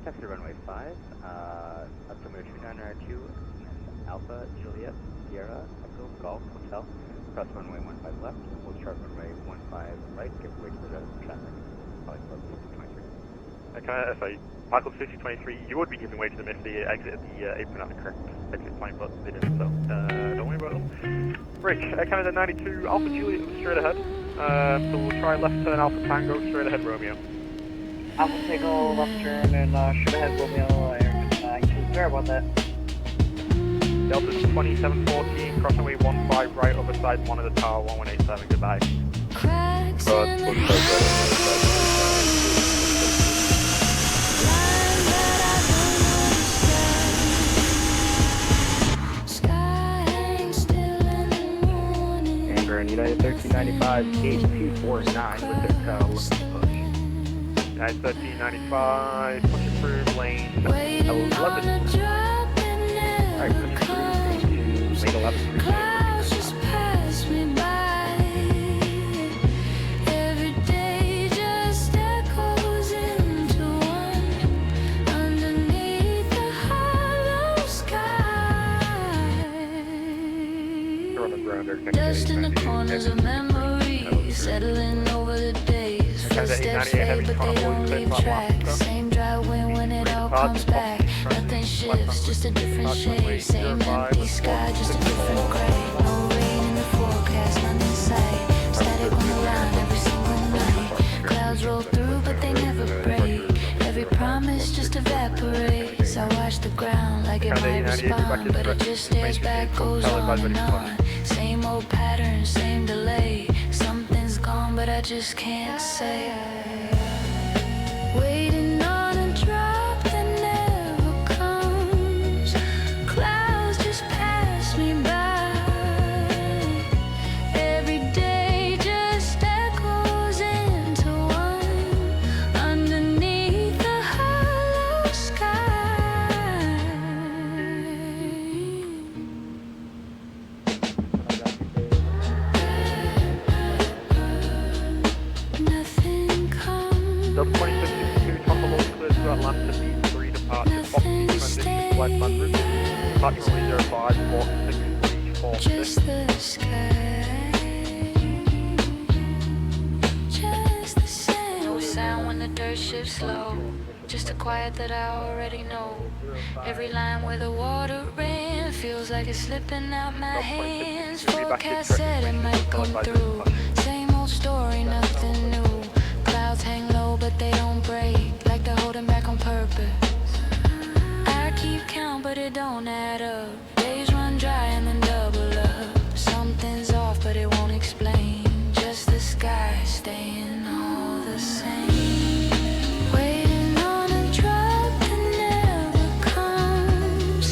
Taxi runway 5, altimeter 2992, Alpha, Juliet, Sierra, Echo, Golf, Hotel. Cross runway 15 left, we'll chart runway 15 right, give way to the traffic. Probably close to 23. Sorry, Michael 6023, you would be giving way to them if they exited the apron at the correct exit point, but they didn't, so don't worry about them. Rich, Canada 92, Alpha Juliet straight ahead. So we'll try left turn Alpha Tango, straight ahead Romeo. Alpha Tango, left turn, and straight ahead Romeo, sorry about that. Delta's 2714, crossing way 15 right, over side 1 of the tower, 1187, goodbye. Amber and United 1395, 8249 with their left push. United 1395, pushing through lane 11. Alright, push through into lane 11. Dust in the corners of memories, settling over the days. Footsteps fade, but they don't leave tracks. Same driveway when it all comes back. Nothing shifts, just a different shade. Same empty sky, just a different gray. No rain in the forecast, none in sight. Static on the line every single night. Clouds roll through, but they never break. Every promise just evaporates. I watch the ground like it might respond, but it just stares back, goes on and on. Same old pattern, same delay. Something's gone, but I just can't say. Waiting on a drop that never comes. Clouds just pass me by. Every day just echoes into one. Underneath the hollow sky. Nothing comes. Delta 2662, top of low clear to Atlanta, B3 departure, Fox transition to West London. Departure runway 05, 4646. Just the sky. Just the same. No sound when the dirt shifts slow. Just a quiet that I already know. Every line where the water ran feels like it's slipping out my hands. Forecast said it might come through. Same old story, nothing new. Clouds hang low, but they don't break. Like they're holding back on purpose. I keep count, but it don't add up. Days run dry and then double up. Something's off, but it won't explain. Just the sky staying all the same. Waiting on a drop that never comes.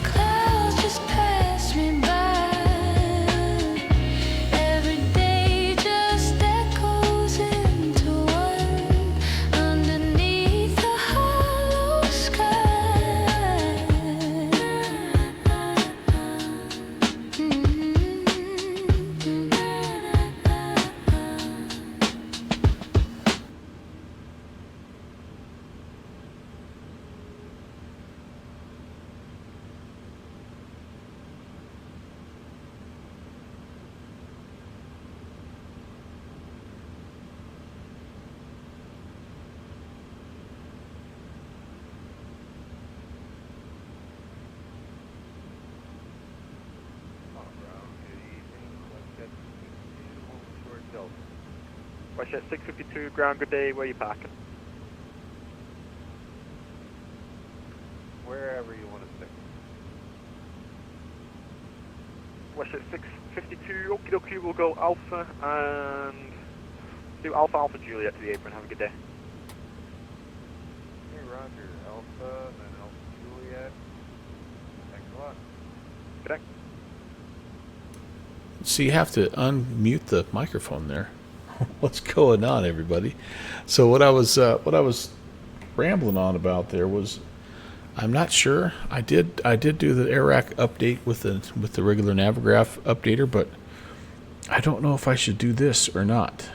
Clouds just pass me by. Every day just echoes into one. Underneath the hollow sky. WestJet 652, ground, good day, where are you parking? Wherever you want to stick. WestJet 652, okie dokie, we'll go Alpha and do Alpha Alpha Juliet to the apron, have a good day. Hey, Roger. Alpha, then Alpha Juliet. Thanks a lot. Good day. So you have to unmute the microphone there. What's going on, everybody? So what I was rambling on about there was, I'm not sure. I did do the AirRack update with the regular Navigraph updater, but I don't know if I should do this or not.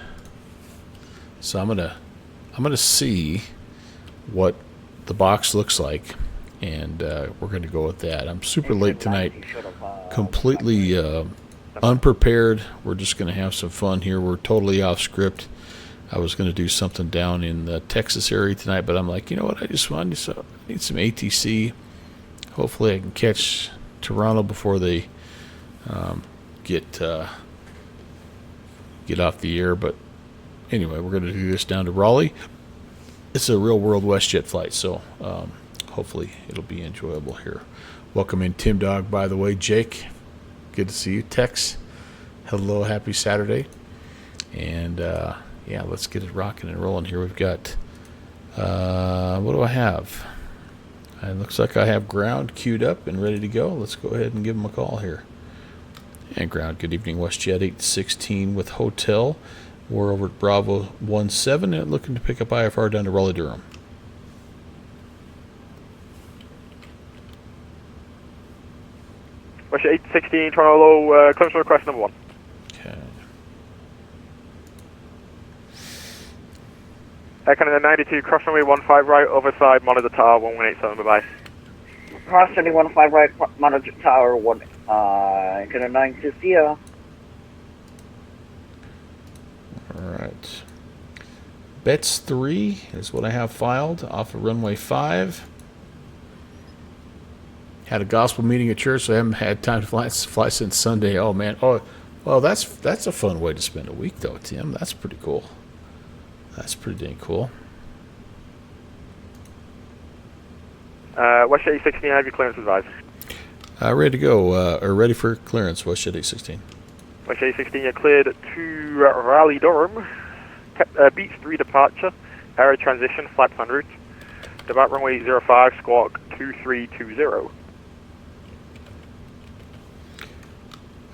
So I'm gonna see what the box looks like, and we're going to go with that. I'm super late tonight, completely unprepared. We're just going to have some fun here. We're totally off script. I was going to do something down in the Texas area tonight, but I'm like, you know what? I need some ATC. Hopefully I can catch Toronto before they get off the air. But anyway, we're going to do this down to Raleigh. It's a real world WestJet flight, so hopefully it'll be enjoyable here. Welcome in Tim Dog, by the way. Jake, good to see you. Tex, hello, happy Saturday. And yeah, let's get it rocking and rolling here. We've got, what do I have? It looks like I have Ground queued up and ready to go. Let's go ahead and give him a call here. And Ground, good evening, WestJet 816 with Hotel. We're over at Bravo 17 and looking to pick up IFR down to Raleigh, Durham. WestJet 816, Toronto Low, clearance request number 1. Okay. Canada 92, cross runway 15 right, overside, monitor tower 1187, bye-bye. Cross 71 5 right, monitor tower 1, Canada 92, see ya. All right. Bets 3 is what I have filed off of runway 5. Had a gospel meeting at church, so I haven't had time to fly since Sunday. Oh man. Oh, well, that's a fun way to spend a week, though, Tim. That's pretty cool. That's pretty dang cool. WestJet 816, have your clearance advised. Ready to go. Or ready for clearance, WestJet 816. WestJet 816, you're cleared to Raleigh, Durham. Beats 3 departure. Aero transition, flight plan route. Depart runway 05, squawk 2320.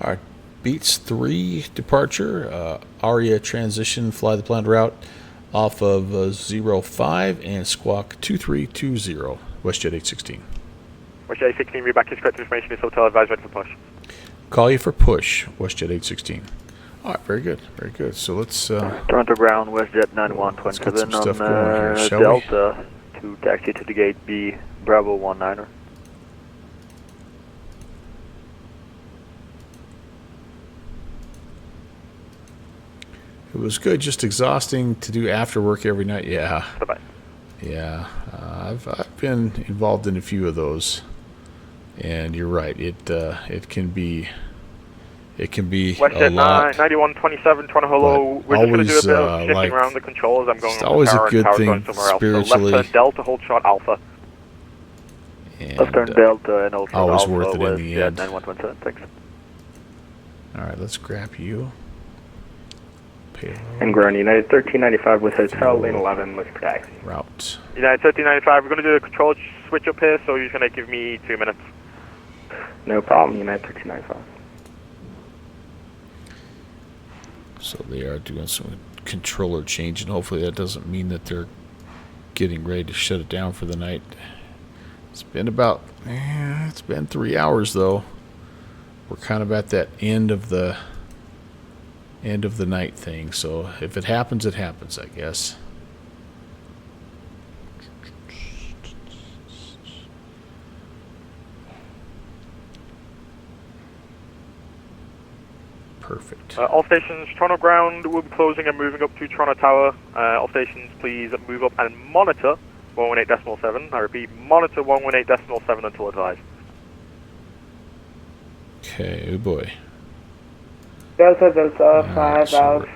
All right. Beats 3 departure. Aria transition, fly the planned route off of 05 and squawk 2320. WestJet 816. WestJet 816, read back his correct information. Is hotel advised ready for push. Call you for push, WestJet 816. All right, very good, very good. So let's Toronto ground, WestJet 9127 get some stuff going on here, shall Delta to taxi to the gate B, Bravo 19er. It was good, just exhausting to do after work every night. Yeah, Bye-bye. yeah. I've been involved in a few of those, and you're right. It can be a WestJet lot. 9127, Toronto Hello. But We're just going to do a bit of always, shifting like, around the controls. I'm going it's on always a power good and power thing going somewhere else. So spiritually. left turn Delta, hold shot Alpha. And, Left turn Delta and Ultra always Alpha, worth it in the WestJet end. 9127, thanks. all right, let's grab you. Payload. And ground United 1395 with hotel, lane 11 with taxi. Route. United 1395, we're going to do a control switch up here, so you're going to give me 2 minutes. No problem, United 1395. So they are doing some controller change, and hopefully that doesn't mean that they're getting ready to shut it down for the night. It's been it's been 3 hours though. We're kind of at that end of the night thing. So if it happens, it happens, I guess. Perfect. All stations, Toronto ground will be closing and moving up to Toronto Tower. All stations, please move up and monitor 118.7. I repeat, monitor 118.7 until advised. Okay, oh boy. Delta Delta 5 so Alpha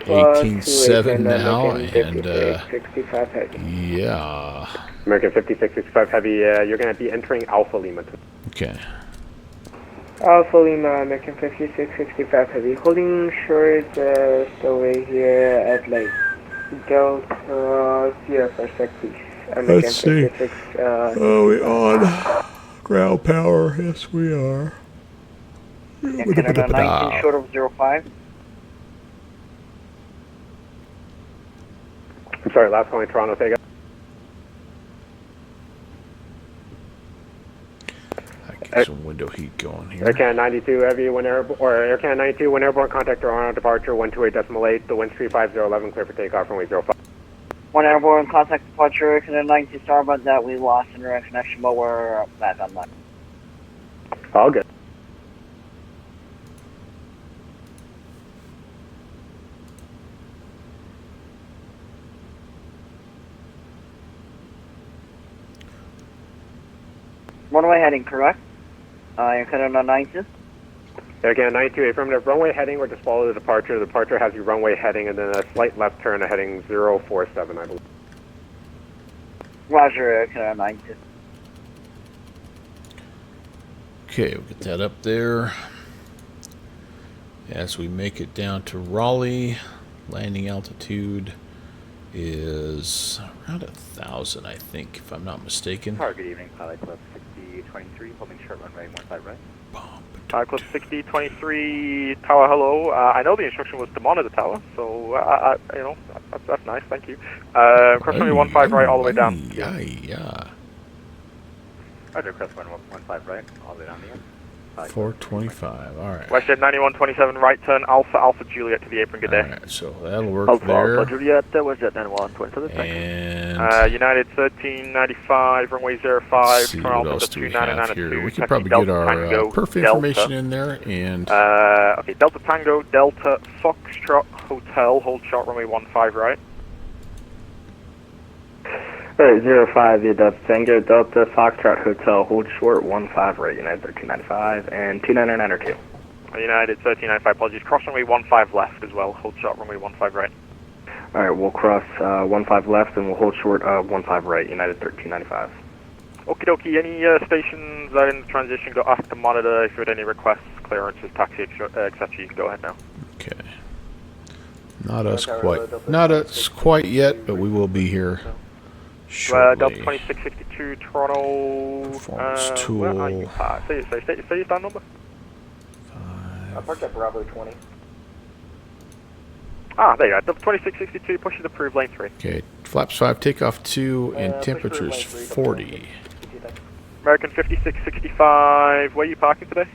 18.7 now, and 65 heavy. yeah. American 5665 heavy, you're going to be entering Alpha Lima. Okay. Alpha Lima, American 5665 heavy, holding short stowaway here at like Delta Sierra for a sec, please. American Let's see. 56, Oh, we on ground power? Yes, we are. Canada 19 short of 05. I'm sorry, last calling Toronto, take it. I get some window heat going here. Air Canada 92 heavy, when Air Canada 92 when airborne, contact Toronto departure 128.8, the wind 35011, clear for takeoff runway 05. One airborne, contact departure, Canada 92 starboard that we lost internet connection, but we're back online. All good. Runway heading, correct? You're Canada 92? Air Canada 92, affirmative. Runway heading, or just follow the departure. The departure has you runway heading and then a slight left turn to heading 047, I believe. Roger, Air Canada 92. Okay, we'll get that up there. As we make it down to Raleigh, landing altitude is around 1,000, I think, if I'm not mistaken. Tower, good evening. Pilot Club 6023, holding short runway 15 right. Club 6023, tower, hello. I know the instruction was to monitor the tower, so, you know, that's nice, thank you. Cross runway 15 right, all the way down. Yeah. Roger, cross runway 15 right, all the way down the end. 425, alright. Westjet 9127, right turn, Alpha Juliet to the apron, good day. Alright, so that'll work there. Juliet, Westjet 9127, And United 1395, runway 05, see turn what Alpha else to do we have 2992. here. We could Taxi probably Delta get our Tango, perf Delta. information in there, and Okay, Delta Tango, Delta, Foxtrot Hotel, hold short runway 15 right. Alright, 05, via Delta Tango, Delta, Foxtrot Hotel, hold short, 15 right, United 1395, and 299 or 2. United 1395, apologies, cross runway 15 left as well, hold short runway 15 right. Alright, we'll cross 15 left and we'll hold short 15 right, United 1395. Okie dokie, any stations that in transition go ask to monitor if you had any requests, clearances, taxi, etc. You can go ahead now. okay. Not us quite yet, but we will be here shortly. Delta 2662, Toronto, Performance where are tool. you? Say your stand number. Parked at Bravo 20. There you go, Delta 2662, pushes approved, lane 3. Okay, flaps 5, takeoff 2, and temperatures 40. American 5665, where are you parking today?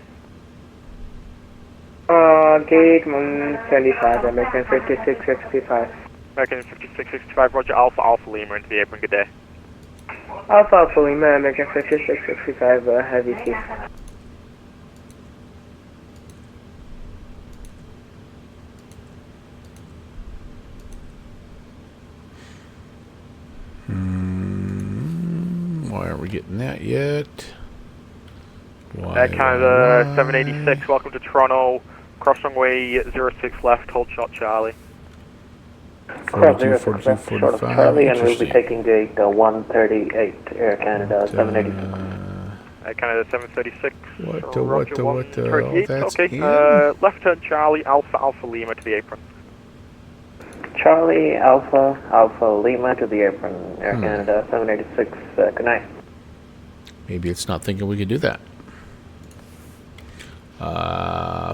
Gate 175, American 5665. American 5665, Roger, Alpha Lima into the apron, good day. Alpha Lima, American 5665, heavy C. Why aren't we getting that yet? Canada 786, welcome to Toronto, cross runway 06 left, hold short Charlie. 42, 42, 45. Charlie, and we'll be Interesting. taking gate 138, Air Canada 786. Canada 736. What, Roger, oh, 138. that's Okay, in? left turn Charlie, Alpha Lima to the apron. Charlie, Alpha Lima to the apron, Air Canada 786, good night. Maybe it's not thinking we could do that.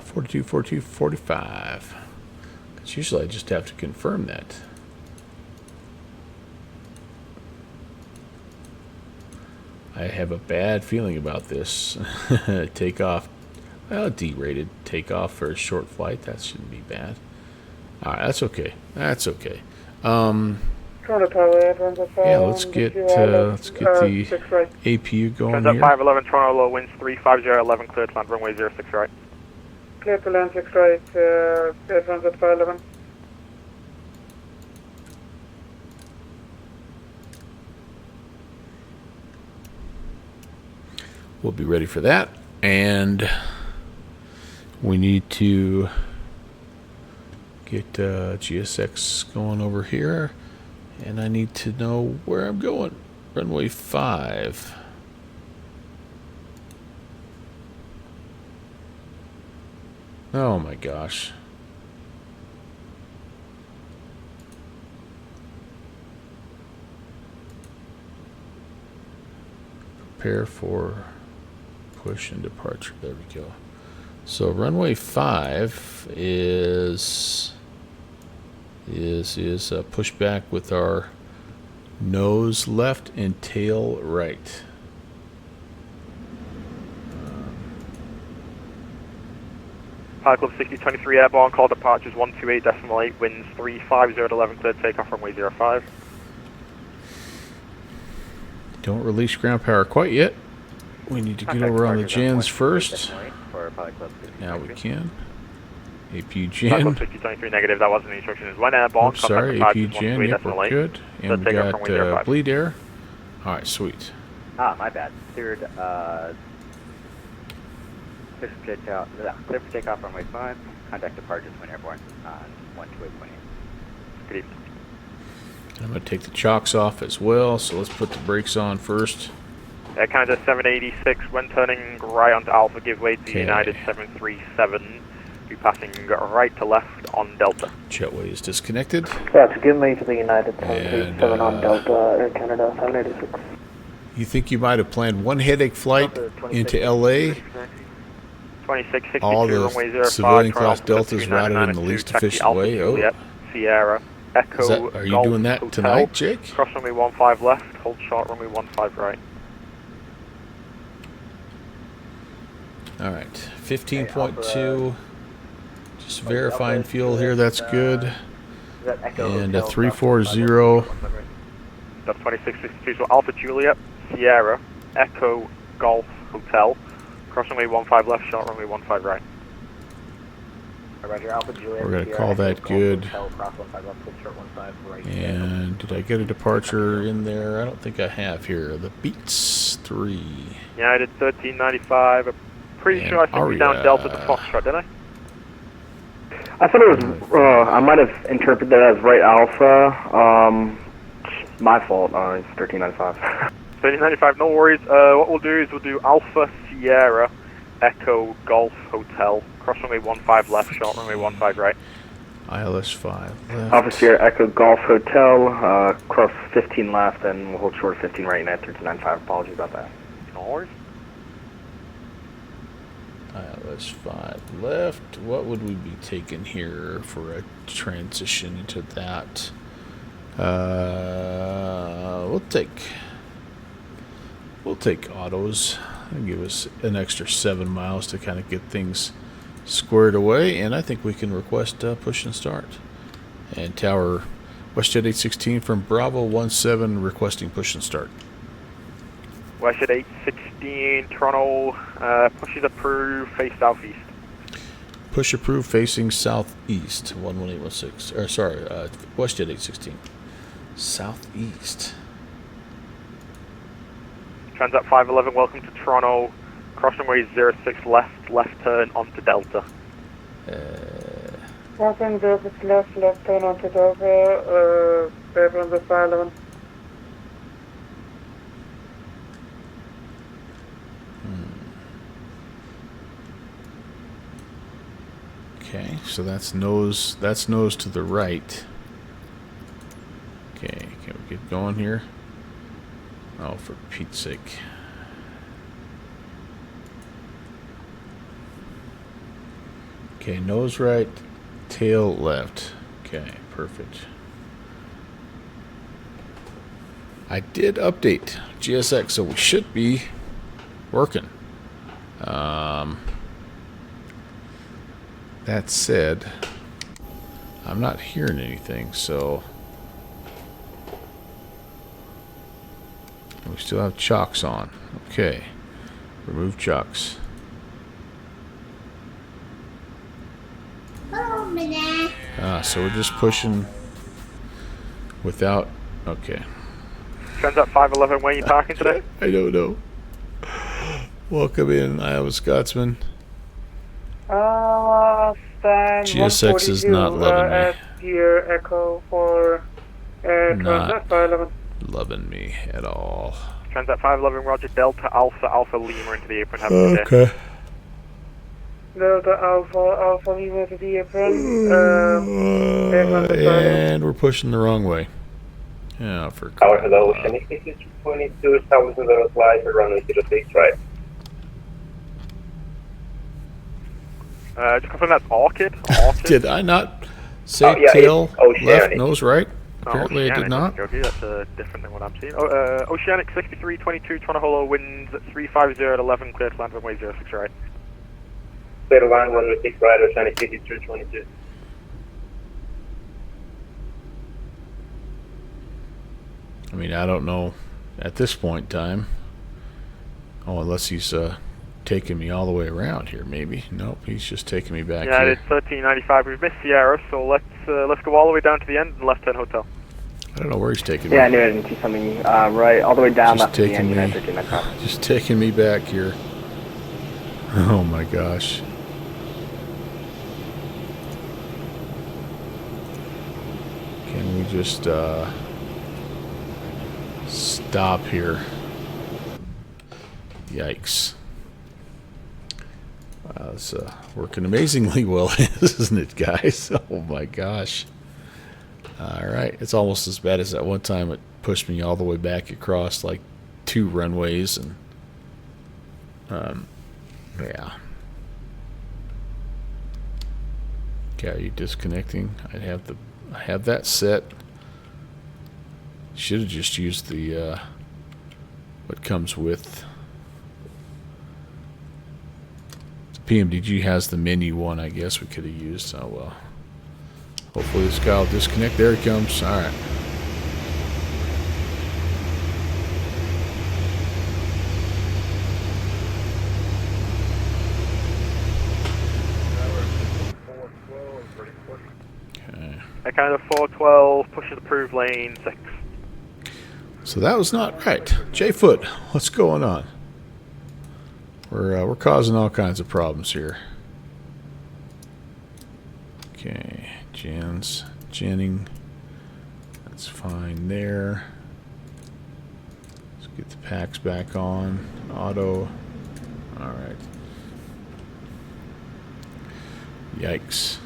42, 42, 45. Because usually I just have to confirm that. I have a bad feeling about this. Takeoff, well, D-rated takeoff for a short flight. That shouldn't be bad. All right, that's okay. That's okay. Yeah, let's get the APU going Turns up here. 511, Toronto low winds 350, 11 clear to land runway 06 right. Clear to land 6 right, clear transit 511. We'll be ready for that, and we need to get GSX going over here, and I need to know where I'm going. Runway 5. Oh my gosh. Prepare for push and departure. There we go. So runway 5 is push back with our nose left and tail right. Pilot Club 6023 airborne, call departures 128.8, winds 350 to 11 clear takeoff runway 05. Don't release ground power quite yet. We need to get over on the gens first. Now we can. AP Gen. 5023 negative, that wasn't the instruction. Is when airborne, Oops, sorry, contact AP Gen. Yep, we're good. And we got bleed air. Alright, sweet. Ah, my bad. Cleared, clear for takeoff runway 5. Contact departures when airborne on 128.8. Good evening. I'm going to take the chocks off as well, so let's put the brakes on first. Air Canada 786, when turning right onto Alpha, give way to Okay. United 737. Be passing right to left on Delta. Jetway is disconnected. Roger, give me to the United And, 737 on Delta, Air Canada 786. You think you might have planned one headache flight into LA? 2662, All the runway 05, civilian turn class off Deltas to routed in the 2992, least taxi efficient Alpha way. Oh, Juliet, Sierra, Echo, are you Golf doing that Hotel, tonight, Jake? Cross runway 15 left, hold short runway 15 right. All right, 15.2. Just verifying fuel here. That's good. And a 340. That's 2662, so Alpha Juliet, Sierra, Echo, Golf, Hotel, cross runway 15 left, short runway 15 right. Roger, Alpha Juliet. We're gonna call that good. And did I get a departure in there? I don't think I have here. The Beats 3. United 1395, I'm pretty And sure I sent you down Aria. Delta to Foxtrot, didn't I? I thought it was, I might have interpreted that as right Alpha. My fault, it's 1395. 1395, no worries. What we'll do is we'll do Alpha, Sierra, Echo, Golf, Hotel, cross runway 15 left, short runway 15 right. ILS 5 left. Alpha Sierra Echo Golf Hotel, cross 15 left, and we'll hold short 15 right, United 1395. Apologies about that. No worries. ILS 5 left. What would we be taking here for a transition into that? We'll take autos and give us an extra 7 miles to kind of get things squared away, and I think we can request push and start. And Tower WestJet 816 from Bravo 17 requesting push and start. WestJet 816, Toronto, push is approved, face southeast. Push approved facing southeast 11816. Or sorry, WestJet 816. Southeast. Transat 511, welcome to Toronto. Cross runway 06 left turn onto Delta. Welcome, Delta left turn onto Delta, from the 511. Okay, so that's nose to the right. Okay, can we get going here? Oh, for Pete's sake. Okay, nose right, tail left. Okay, perfect. I did update GSX, so we should be working. That said, I'm not hearing anything, so we still have chocks on. Okay, remove chocks. So we're just pushing without. Okay. Transat 511, where are you parking today? I don't know. Welcome in, Iowa Scotsman. Stand GSX is not loving me. at Pier Echo for Not 511. loving me at all. Transat 511, Roger, Delta, Alpha Lima into the apron, have a good day. Okay. Delta Alpha Lima to the apron. And we're pushing the wrong way. Yeah, for Tower, hello, Oceanic 22, South Zero Flight, runway 06, right. Just confirm that's Orchid. Did I not say yeah, tail it's Oceanic. left, nose right? Apparently I did not. Okay, that's different than what I'm seeing. Oceanic 6322, Toronto Holo, winds 350 at 11, clear to land runway 06 right. Clear to land, runway 6 right, Oceanic 6322. I mean, I don't know at this point in time. Oh, unless he's taking me all the way around here, maybe. Nope, he's just taking me back United here. 1395, we've missed Sierra, so let's go all the way down to the end and left turn hotel. I don't know where he's taking me. Yeah, I knew I didn't see something right all the way down Just left to the taking end. me- United 1395. Just taking me back here. Oh my gosh. Can we just stop here? Yikes. Wow, it's working amazingly well, isn't it, guys? Oh my gosh. Alright, it's almost as bad as that one time it pushed me all the way back across like 2 runways and yeah. Okay, are you disconnecting? I have that set. Should have just used the what comes with the PMDG has the menu one. I guess we could have used. Oh well. Hopefully this guy will disconnect. There he comes. All right. I kind of 412, pushes approved lane 6. So that was not right. J-Foot, what's going on? We're causing all kinds of problems here. Okay, Jenning. That's fine there. Let's get the packs back on. Auto. All right. Yikes.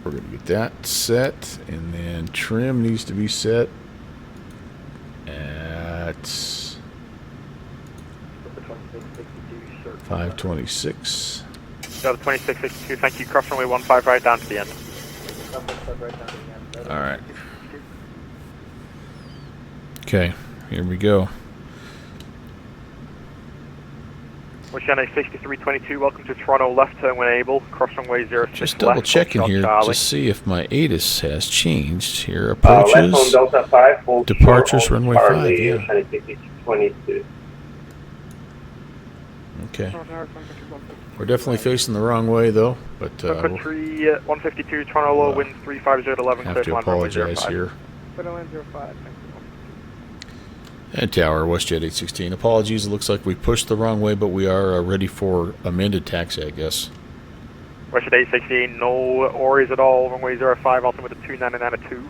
We're going to get that set, and then trim needs to be set at 526. Got the 2662, thank you. Cross runway 15 right down to the end. All right. Okay, here we go. Oceanic 6322, welcome to Toronto, left turn when able, cross runway 06 Just double left, checking Foxtrot here Charlie. to see if my ATIS has changed here. Left on Approaches, Delta 5, hold departures, short on runway Charlie, 5, yeah. Oceanic 6222. Okay. We're definitely facing the wrong way though, but we'll Country 152, Toronto low, wind 350 at 11, have clear to to land runway apologize 05. here. Clear land 05. And Tower, WestJet 816. Apologies, it looks like we pushed the wrong way, but we are ready for amended taxi, I guess. WestJet 816, no worries at all, runway 05, altimeter 2992.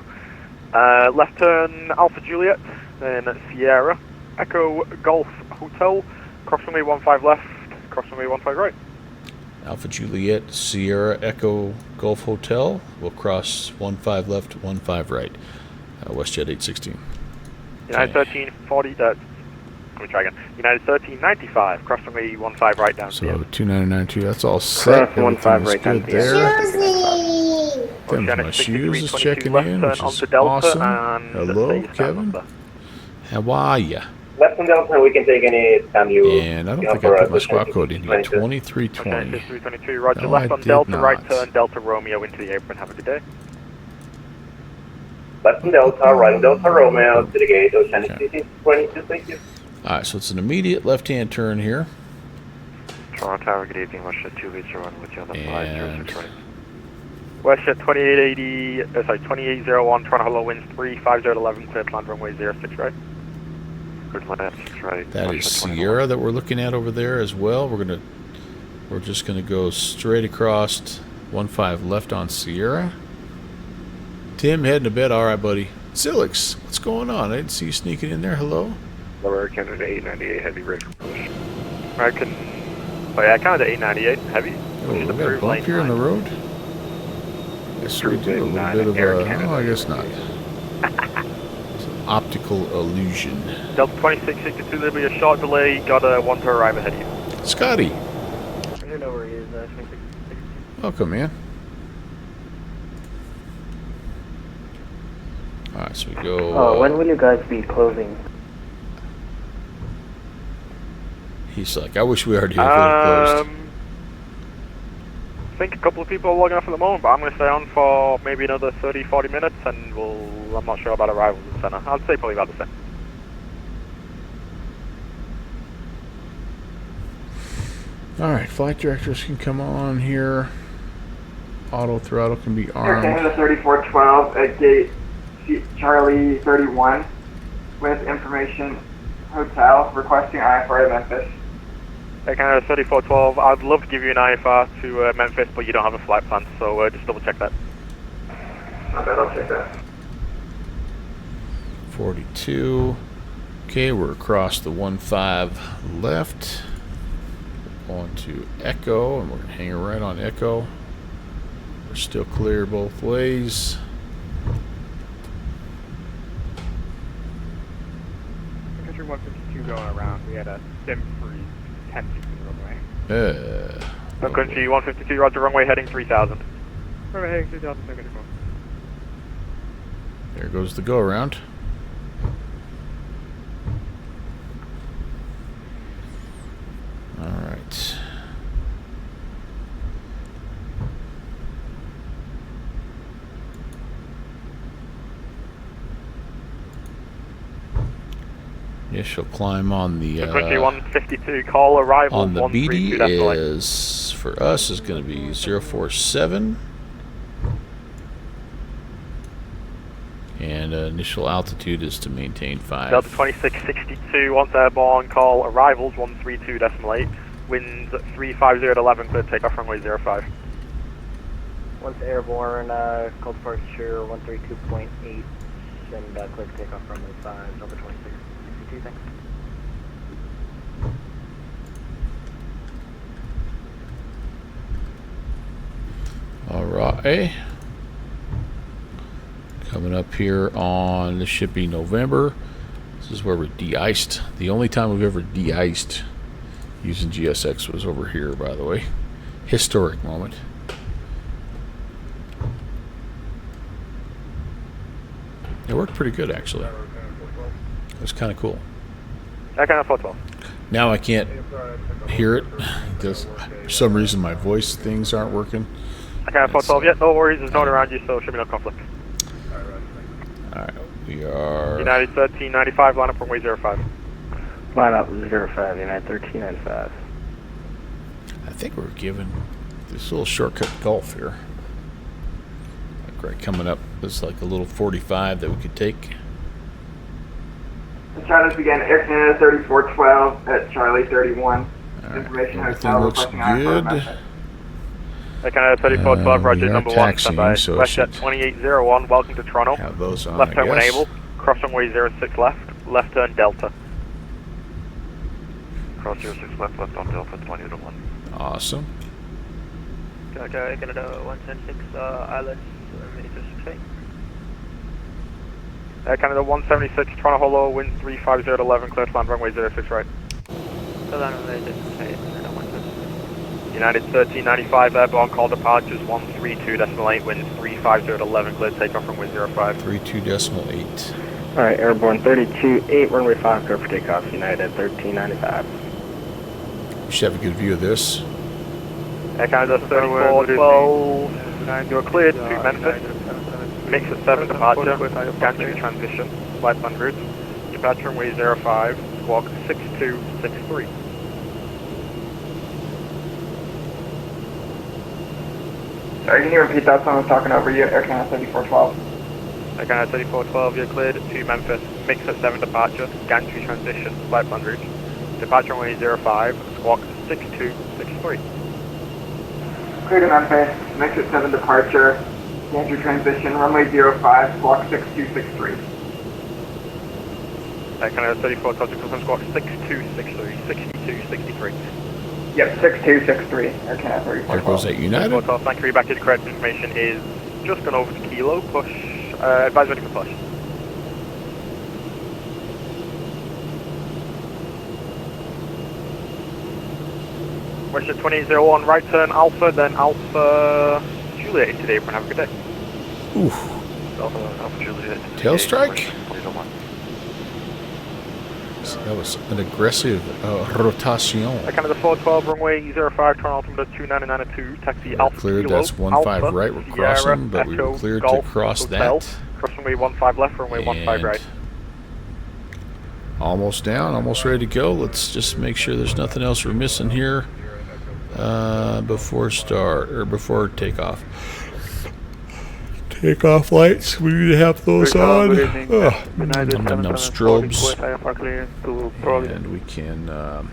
Left turn Alpha Juliet, then Sierra, Echo Golf Hotel, cross runway 15 left, cross runway 15 right. Alpha Juliet, Sierra, Echo, Golf Hotel. We'll cross 15 left, 15 right. WestJet 816. United 1340, let me try again. United 1395, cross runway 15 right down to the So end. 2992, that's all set. Cross 15 right down good to the end. there. Them's my shoes is checking in, which is awesome. Hello, Kevin. How are ya? Left on Delta, we can take any time you... And I don't think I put my squad code in yet. 2320. Okay, 6322, roger, No, left I on did Delta, not. right turn, Delta Romeo into the apron, have a good day. Left on Delta, right on Delta Romeo, to the gate, Oceanic Okay. 6222, thank you. Alright, so it's an immediate left-hand turn here. Toronto Tower, good evening, WestJet 281 with you on the And 5020. WestJet 2880, sorry, 2801, Toronto hello, winds 350 at 11, clear to land runway 06 right. Good land, 6 right. That is Sierra that we're looking at over there as well. We're just gonna go straight across 15 left on Sierra. Tim heading to bed. All right, buddy. Zilix, what's going on? I didn't see you sneaking in there. Hello. Lower Canada 898, heavy brake push. American, oh yeah, Canada 898, heavy. Oh, we got a bump here in the road. Yes, we do. A little bit of a. Oh, I guess not. It's an optical illusion. Delta 2662, there'll be a short delay. Got a 1 to arrive ahead of you. Scotty, I don't know where he is. 2662. welcome, man. All right, so we go. When will you guys be closing? He's like, I wish we already had it closed. think a couple of people are logging off at the moment, but I'm going to stay on for maybe another 30-40 minutes, and I'm not sure about arrivals in the center. I'd say probably about the same. All right, flight directors can come on here. Auto throttle can be Air armed. Canada 3412 at gate Charlie 31 with information hotel requesting IFR to Memphis. Air Canada 3412, I'd love to give you an IFR to Memphis, but you don't have a flight plan, so just double check that. Not bad, I'll check that. 42. Okay, we're across the 15 left. On to Echo, and we're gonna hang right on Echo. We're still clear both ways. Country 152 going around. We had a sim freeze 10 feet from the runway. Country 152, roger, runway heading 3000. Runway heading 3000, no good to go. There goes the go around. All right. Yes, she'll climb on the Country 152, call arrival on the BD 132. is for us is going to be 047, and initial altitude is to maintain 5. Delta 2662, once airborne, call arrivals 132.8, winds 350 at 11, clear takeoff runway 05. Once airborne, call departure 132.8 and clear takeoff runway 5, Delta 2662, thanks. All right. Coming up here on, this should be November. This is where we're de-iced. The only time we've ever de-iced using GSX was over here, by the way. Historic moment. It worked pretty good, actually. It was kind of cool. Air Canada 412. Now I can't hear it because for some reason my voice things aren't working. Air Canada 412, yeah, no worries, there's no one around you, so should be no conflict. Alright, we are... United 1395, line up runway 05. Line up 05, United 1395. I think we're given this little shortcut Gulf here. Like right coming up, there's like a little 45 that we could take. Let's try this again. Air Canada 3412 at Charlie 31. All right, Information everything hotel looks requesting IFR to good. Memphis. Air Canada 3412, we roger, are number 1, taxiing, standby. so it Westjet should 2801, welcome to Toronto. Have those on, Left I turn when guess. able, cross runway 06 left turn Delta. Cross 06 left on Delta 2001. Awesome. Air Canada 176, islands, 268. Air Canada 176, Toronto Holo, wind 350 at 11, clear to land runway 06 right. United 1395, airborne, call departures 132.8, wind 350 at 11, clear takeoff runway 05. 32.8. Alright, airborne 32.8, runway 5, clear for takeoff, United 1395. We should have a good view of this. Air Canada 3412, you're cleared to Memphis. Mix at 7 departure, gantry transition, flight plan route. Departure runway 05, squawk 6263. Sorry, can you repeat that? Someone's talking over you. Air Canada 3412. Air Canada 3412, you're cleared to Memphis. Mix at 7 departure, gantry transition, flight plan route. Departure runway 05, squawk 6263. Clear to Memphis. Mix at 7 departure. Gantry transition. Runway 05. Squawk 6263. Air Canada 3412, to confirm squawk 6263, 6263. Yep, 6263. Air Canada 3412. There goes that United. 3412, thank you, back to the correct information is just gone over to Kilo, push, advise ready for push. Westjet 2801, right turn Alpha, then Alpha Juliet into the apron, have a good day. Oof. Alpha Juliet. Tail strike? was an aggressive rotation. Canada 412, runway 05, turn altimeter 2992, taxi We're Alpha cleared. Kilo, That's 15 Alpha, right. We're Sierra, crossing, but we Echo, were cleared Golf, to cross Hotel, that. cross runway 15 left, runway 15 right. Almost down, almost ready to go. Let's just make sure there's nothing else we're missing here before takeoff. Takeoff lights, we need to have those on. Strobes. And we can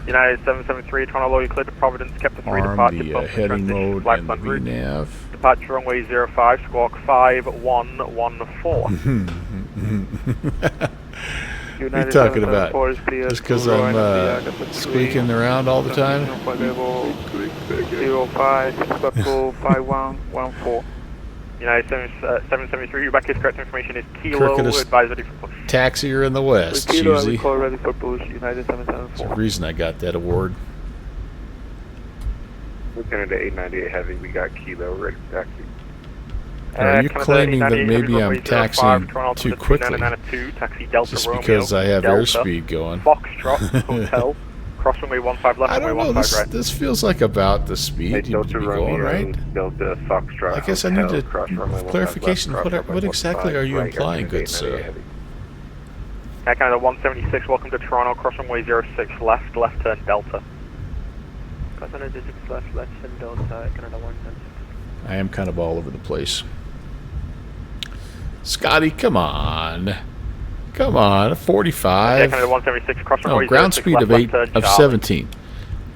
United 773, Toronto Low, you cleared to Providence, kept the 3 arm departure, the bump heading transition, mode flight and plan route. VNAV. Departure runway 05, squawk 5114. What are you talking about? Just because I'm squeaking around all the time? 05, 5114. United 773, your back is correct information is Kilo, Crookedest advisory for taxier in the West, Susie. ready for push, United That's the 774. reason I got that award. Lieutenant 898 Heavy, we got Kilo ready for taxi. Are you claiming that maybe I'm taxiing too quickly? Taxi Delta Just Romeo, because I have Delta, airspeed going? Foxtrot Hotel, cross runway 15 left, I runway don't know. 15 right. This feels like about the speed you need to Delta be going, Romeo, right? Delta Foxtrot. I guess I Hotel, need cross runway 15 clarification. left, cross runway What exactly 15 are you right, implying, good Lieutenant sir? 898 Heavy. Canada 176, welcome to Toronto, cross runway 06 left turn Delta. Cross runway 06 left turn Delta, Canada 176. I am kind of all over the place. Scotty, come on. Come on, 45. Canada 176, cross No, runway ground 06 speed of left turn 17.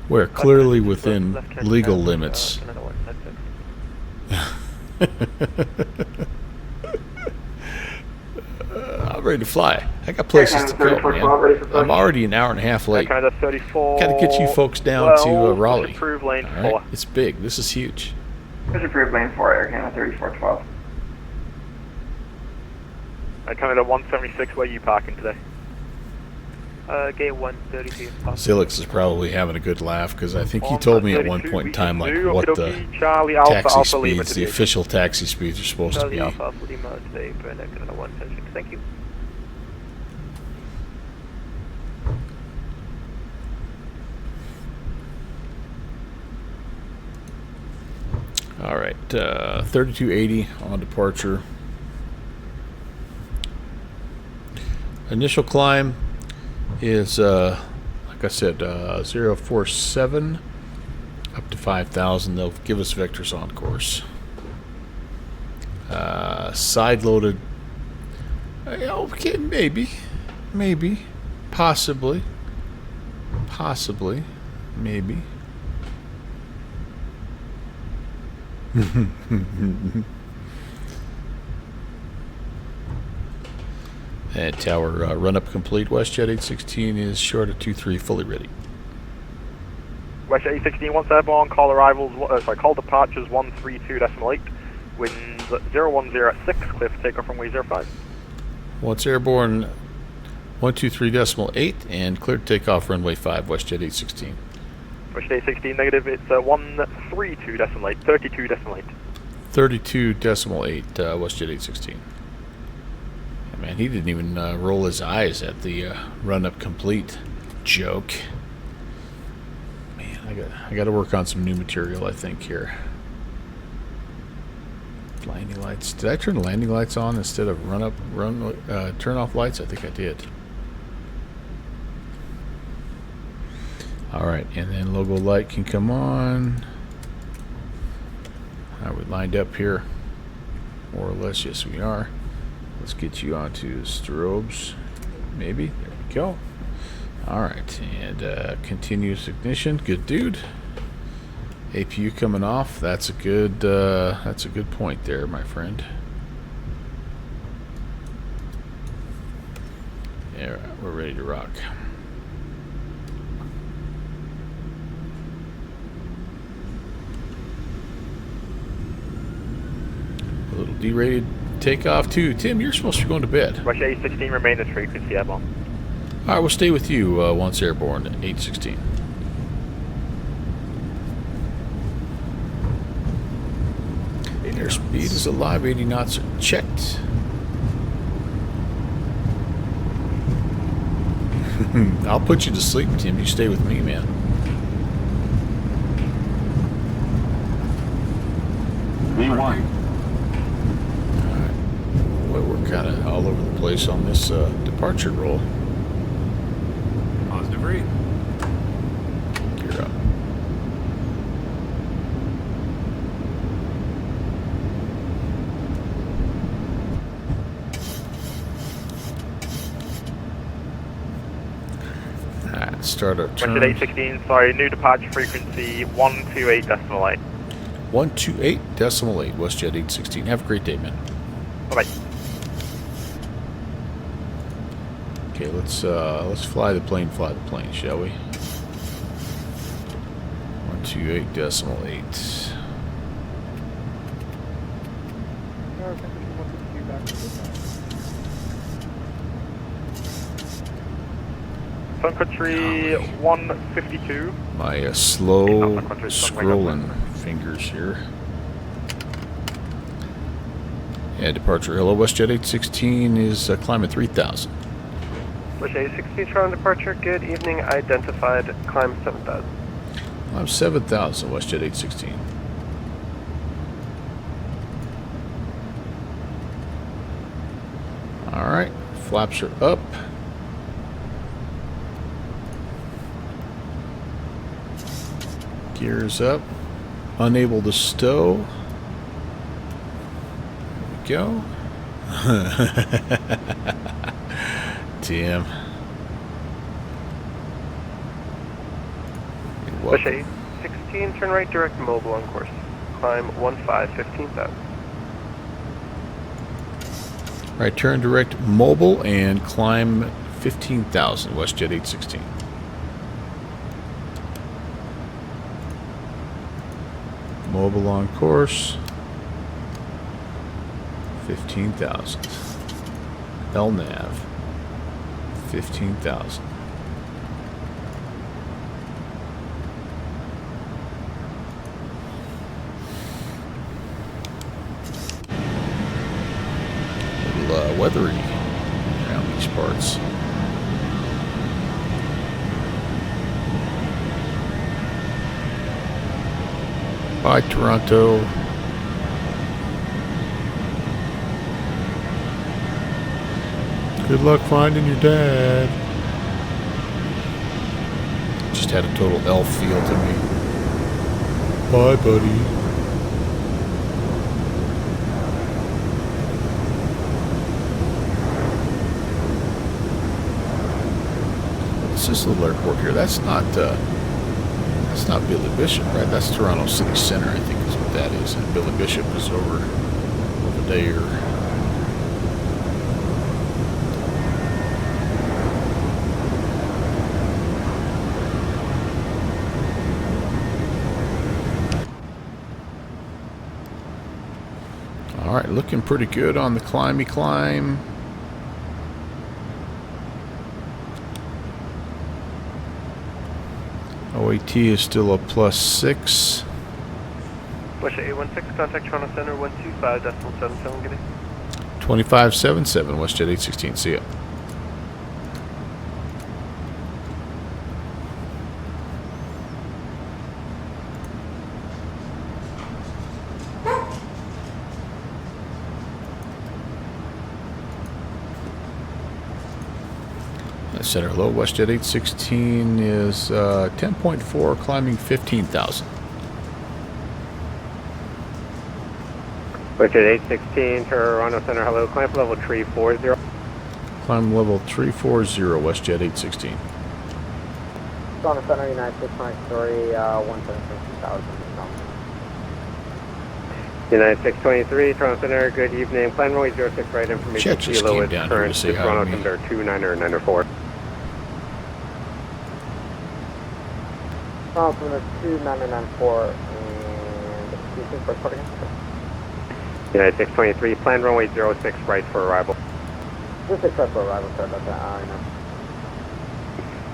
We're clearly within legal limits. Canada 176. I'm ready to fly. I got places to go, man. I'm already an hour and a half late. Canada 34. Got to get you folks down to Raleigh. Approved lane All 4. right? It's big. This is huge. Push approved lane 4, Air Canada 3412. Canada 176, where are you parking today? Gate 132. Zilix is probably having a good laugh because I think he told me at one point in time like what the Charlie Alpha taxi Alpha Lima speeds, the today. official taxi speeds are supposed to Charlie be. Alpha Alpha Lima today, Canada 176. Thank you. All right, 3280 on departure. Initial climb is, like I said, 047 up to 5,000. They'll give us vectors on course. Side loaded. Okay, maybe, possibly, maybe. And tower run up complete. WestJet 816 is short of 23, fully ready. WestJet 816, once airborne, call arrivals, call departures 132.8, winds 010 at 6, clear for takeoff runway 05. Once airborne, 123.8, and cleared takeoff runway 5, WestJet 816. WestJet 816, negative, it's 132.8, 32.8. 32.8, WestJet 816. Man, he didn't even roll his eyes at the run-up complete joke. Man, I got to work on some new material, I think, here. Landing lights. Did I turn the landing lights on instead of turn off lights? I think I did. All right, and then logo light can come on. Are we lined up here? More or less, yes, we are. Let's get you onto strobes. Maybe. There we go. All right, and continuous ignition. Good dude. APU coming off. That's a good point there, my friend. Yeah, we're ready to rock. A little derated takeoff too. Tim, you're supposed to be going to bed. WestJet 816, remain this frequency airborne. All right, we'll stay with you once airborne at 816. Airspeed is alive, 80 knots are checked. I'll put you to sleep, Tim. You stay with me, man. V1. Well, we're kind of all over the place on this departure roll. Positive read. Gear up. Alright, start our turn. Westjet 816, sorry, new departure frequency 128.8. 128.8, WestJet 816. Have a great day, man. Bye-bye. Okay, let's fly the plane, shall we? 128.8. Sun Country 152. My slow scrolling fingers here. Yeah, departure. Hello, WestJet 816 is climate 3000. WestJet 816, Toronto departure. Good evening. Identified. Climb 7000. I'm 7000, WestJet 816. Alright, flaps are up. Gears up. Unable to stow. There we go. Tim. WestJet 816, turn right, direct mobile on course. Climb 15,000. Right, turn direct mobile and climb 15,000, WestJet 816. Mobile on course, 15,000. LNAV, 15,000. Weathery around these parts. Bye, Toronto. Good luck finding your dad. Just had a total elf feel to me. Bye, buddy. This little airport here, that's not Billy Bishop, right? That's Toronto City Center, I think is what that is. And Billy Bishop is over there. All right, looking pretty good on the climby climb. OAT is still a +6. WestJet 816, contact Toronto Center 125.77, good day. 2577, WestJet 816, see ya. Center hello, WestJet 816 is 10.4, climbing 15,000. WestJet 816, Toronto Center, hello, climb level 340. Climb level 340, WestJet 816. Toronto Center, United States Flight Story, 176,000. United 623, Toronto Center, good evening. Plan runway 06 right, information Chet just kilo came is down here to current say to hi to Toronto me. Center 29904. Toronto Center 2994, and excuse me for reporting. United 623, plan runway 06 right for arrival. Just accept for arrival, sir, that's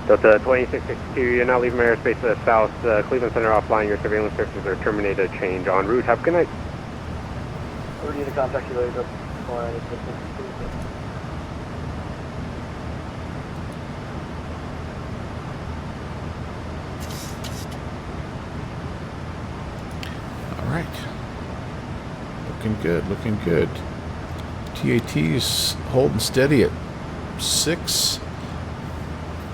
Delta 2662, you're now leaving airspace to the south, Cleveland Center offline, your surveillance services are terminated, change en route, have a good night. We're going to contact you later. looking good, looking good. TAT is holding steady at 6.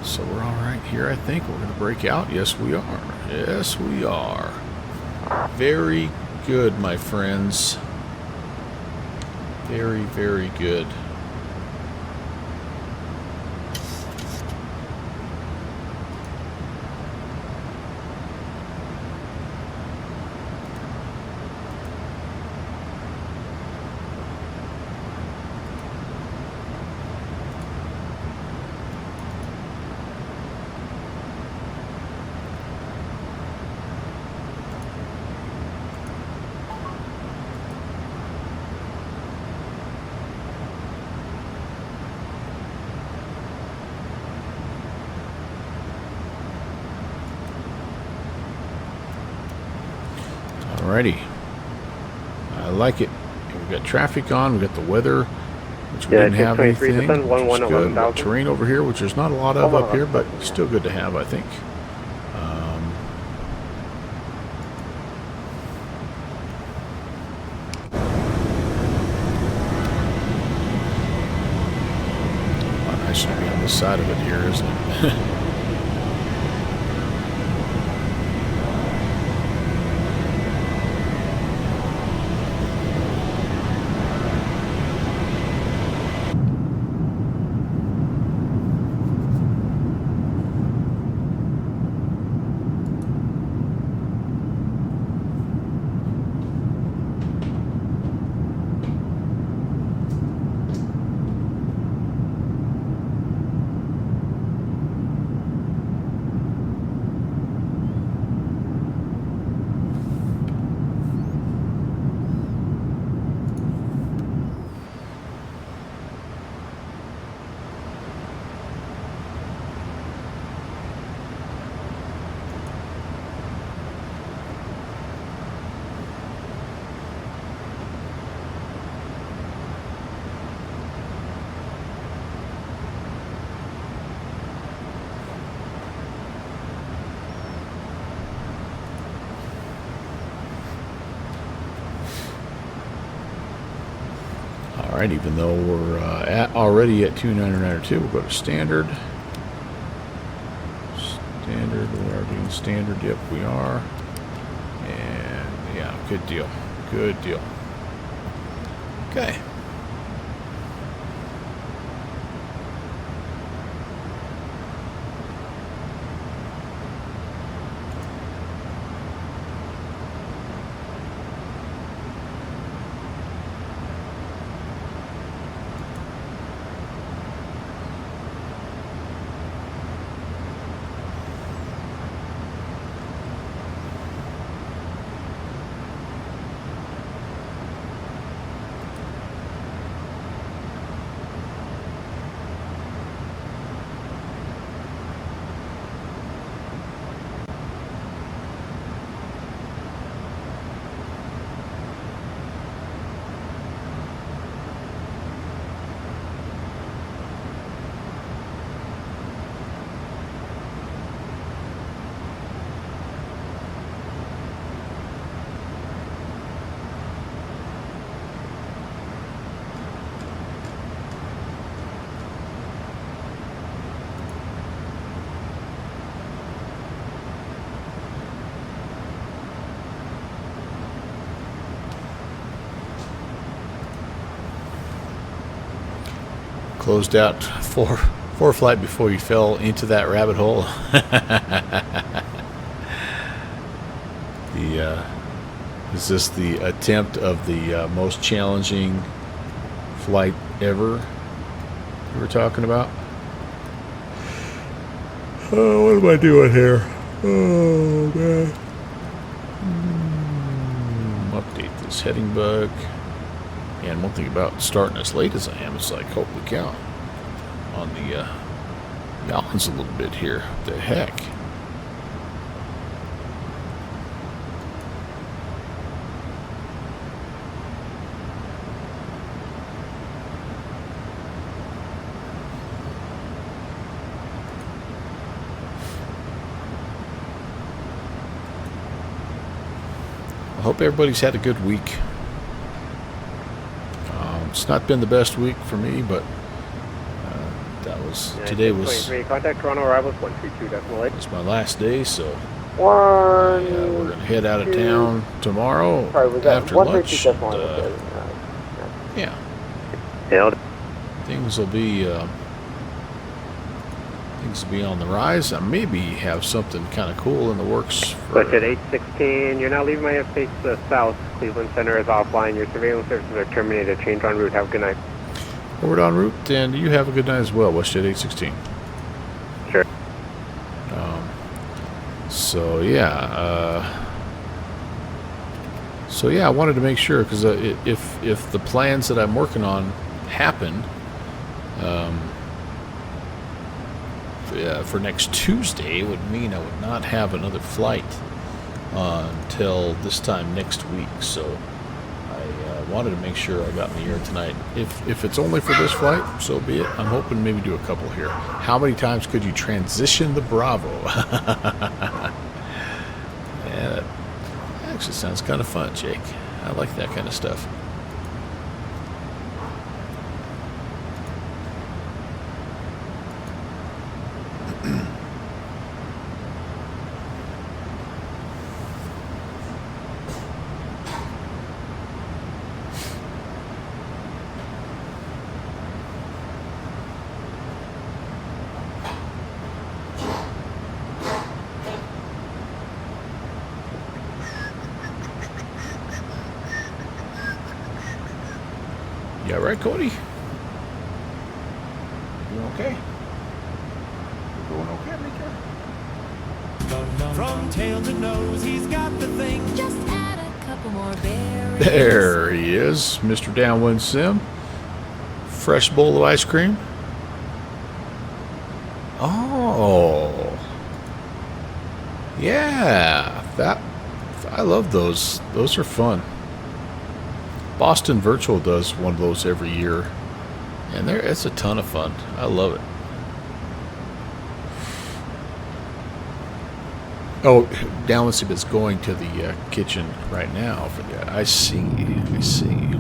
So we're all right here, I think. We're going to break out. Yes, we are. Yes, we are. Very good, my friends. Very, very good. Alrighty. I like it. We've got traffic on. We've got the weather, which we didn't have anything. Which is good. We've got terrain over here, which there's not a lot of up here, but still good to have, I think. Nice to be on this side of it here, isn't it? Alright, even though we're already at 2992, we'll go to standard. Standard, we are doing standard. Yep, we are. And yeah, good deal. Good deal. Okay. Closed out four flight before you fell into that rabbit hole. Is this the attempt of the most challenging flight ever you were talking about? Oh, what am I doing here? Oh, man. Update this heading bug. And one thing about starting as late as I am, it's like, holy cow, on the gallons a little bit here. What the heck? I hope everybody's had a good week. It's not been the best week for me, but today was contact Toronto arrivals 132.8. it's my last day, so One. we're gonna head out of town tomorrow Sorry, was that after lunch. 132.1? Yeah, Hailed. things will be on the rise. I maybe have something kind of cool in the works. For, But at 816, you're now leaving my airspace south. Cleveland Center is offline. Your surveillance services are terminated. Change en route. Have a good night. forward en route, and you have a good night as well, WestJet 816. Sure. So yeah, I wanted to make sure because if the plans that I'm working on happen, for next Tuesday, it would mean I would not have another flight until this time next week. So I wanted to make sure I got in the air tonight. If it's only for this flight, so be it. I'm hoping maybe do a couple here. How many times could you transition the Bravo? Yeah, that actually sounds kind of fun, Jake. I like that kind of stuff. You all right, Cody? Doing okay? You doing okay, Mika? From tail to nose, he's got the thing. Just add a couple more berries. There he is, Mr. Downwind Sim. Fresh bowl of ice cream. Oh. Yeah, I love those. Those are fun. Boston Virtual does one of those every year, and it's a ton of fun. I love it. Oh, Downwind Sim is going to the kitchen right now for that. I see. I see.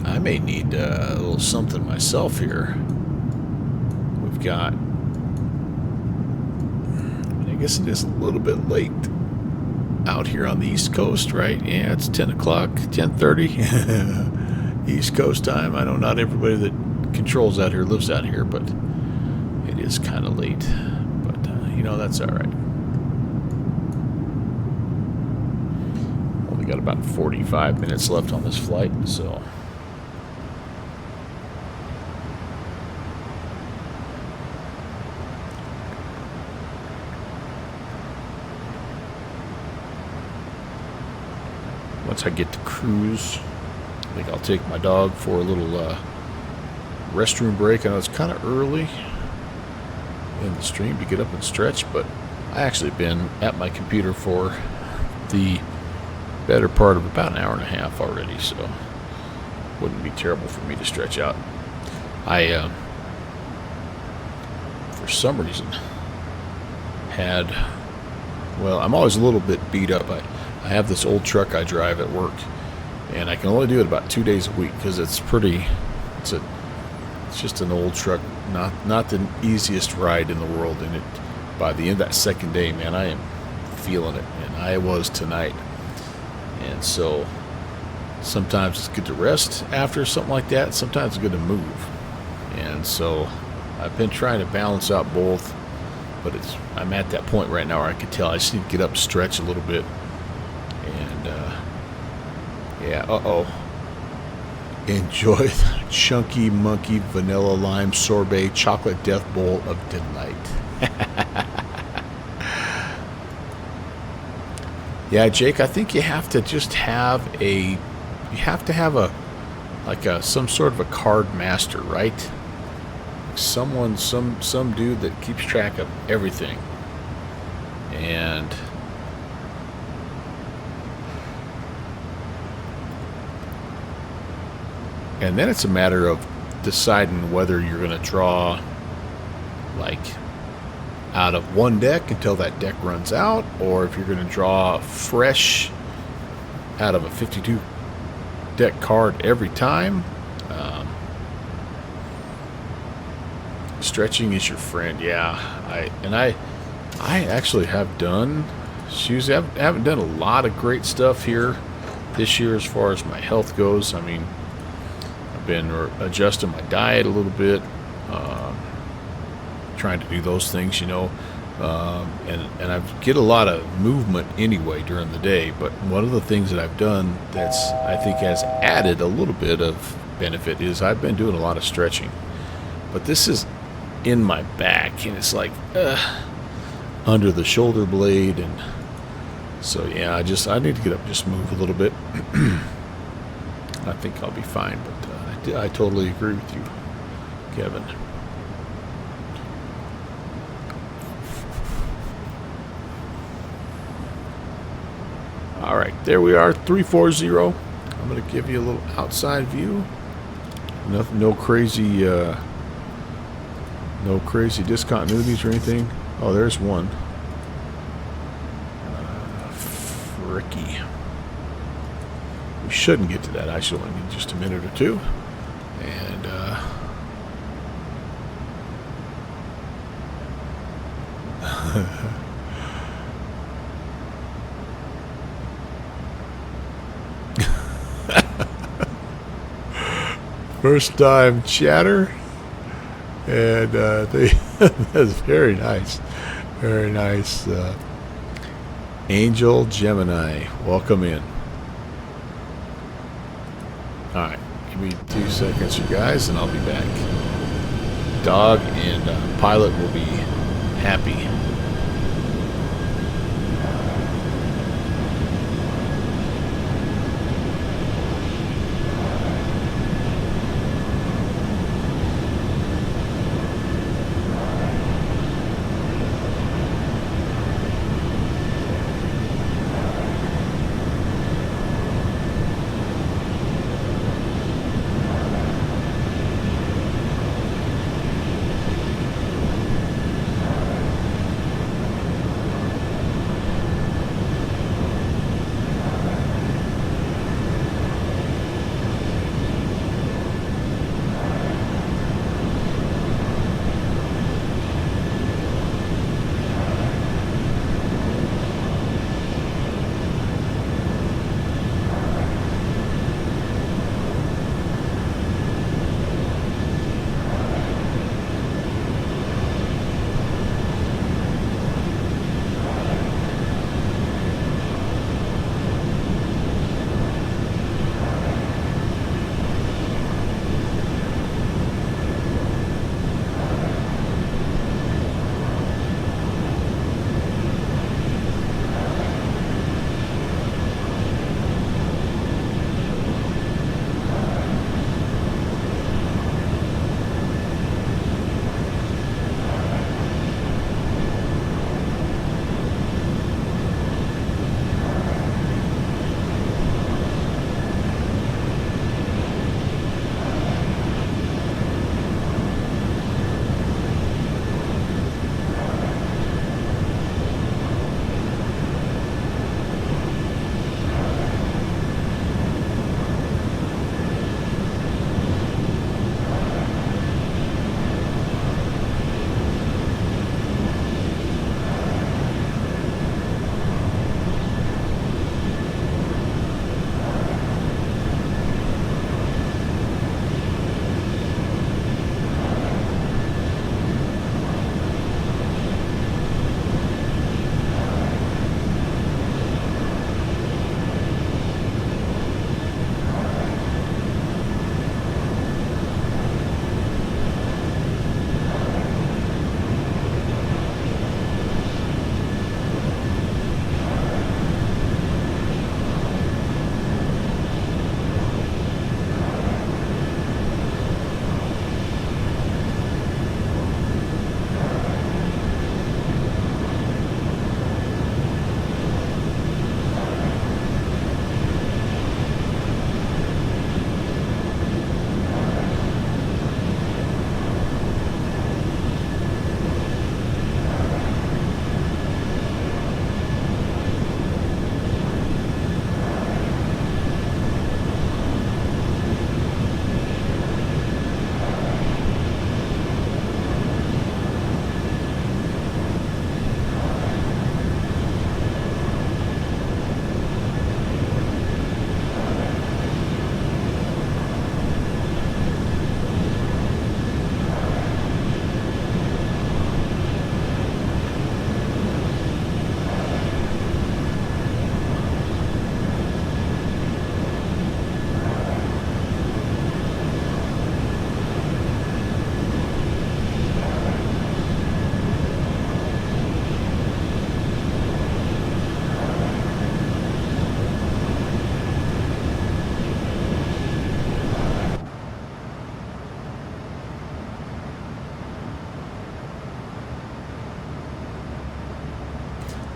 I may need a little something myself here. We've got, I guess it is a little bit late out here on the East Coast, right? Yeah, it's 10 o'clock, 10:30 East Coast time. I know not everybody that controls out here lives out here, but it is kind of late. But, that's all right. Only got about 45 minutes left on this flight, so... Once I get to cruise, I think I'll take my dog for a little restroom break. I know it's kind of early in the stream to get up and stretch, but I actually been at my computer for the better part of about an hour and a half already, so wouldn't be terrible for me to stretch out. I, for some reason, I'm always a little bit beat up. I have this old truck I drive at work, and I can only do it about 2 days a week because it's just an old truck, not the easiest ride in the world. And by the end of that second day, man, I am feeling it, and I was tonight. And so sometimes it's good to rest after something like that. Sometimes it's good to move. And so I've been trying to balance out both, but I'm at that point right now where I can tell I just need to get up and stretch a little bit. Enjoy the Chunky Monkey Vanilla Lime Sorbet Chocolate Death Bowl of Delight. Yeah, Jake, I think you have to just have some sort of a card master, right? Someone, some dude that keeps track of everything. And then it's a matter of deciding whether you're going to draw, like, out of one deck until that deck runs out, or if you're going to draw fresh out of a 52 deck card every time. Stretching is your friend. Yeah, I actually have done. I haven't done a lot of great stuff here this year as far as my health goes. I mean, I've been adjusting my diet a little bit, trying to do those things, you know, and I get a lot of movement anyway during the day. But one of the things that I've done that's I think has added a little bit of benefit is I've been doing a lot of stretching. But this is in my back, and it's like under the shoulder blade, and so yeah, I need to get up and just move a little bit. I think I'll be fine, but I totally agree with you, Kevin. All right, there we are, 340. I'm going to give you a little outside view. No crazy discontinuities or anything. Oh, there's one. Fricky. We shouldn't get to that. I should only need just a minute or two. And first time chatter, and that's very nice, very nice. Angel Gemini, welcome in. All right, give me 2 seconds, you guys, and I'll be back. Dog and Pilot will be happy.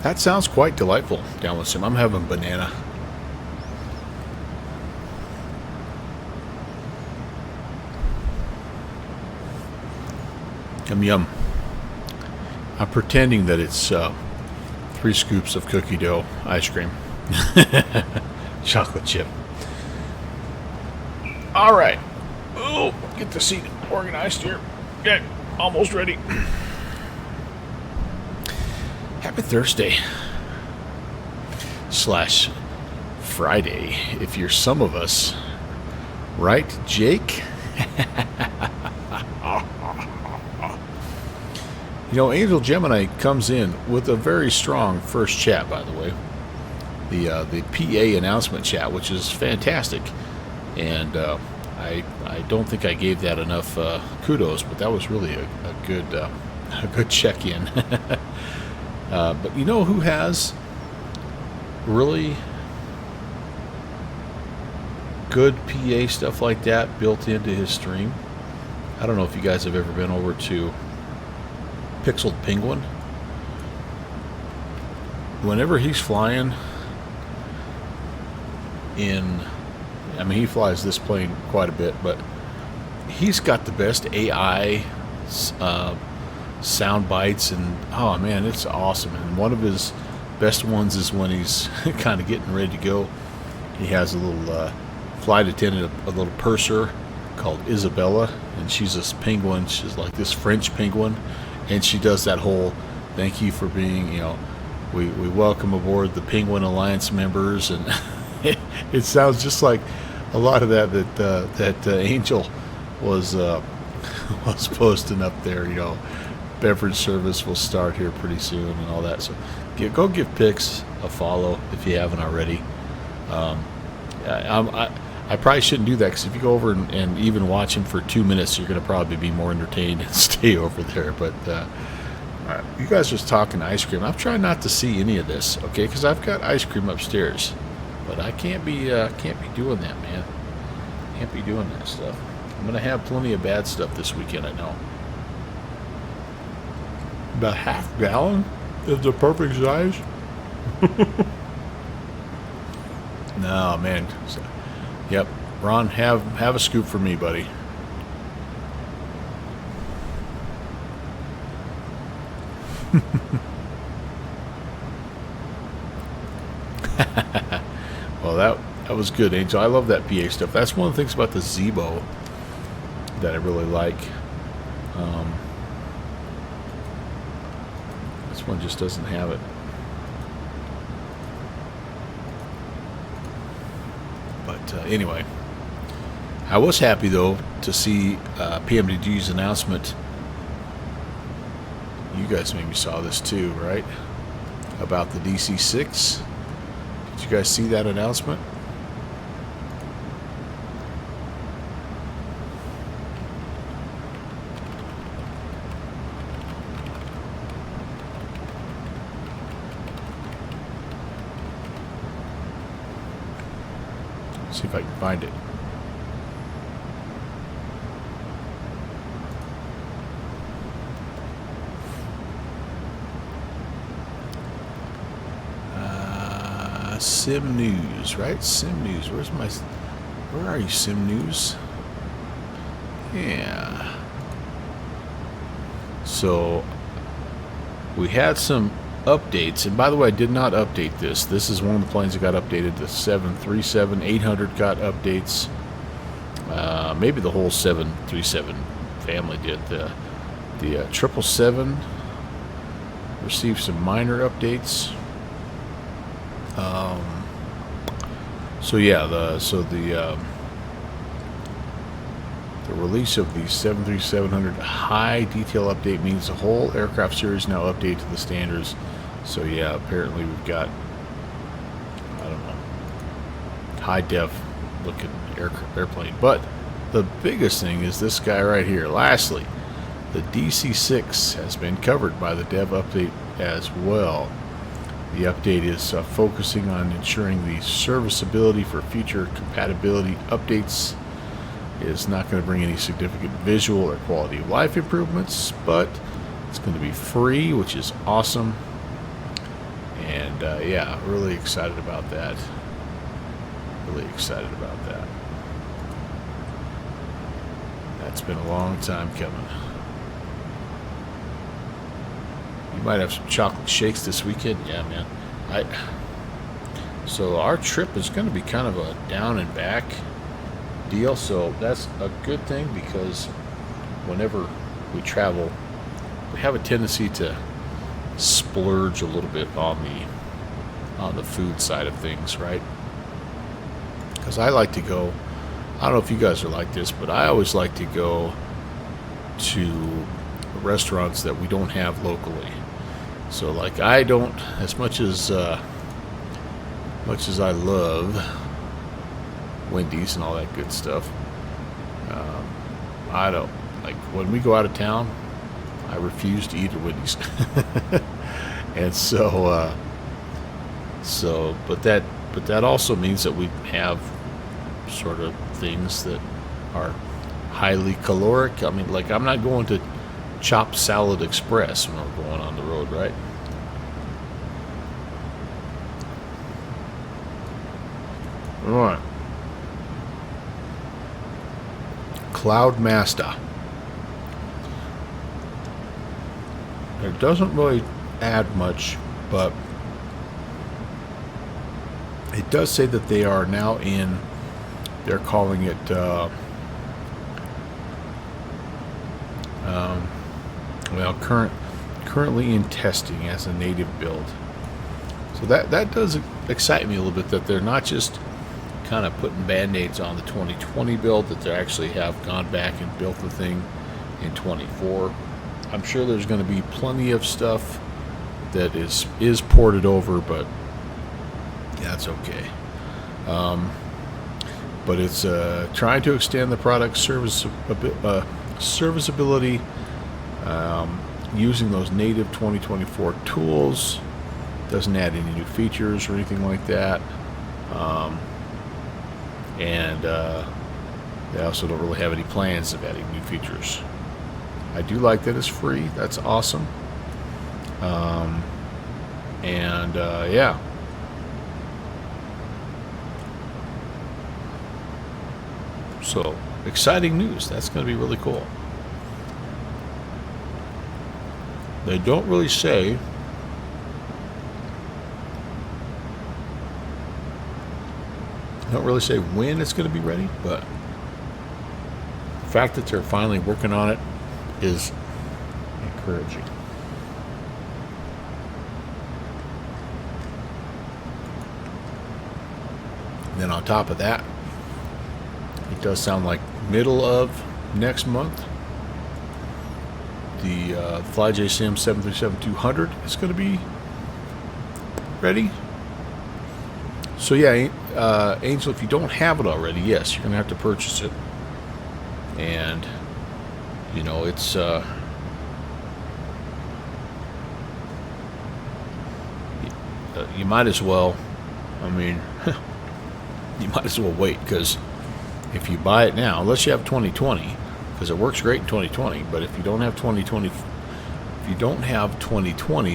That sounds quite delightful, down with Sim. I'm having banana. Yum yum. I'm pretending that it's 3 scoops of cookie dough ice cream. Chocolate chip. All right. Oh, get the seat organized here. Okay, almost ready. Happy Thursday / Friday, if you're some of us. Right, Jake? You know, Angel Gemini comes in with a very strong first chat, by the way. The PA announcement chat, which is fantastic. And I don't think I gave that enough kudos, but that was really a good check-in. But you know who has really good PA stuff like that built into his stream? I don't know if you guys have ever been over to Pixeled Penguin. Whenever he's flying I mean, he flies this plane quite a bit, but he's got the best AI sound bites, and oh man, it's awesome. And one of his best ones is when he's kind of getting ready to go. He has a little flight attendant, a little purser called Isabella, and she's this penguin. She's like this French penguin, and she does that whole thank you for being, you know, we welcome aboard the Penguin Alliance members, and it sounds just like a lot of that Angel was posting up there. You know, beverage service will start here pretty soon and all that. So go give Pix a follow if you haven't already. I probably shouldn't do that, because if you go over and even watch him for 2 minutes, you're going to probably be more entertained and stay over there. But you guys are talking ice cream. I'm trying not to see any of this, okay? Because I've got ice cream upstairs, but I can't be doing that, man. Can't be doing that stuff. I'm going to have plenty of bad stuff this weekend, I know. About half gallon is the perfect size. No, man. Yep, Ron, have a scoop for me, buddy. Well, that was good, Angel. I love that PA stuff. That's one of the things about the Zebo that I really like. This one just doesn't have it. But anyway, I was happy, though, to see PMDG's announcement. You guys maybe saw this too, right? About the DC-6. Did you guys see that announcement? See if I can find it. Sim News, right? Sim News. Where are you, Sim News? Yeah. So we had some updates, and by the way, I did not update this. This is one of the planes that got updated. The 737-800 got updates. Maybe the whole 737 family did. The 777 received some minor updates. So yeah, the release of the 737-800 high detail update means the whole aircraft series now update to the standards. So yeah, apparently we've got, I don't know, high def looking airplane. But the biggest thing is this guy right here. Lastly, the DC-6 has been covered by the dev update as well. The update is focusing on ensuring the serviceability for future compatibility updates. It is not going to bring any significant visual or quality of life improvements, but it's going to be free, which is awesome. And yeah, really excited about that. Really excited about that. That's been a long time coming. You might have some chocolate shakes this weekend. Yeah, man. So our trip is going to be kind of a down and back deal. So that's a good thing, because whenever we travel, we have a tendency to splurge a little bit on the food side of things, right? Because I like to go, I don't know if you guys are like this, but I always like to go to restaurants that we don't have locally. So like, I don't, as much as I love Wendy's and all that good stuff, I don't, like, when we go out of town, I refuse to eat at Wendy's. And but that also means that we have sort of things that are highly caloric. I mean, like, I'm not going to Chopped Salad Express when we're going on the road, right? All right. Cloudmaster. It doesn't really add much, but it does say that they are now in, they're calling it currently in testing as a native build. So that does excite me a little bit, that they're not just kind of putting band-aids on the 2020 build, that they actually have gone back and built the thing in 24. I'm sure there's going to be plenty of stuff that is ported over, but that's okay. But it's trying to extend the product's serviceability, using those native 2024 tools. Doesn't add any new features or anything like that. And they also don't really have any plans of adding new features. I do like that it's free. That's awesome. Yeah. So, exciting news. That's going to be really cool. They don't really say when it's going to be ready, but the fact that they're finally working on it is encouraging. And then on top of that, it does sound like middle of next month, the FlyJSim 737-200 is going to be ready. So yeah, Angel, if you don't have it already, yes, you're going to have to purchase it. And, you know, it's you might as well, I mean, you might as well wait, because if you buy it now, unless you have 2020, because it works great in 2020, but if you don't have 2020,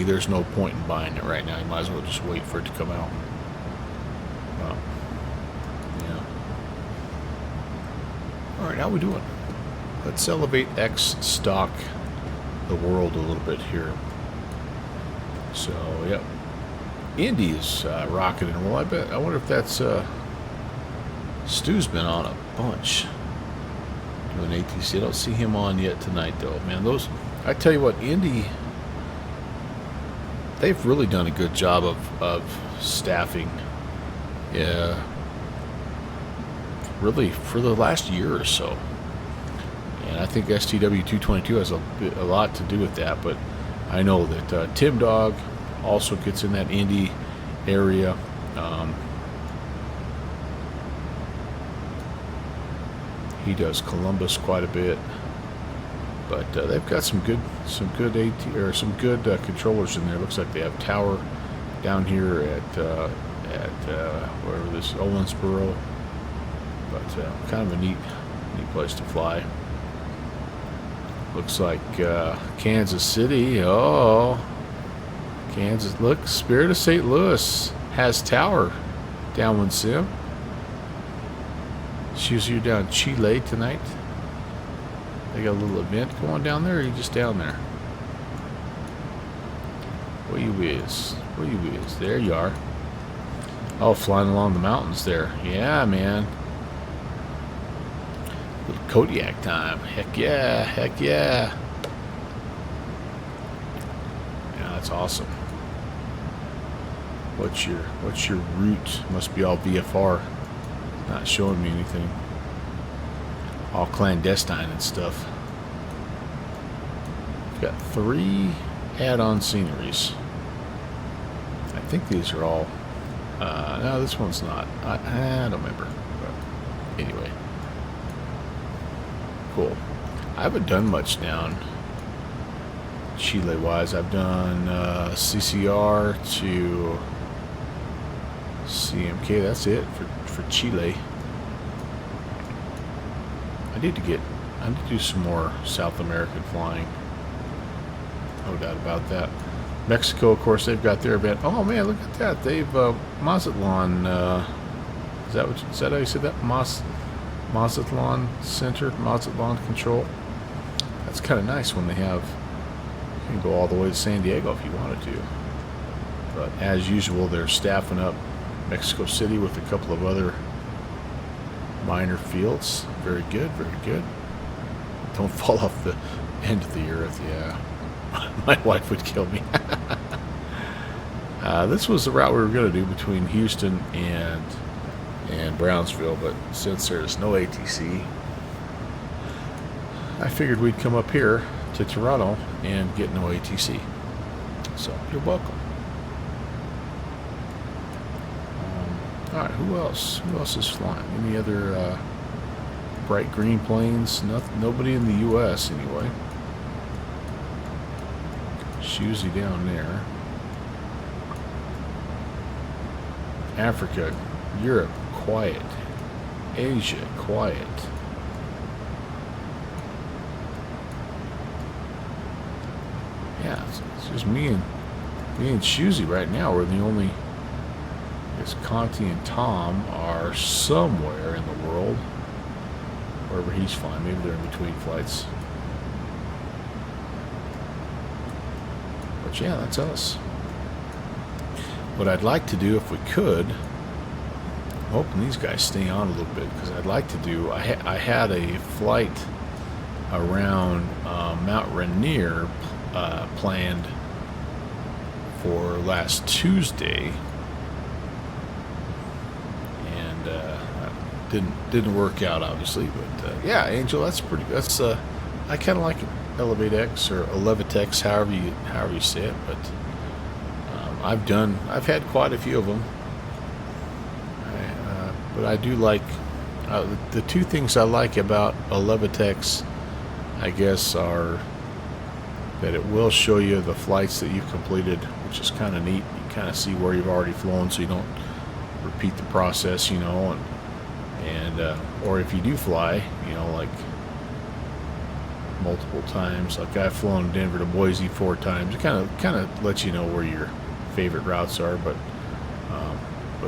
there's no point in buying it right now. You might as well just wait for it to come out. Yeah. All right, how we doing? Let's elevate X stock the world a little bit here. So, yep. Indy is rocketing and roll. I wonder if that's Stu's been on a bunch doing ATC. I don't see him on yet tonight, though. Man, those, I tell you what, Indy, they've really done a good job of staffing. Yeah, really for the last year or so. And I think STW 222 has a lot to do with that. But I know that Tim Dog also gets in that Indy area. He does Columbus quite a bit, but they've got some good controllers in there. Looks like they have Tower down here at wherever this Owensboro, but kind of a neat place to fly. Looks like Kansas City. Oh, Kansas. Look, Spirit of St. Louis has tower. Downwind Sim. Shoes you down Chile tonight. They got a little event going down there, or are you just down there? Where you is? Where you is? There you are. Oh, flying along the mountains there. Yeah, man. Little Kodiak time. Heck yeah, heck yeah. Yeah, that's awesome. What's your route? Must be all VFR. Not showing me anything. All clandestine and stuff. We've got 3 add-on sceneries. I think these are all. No, this one's not. I don't remember. But anyway, cool. I haven't done much down Chile-wise. I've done CCR to CMK. That's it for Chile. I need to do some more South American flying. No doubt about that. Mexico, of course, they've got their event. Oh man, look at that! They've Mazatlan. Is that how you said that? Mazatlan Center, Mazatlan Control. That's kind of nice when they have. You can go all the way to San Diego if you wanted to. But as usual, they're staffing up Mexico City with a couple of other minor fields. Very good, very good. Don't fall off the end of the earth, yeah. My wife would kill me. This was the route we were going to do between Houston and Brownsville, but since there's no ATC, I figured we'd come up here to Toronto and get no ATC. So, you're welcome. Alright, who else? Who else is flying? Any other bright green planes? Nobody in the U.S. anyway. Shoesy down there. Africa, Europe, quiet. Asia, quiet. Yeah, it's just me and Shoesy right now. We're the only. I guess Conti and Tom are somewhere in the world. Wherever he's flying. Maybe they're in between flights. But yeah, that's us. What I'd like to do, if we could, I'm hoping these guys stay on a little bit, because I'd like to do, I had a flight around Mount Rainier planned for last Tuesday, and didn't work out, obviously. But yeah, Angel, that's pretty. That's I kind of like Elevate X or Elevitex, however you say it. But I've had quite a few of them. But I do like the two things I like about Elevitex, I guess, are that it will show you the flights that you've completed, which is kind of neat. You kind of see where you've already flown, so you don't repeat the process, you know, and or if you do fly, you know, like multiple times, like I've flown Denver to Boise 4 times. It kind of lets you know where your favorite routes are. But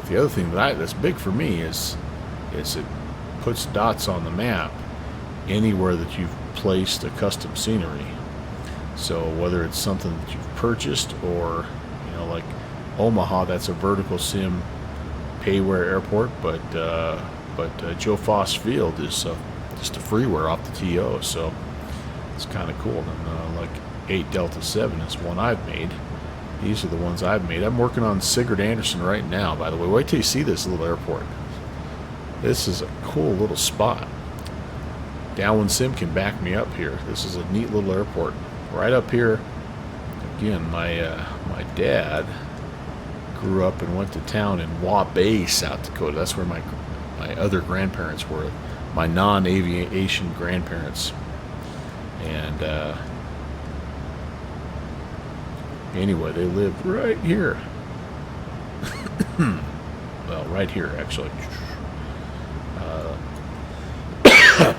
the other thing that's big for me is it puts dots on the map anywhere that you've placed a custom scenery. So whether it's something that you've purchased, or you know, like Omaha, that's a vertical sim payware airport, but Joe Foss Field is just a freeware off the TO, so it's kind of cool. And like 8 Delta 7 is one I've made. These are the ones I've made. I'm working on Sigurd Anderson right now, by the way. Wait till you see this little airport. This is a cool little spot. Downwind Sim can back me up here. This is a neat little airport. Right up here, again, my dad grew up and went to town in Waubay, South Dakota. That's where my other grandparents were, my non-aviation grandparents. And anyway, they lived right here. Well, right here, actually.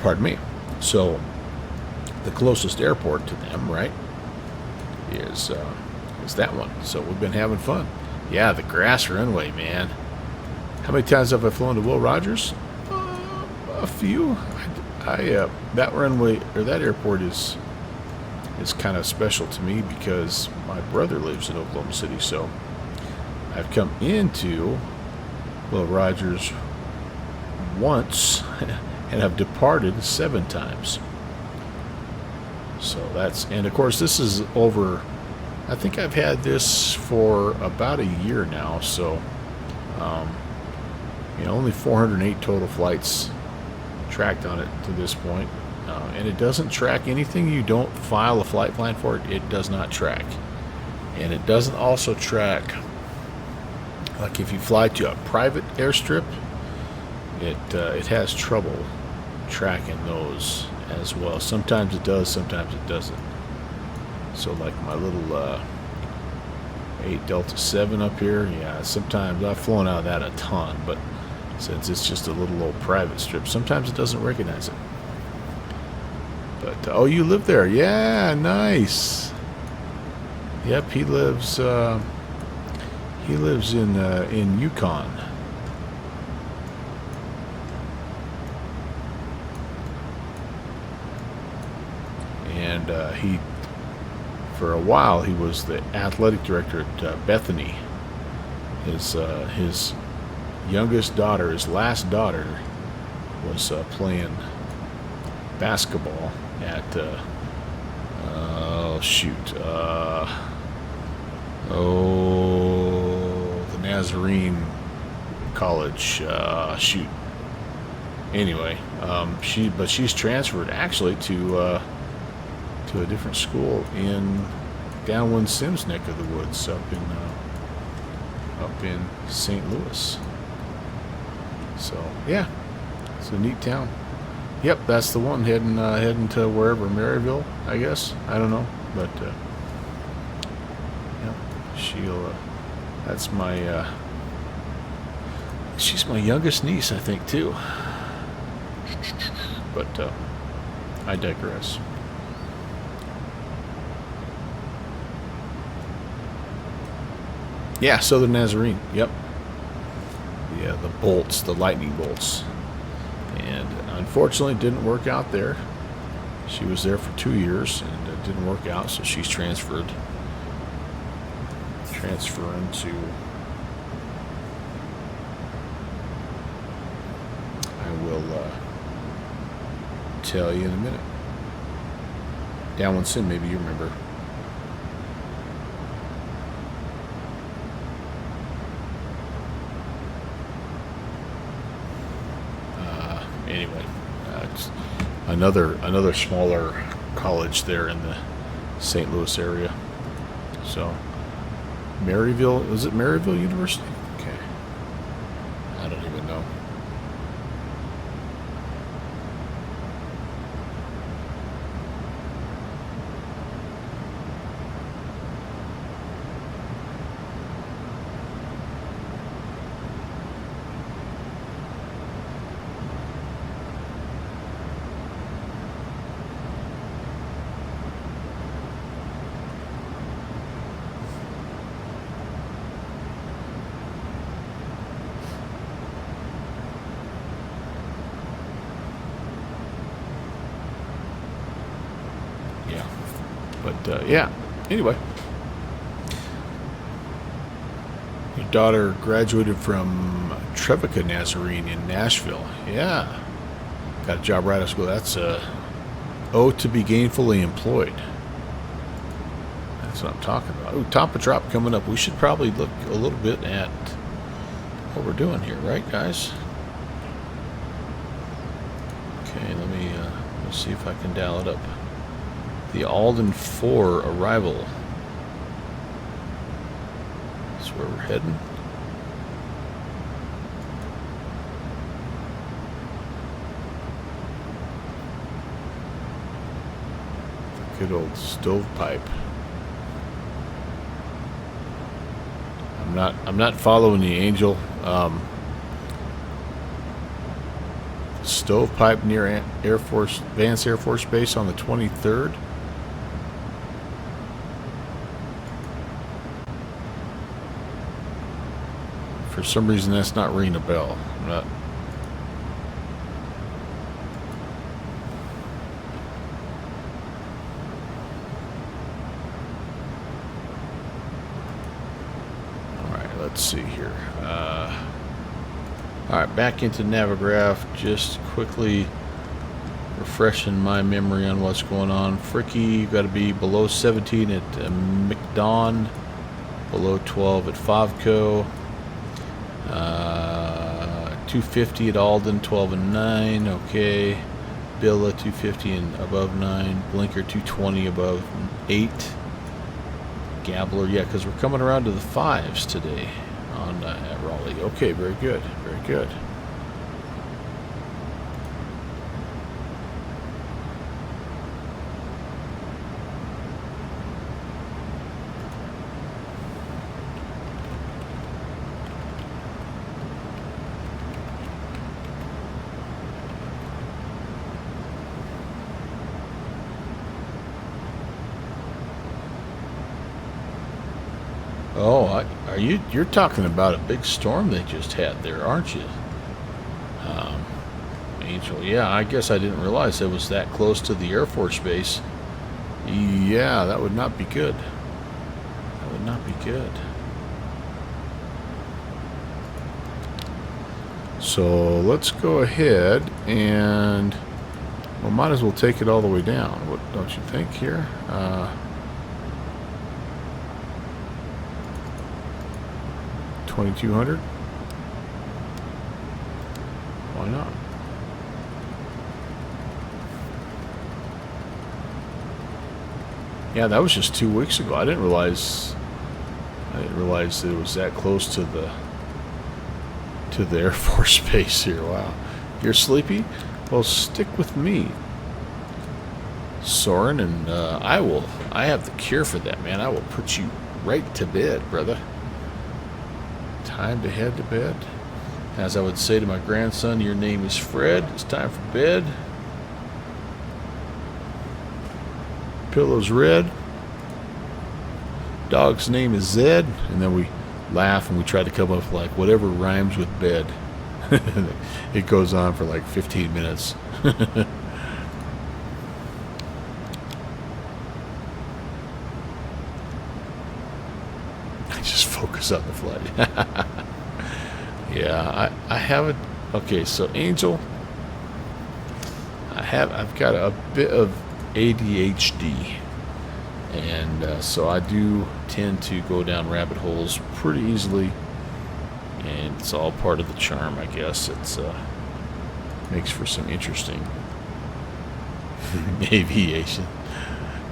Pardon me. So the closest airport to them, right, is is that one. So we've been having fun. Yeah, the grass runway, man. How many times have I flown to Will Rogers? A few. That runway or that airport is kind of special to me because my brother lives in Oklahoma City, so I've come into Will Rogers once and I've departed 7 times. So and of course this is over, I think I've had this for about a year now, so only 408 total flights tracked on it to this point. And it doesn't track anything you don't file a flight plan for. It does not track. And it doesn't also track, like if you fly to a private airstrip, it has trouble tracking those as well. Sometimes it does, sometimes it doesn't. So like my little 8 Delta 7 up here, yeah, sometimes I've flown out of that a ton, but since it's just a little old private strip, sometimes it doesn't recognize it. But oh, you live there? Yeah, nice. Yep, he lives in Yukon. And for a while, he was the athletic director at Bethany. His youngest daughter, his last daughter, was playing basketball at the Nazarene College. Anyway, she's transferred actually to a different school in downwind Sims neck of the woods up in St. Louis. So yeah, it's a neat town. Yep, that's the one heading to wherever, Maryville, I guess. I don't know, but yeah, that's my she's my youngest niece, I think, too. But I digress. Yeah, Southern Nazarene. Yep. Yeah, the bolts, the lightning bolts. And unfortunately, it didn't work out there. She was there for 2 years, and it didn't work out, so she's transferring to... I will tell you in a minute. Downwind Sim, maybe you remember. Anyway, it's another smaller college there in the St. Louis area. So, Maryville, was it Maryville University? Okay. I don't even know. But yeah, anyway, your daughter graduated from Trevica Nazarene in Nashville. Yeah, got a job right out of school. That's to be gainfully employed. That's what I'm talking about. Oh, Top of Drop coming up. We should probably look a little bit at what we're doing here, right, guys? Okay, let's see if I can dial it up. The Alden 4 arrival. That's where we're heading. Good old stovepipe. I'm not following the Angel. Stovepipe near Vance Air Force Base on the 23rd. some reason that's not ringing a bell. Alright, let's see here. Alright, back into Navigraph. Just quickly refreshing my memory on what's going on. Fricky, you got to be below 17 at McDon, below 12 at Favco, 250 at Alden, 12 and 9. Okay, Billa 250 and above 9. Blinker 220 above 8. Gabler, yeah, because we're coming around to the 5s today on at Raleigh. Okay, very good, very good. Oh, you're talking about a big storm they just had there, aren't you? Angel, yeah, I guess I didn't realize it was that close to the Air Force Base. Yeah, that would not be good. That would not be good. So let's go ahead and, well, might as well take it all the way down. What don't you think here? 2200. Why not? Yeah, that was just 2 weeks ago. I didn't realize that it was that close to the Air Force Base here. Wow. You're sleepy? Well, stick with me, Soren, and I have the cure for that, man. I will put you right to bed, brother. Time to head to bed. As I would say to my grandson, your name is Fred. It's time for bed. Pillow's red. Dog's name is Zed. And then we laugh and we try to come up with like whatever rhymes with bed. It goes on for like 15 minutes. Just focus on the flight. Yeah, I haven't. Okay, so Angel, I've got a bit of ADHD, and so I do tend to go down rabbit holes pretty easily, and it's all part of the charm, I guess. It's makes for some interesting aviation.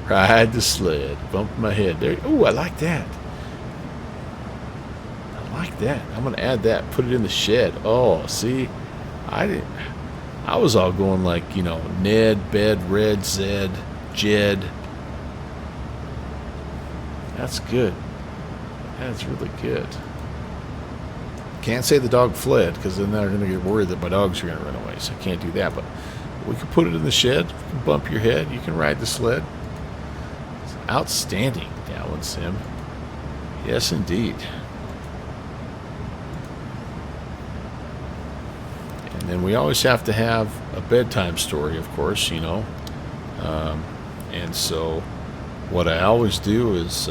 Ride the sled, bump my head there. Oh, I like that. Like that. I'm gonna add that, put it in the shed. Oh, see, I was all going like, you know, Ned, Bed, Red, Zed, Jed. That's good. That's really good. Can't say the dog fled, because then they're gonna get worried that my dogs are gonna run away, so I can't do that. But we can put it in the shed. You can bump your head. You can ride the sled. It's outstanding, Dallin Sim. Yes, indeed. And then we always have to have a bedtime story, of course, you know. And so what I always do is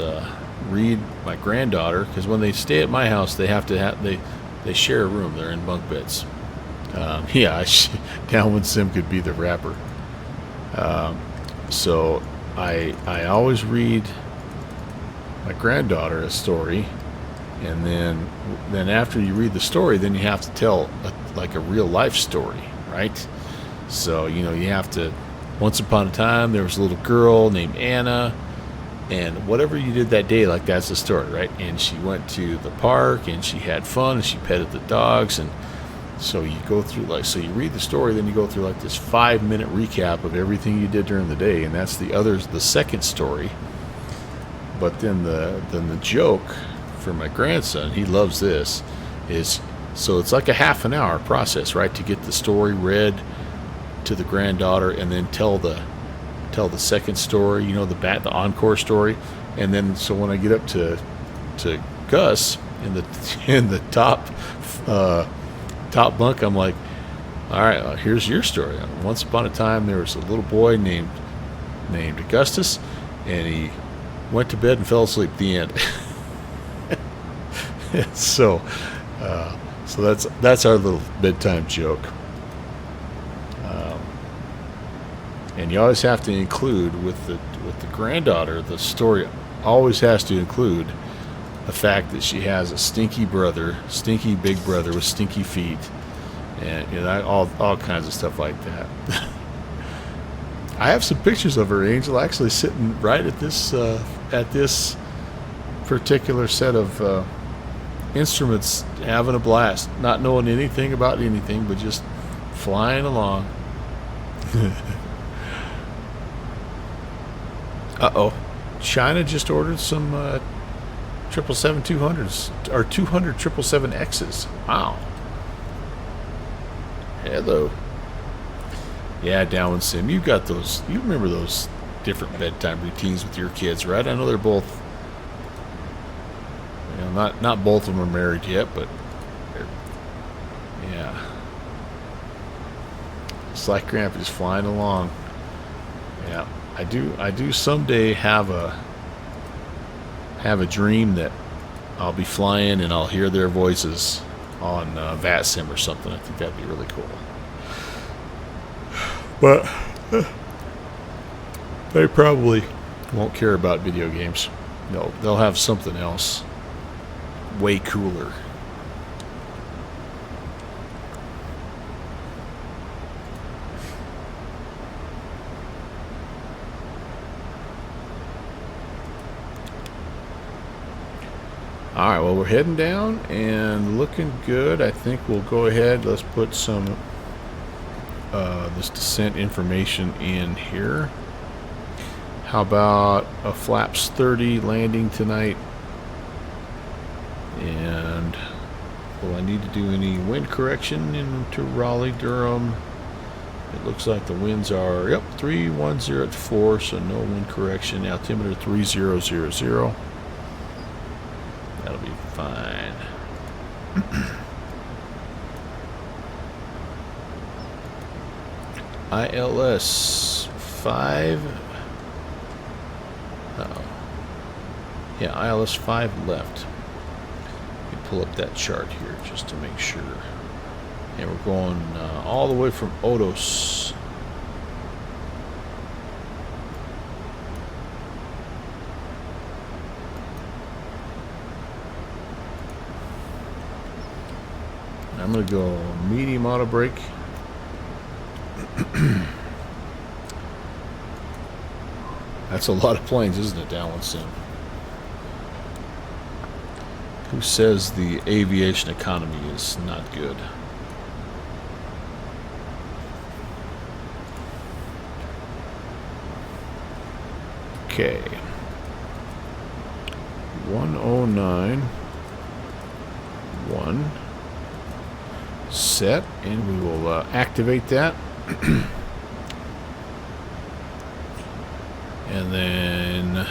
read my granddaughter, because when they stay at my house, they have to they share a room. They're in bunk beds. Yeah, Downwind Sim could be the rapper. So I always read my granddaughter a story, and then after you read the story, then you have to tell like a real life story, right? So, you know, you have to, once upon a time there was a little girl named Anna, and whatever you did that day, like that's the story, right? And she went to the park and she had fun and she petted the dogs, and so you go through, like, so you read the story, then you go through like this 5-minute recap of everything you did during the day, and that's the second story. But then the joke for my grandson, he loves this, is, so it's like a half an hour process, right, to get the story read to the granddaughter, and then tell the second story, you know, the encore story. And then so when I get up to Gus in the top top bunk, I'm like, all right, here's your story. Once upon a time, there was a little boy named Augustus, and he went to bed and fell asleep. The end. So that's our little bedtime joke. And you always have to include with the granddaughter, the story always has to include the fact that she has a stinky big brother with stinky feet, and all kinds of stuff like that. I have some pictures of her, Angel, actually sitting right at this particular set of instruments, having a blast, not knowing anything about anything, but just flying along. Uh-oh. China just ordered some 777-200s, or 200 777Xs. Wow. Hello. Yeah, Down Sim, you got those. You remember those different bedtime routines with your kids, right? I know they're both, not both of them are married yet, but yeah. It's like Grandpa's flying along. Yeah, I do someday have a dream that I'll be flying and I'll hear their voices on VATSIM or something. I think that'd be really cool. But they probably won't care about video games. No, they'll have something else way cooler. Alright, well, we're heading down and looking good. I think we'll go ahead. Let's put some this descent information in here. How about a flaps 30 landing tonight? And will I need to do any wind correction into Raleigh, Durham? It looks like the winds are, 310 at 4, so no wind correction. Altimeter 3000. That'll be fine. ILS 5. Uh-oh. Yeah, ILS 5 left. Let me pull up that chart here just to make sure. And we're going all the way from Odos. I'm going to go medium auto brake. That's a lot of planes, isn't it, Down Sim? Who says the aviation economy is not good? Okay. 109.1. Set, and we will activate that. And then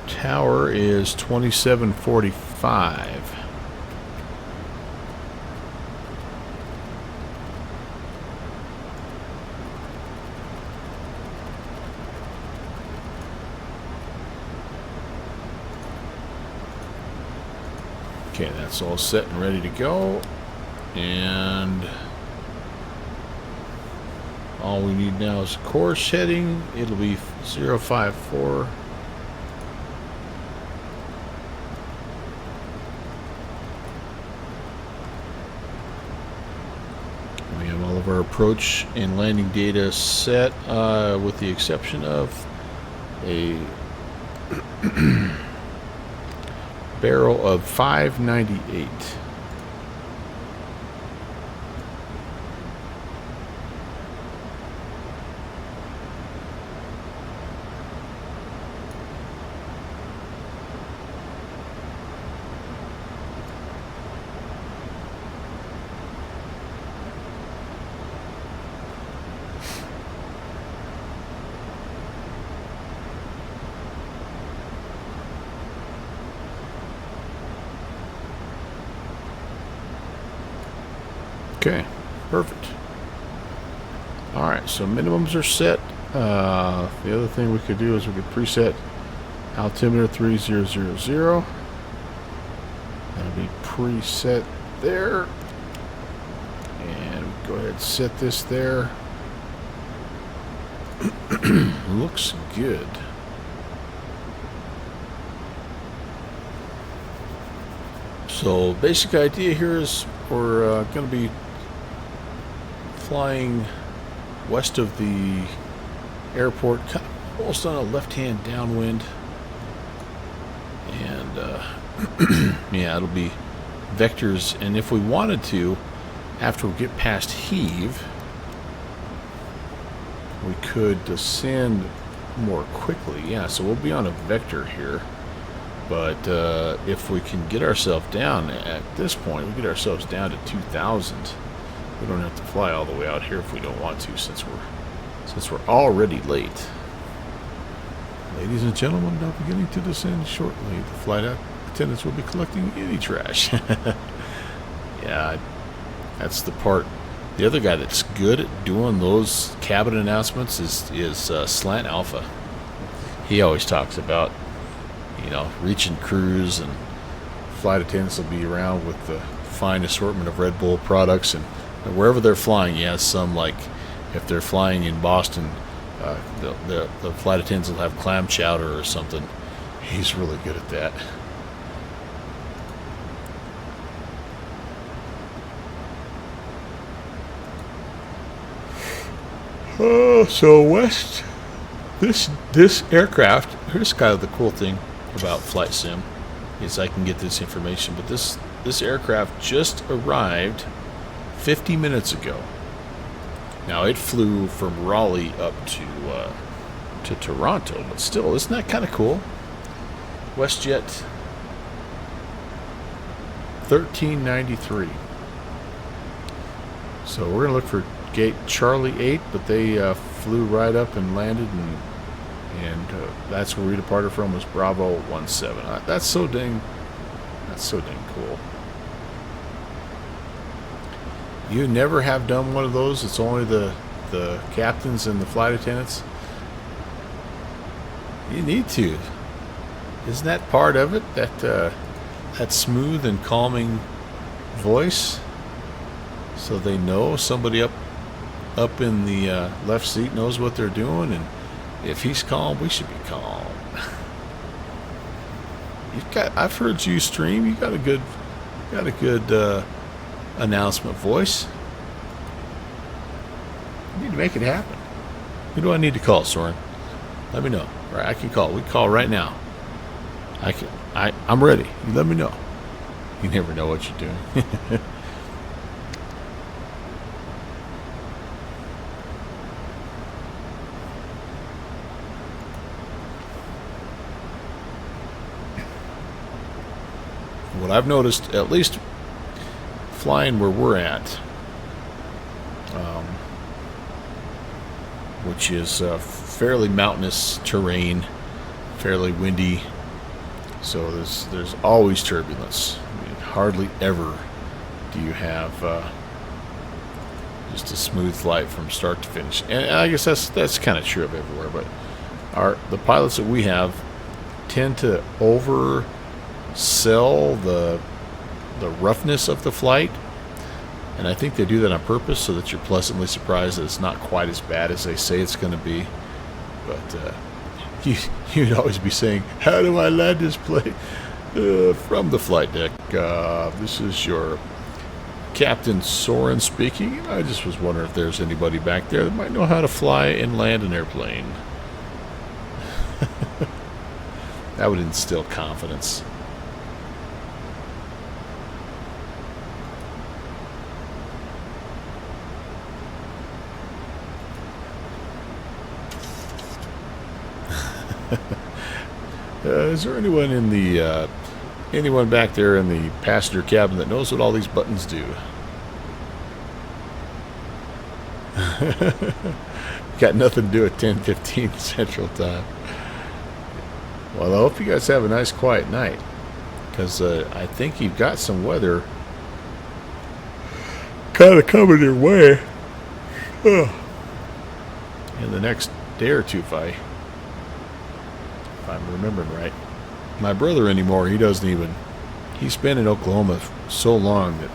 tower is 2745. Okay, that's all set and ready to go. And all we need now is course heading. It'll be 054. We have all of our approach and landing data set, with the exception of a barrel of 598. Okay, perfect. Alright, so minimums are set. The other thing we could do is we could preset altimeter 3000. That'll be preset there. And go ahead and set this there. Looks good. So basic idea here is we're going to be flying west of the airport, almost on a left-hand downwind, and yeah, it'll be vectors. And if we wanted to, after we get past heave, we could descend more quickly. Yeah, so we'll be on a vector here. But if we can get ourselves down at this point, we get ourselves down to 2,000. We don't have to fly all the way out here if we don't want to, since we're already late. Ladies and gentlemen, now beginning to descend shortly. The flight attendants will be collecting any trash. Yeah, that's the part. The other guy that's good at doing those cabin announcements is Slant Alpha. He always talks about, you know, reaching crews, and flight attendants will be around with the fine assortment of Red Bull products, and wherever they're flying, he has some, like if they're flying in Boston, the flight attendants will have clam chowder or something. He's really good at that. So west, this aircraft, here's kind of the cool thing about Flight Sim, is I can get this information, but this aircraft just arrived 50 minutes ago. Now it flew from Raleigh up to Toronto, but still, isn't that kind of cool? WestJet 1393. So we're gonna look for gate Charlie 8, but they flew right up and landed, and that's where we departed from, was Bravo 17. That's so dang cool. You never have done one of those? It's only the captains and the flight attendants? You need to. Isn't that part of it? That smooth and calming voice, so they know somebody up in the left seat knows what they're doing, and if he's calm, we should be calm. I've heard you stream. You got a good announcement voice. You need to make it happen. Who do I need to call, Soren? Let me know. Right, I can call. We can call right now. I'm ready. You let me know. You never know what you're doing. What I've noticed, at least flying where we're at, which is fairly mountainous terrain, fairly windy, so there's always turbulence. I mean, hardly ever do you have just a smooth flight from start to finish. And I guess that's kind of true of everywhere, but the pilots that we have tend to oversell the roughness of the flight, and I think they do that on purpose so that you're pleasantly surprised that it's not quite as bad as they say it's going to be. But you'd always be saying, how do I land this plane? From the flight deck, this is your Captain Soren speaking. I just was wondering if there's anybody back there that might know how to fly and land an airplane. That would instill confidence. Is there anyone in the anyone back there in the passenger cabin that knows what all these buttons do? Got nothing to do at 10:15 Central Time. Well, I hope you guys have a nice quiet night, because I think you've got some weather kind of coming your way. Ugh. In the next day or two, if I'm remembering right. My brother anymore, he doesn't even. He's been in Oklahoma so long that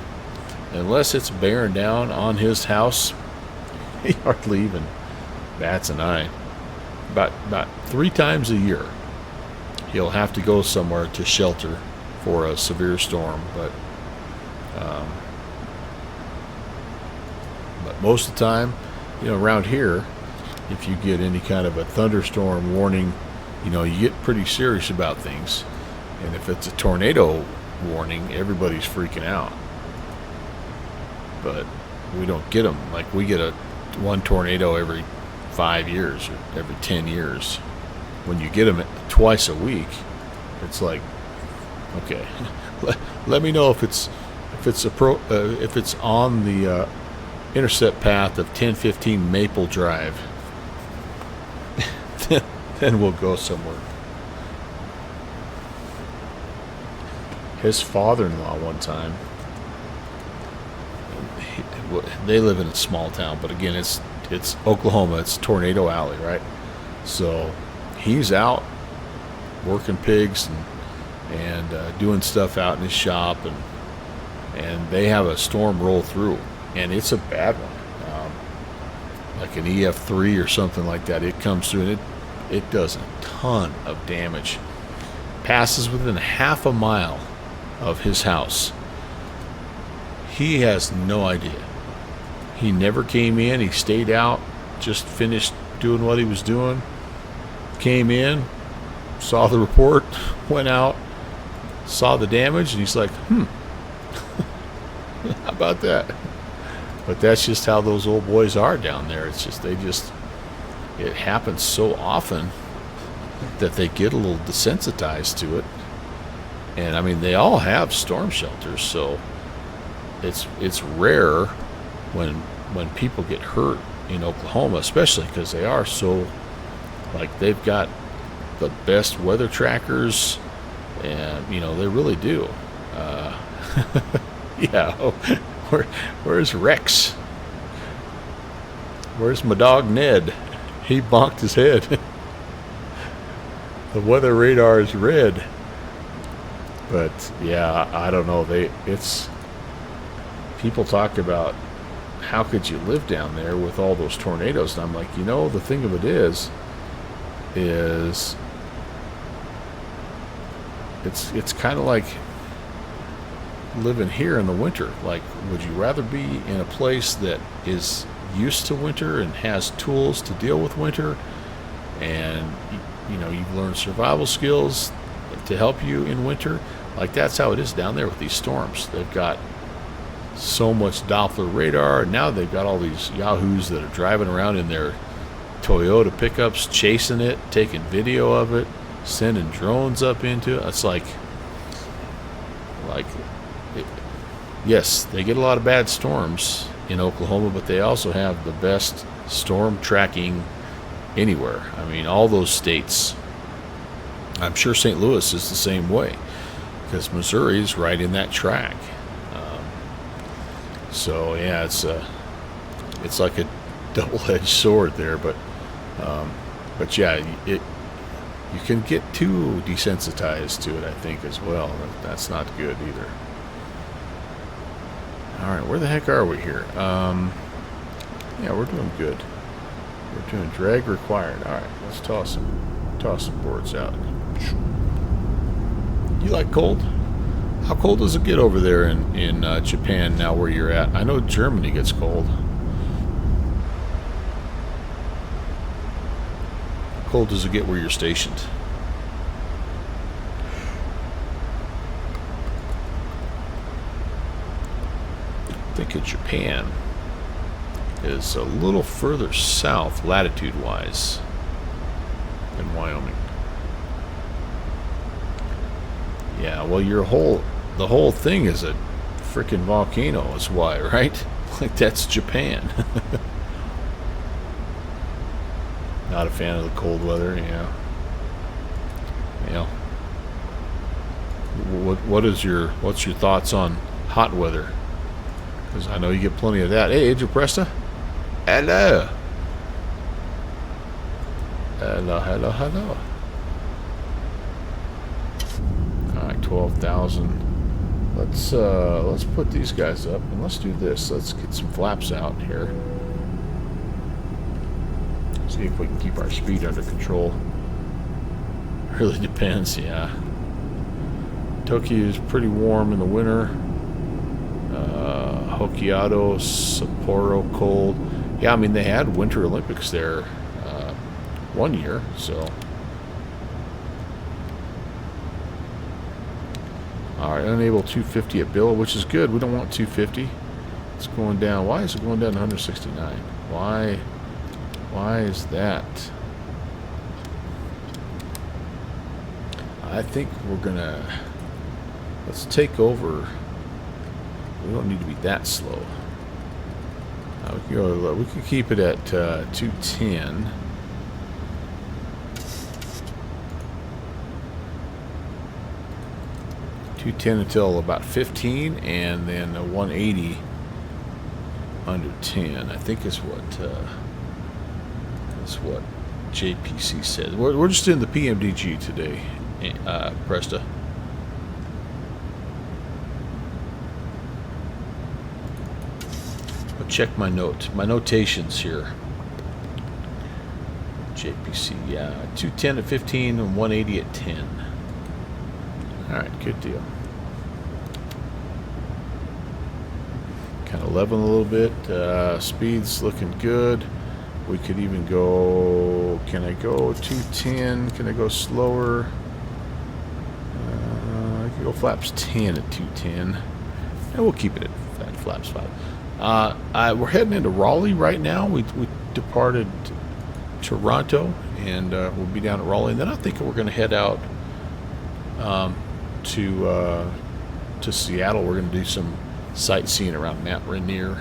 unless it's bearing down on his house, he hardly even bats an eye. About 3 times a year, he'll have to go somewhere to shelter for a severe storm, but most of the time, you know, around here, if you get any kind of a thunderstorm warning, you know, you get pretty serious about things. And if it's a tornado warning, everybody's freaking out. But we don't get them. Like, we get one tornado every 5 years or every 10 years. When you get them twice a week, it's like, okay, let me know if it's on the intercept path of 1015 Maple Drive. Then we'll go somewhere. His father-in-law one time, they live in a small town, but again, it's Oklahoma. It's Tornado Alley, right? So he's out working pigs and doing stuff out in his shop, and they have a storm roll through, and it's a bad one, like an EF3 or something like that. It comes through and it does a ton of damage. Passes within half a mile of his house. He has no idea. He never came in. He stayed out, just finished doing what he was doing, came in, saw the report, went out, saw the damage, and he's like, how about that? But that's just how those old boys are down there. It's just, it happens so often that they get a little desensitized to it. And I mean, they all have storm shelters, so it's rare when people get hurt in Oklahoma, especially because they are so, like, they've got the best weather trackers, and you know, they really do. Yeah. Where's Rex? Where's my dog Ned? He bonked his head. The weather radar is red. But yeah, I don't know. It's people talk about how could you live down there with all those tornadoes, and I'm like, you know, the thing of it is it's kind of like living here in the winter. Like, would you rather be in a place that is used to winter and has tools to deal with winter, and you know, you've learned survival skills to help you in winter? Like, that's how it is down there with these storms. They've got so much Doppler radar, and now they've got all these yahoos that are driving around in their Toyota pickups, chasing it, taking video of it, sending drones up into it. It's like yes, they get a lot of bad storms in Oklahoma, but they also have the best storm tracking anywhere. I mean, all those states. I'm sure St. Louis is the same way, because Missouri's right in that track. So yeah, it's like a double-edged sword there, but yeah, you can get too desensitized to it, I think, as well. That's not good either. All right, where the heck are we here? Yeah, we're doing good. We're doing drag required. All right, let's toss some boards out. You like cold? How cold does it get over there in Japan now where you're at? I know Germany gets cold. How cold does it get where you're stationed? I think in Japan is a little further south latitude-wise than Wyoming. Yeah, well, the whole thing is a freaking volcano is why, right? Like, that's Japan. Not a fan of the cold weather, yeah. Yeah. What's your thoughts on hot weather? because I know you get plenty of that. Hey, Agent Presta. Hello. Hello, hello, hello. All right, 12,000. Let's put these guys up and let's do this. Let's get some flaps out here. See if we can keep our speed under control. Really depends, yeah. Tokyo is pretty warm in the winter. Hokkaido, Sapporo cold. Yeah, I mean they had Winter Olympics there one year, so. Alright, unable 250 at Bill, which is good. We don't want 250. It's going down. Why is it going down to 169? Why is that? I think we're gonna, let's take over. We don't need to be that slow. We can keep it at 210. Until about 15, and then a 180 under 10. I think is what JPC said. We're just in the PMDG today, Presta. I'll check my notations here. JPC, yeah, 210 at 15 and 180 at 10. Alright, good deal. Kind of leveling a little bit. Speed's looking good. We could even go... Can I go 210? Can I go slower? I can go flaps 10 at 210. And we'll keep it at flaps 5. We're heading into Raleigh right now. We departed Toronto, and we'll be down at Raleigh. And then I think we're going to head out... to Seattle. We're going to do some sightseeing around Mount Rainier.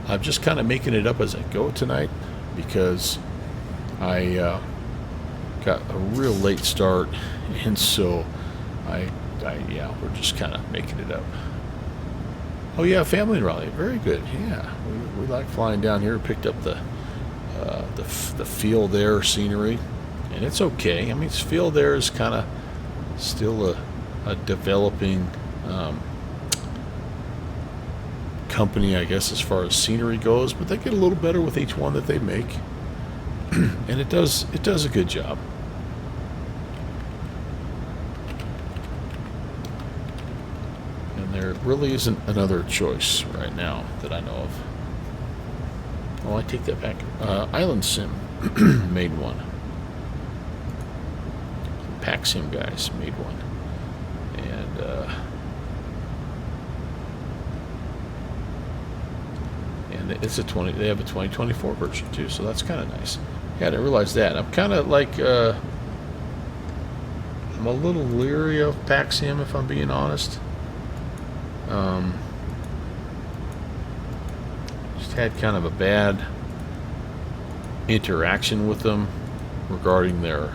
I'm just kind of making it up as I go tonight because I got a real late start, and so yeah, we're just kind of making it up. Oh yeah, family in Raleigh, very good. Yeah, we like flying down here. Picked up the field there scenery, and it's okay. I mean, this field there is kind of still a developing company, I guess, as far as scenery goes, but they get a little better with each one that they make, and it does a good job. And there really isn't another choice right now that I know of. Oh, I take that back. Island Sim made one. Pack Sim guys made one. And it's a they have a 2024 version too, so that's kind of nice. Yeah, I didn't realize that. I'm kind of like I'm a little leery of Pack Sim, if I'm being honest. Just had kind of a bad interaction with them regarding their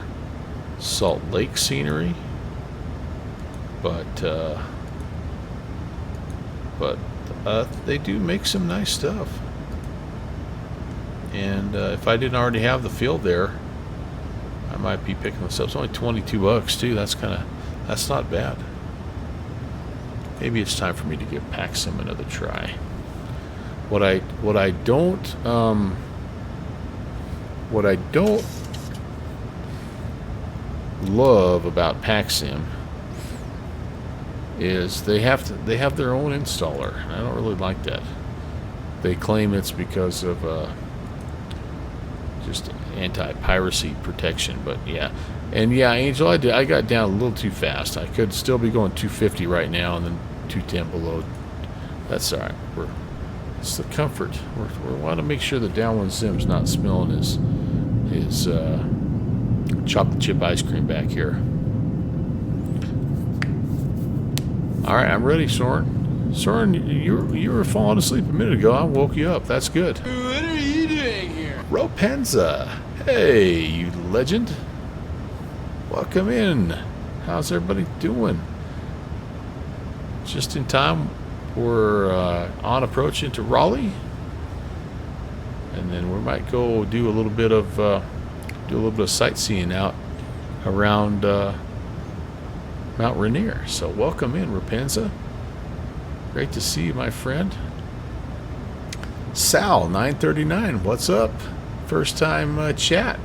Salt Lake scenery, but they do make some nice stuff. And if I didn't already have the field there, I might be picking this up. It's only $22 too. That's not bad. Maybe it's time for me to give Pack Sim another try. What I don't love about Pack Sim is they have their own installer. I don't really like that. They claim it's because of just anti-piracy protection, but yeah. And yeah, Angel, I got down a little too fast. I could still be going 250 right now and then 210 below. That's all right. It's the comfort. We want to make sure the downwind sim's not smelling his chocolate chip ice cream back here. All right, I'm ready, Soren. Soren, you were falling asleep a minute ago. I woke you up. That's good. What are you doing here? Ropenza. Hey, you legend. Welcome in. How's everybody doing? Just in time we're on approach into Raleigh, and then we might go do a little bit of sightseeing out around Mount Rainier. So welcome in, Rapenza. Great to see you, my friend. Sal 939, what's up? First time chat.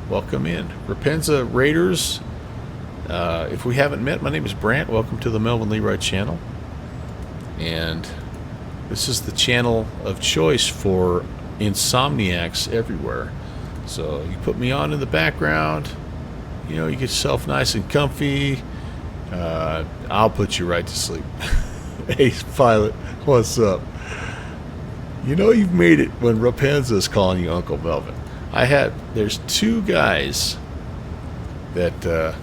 Welcome in, Rapenza Raiders. If we haven't met, my name is Brant. Welcome to the Melvin Leroy channel. And this is the channel of choice for insomniacs everywhere. So you put me on in the background, you know, you get yourself nice and comfy. I'll put you right to sleep. Ace Pilot, what's up? You know you've made it when Rapenza is calling you Uncle Melvin. There's two guys that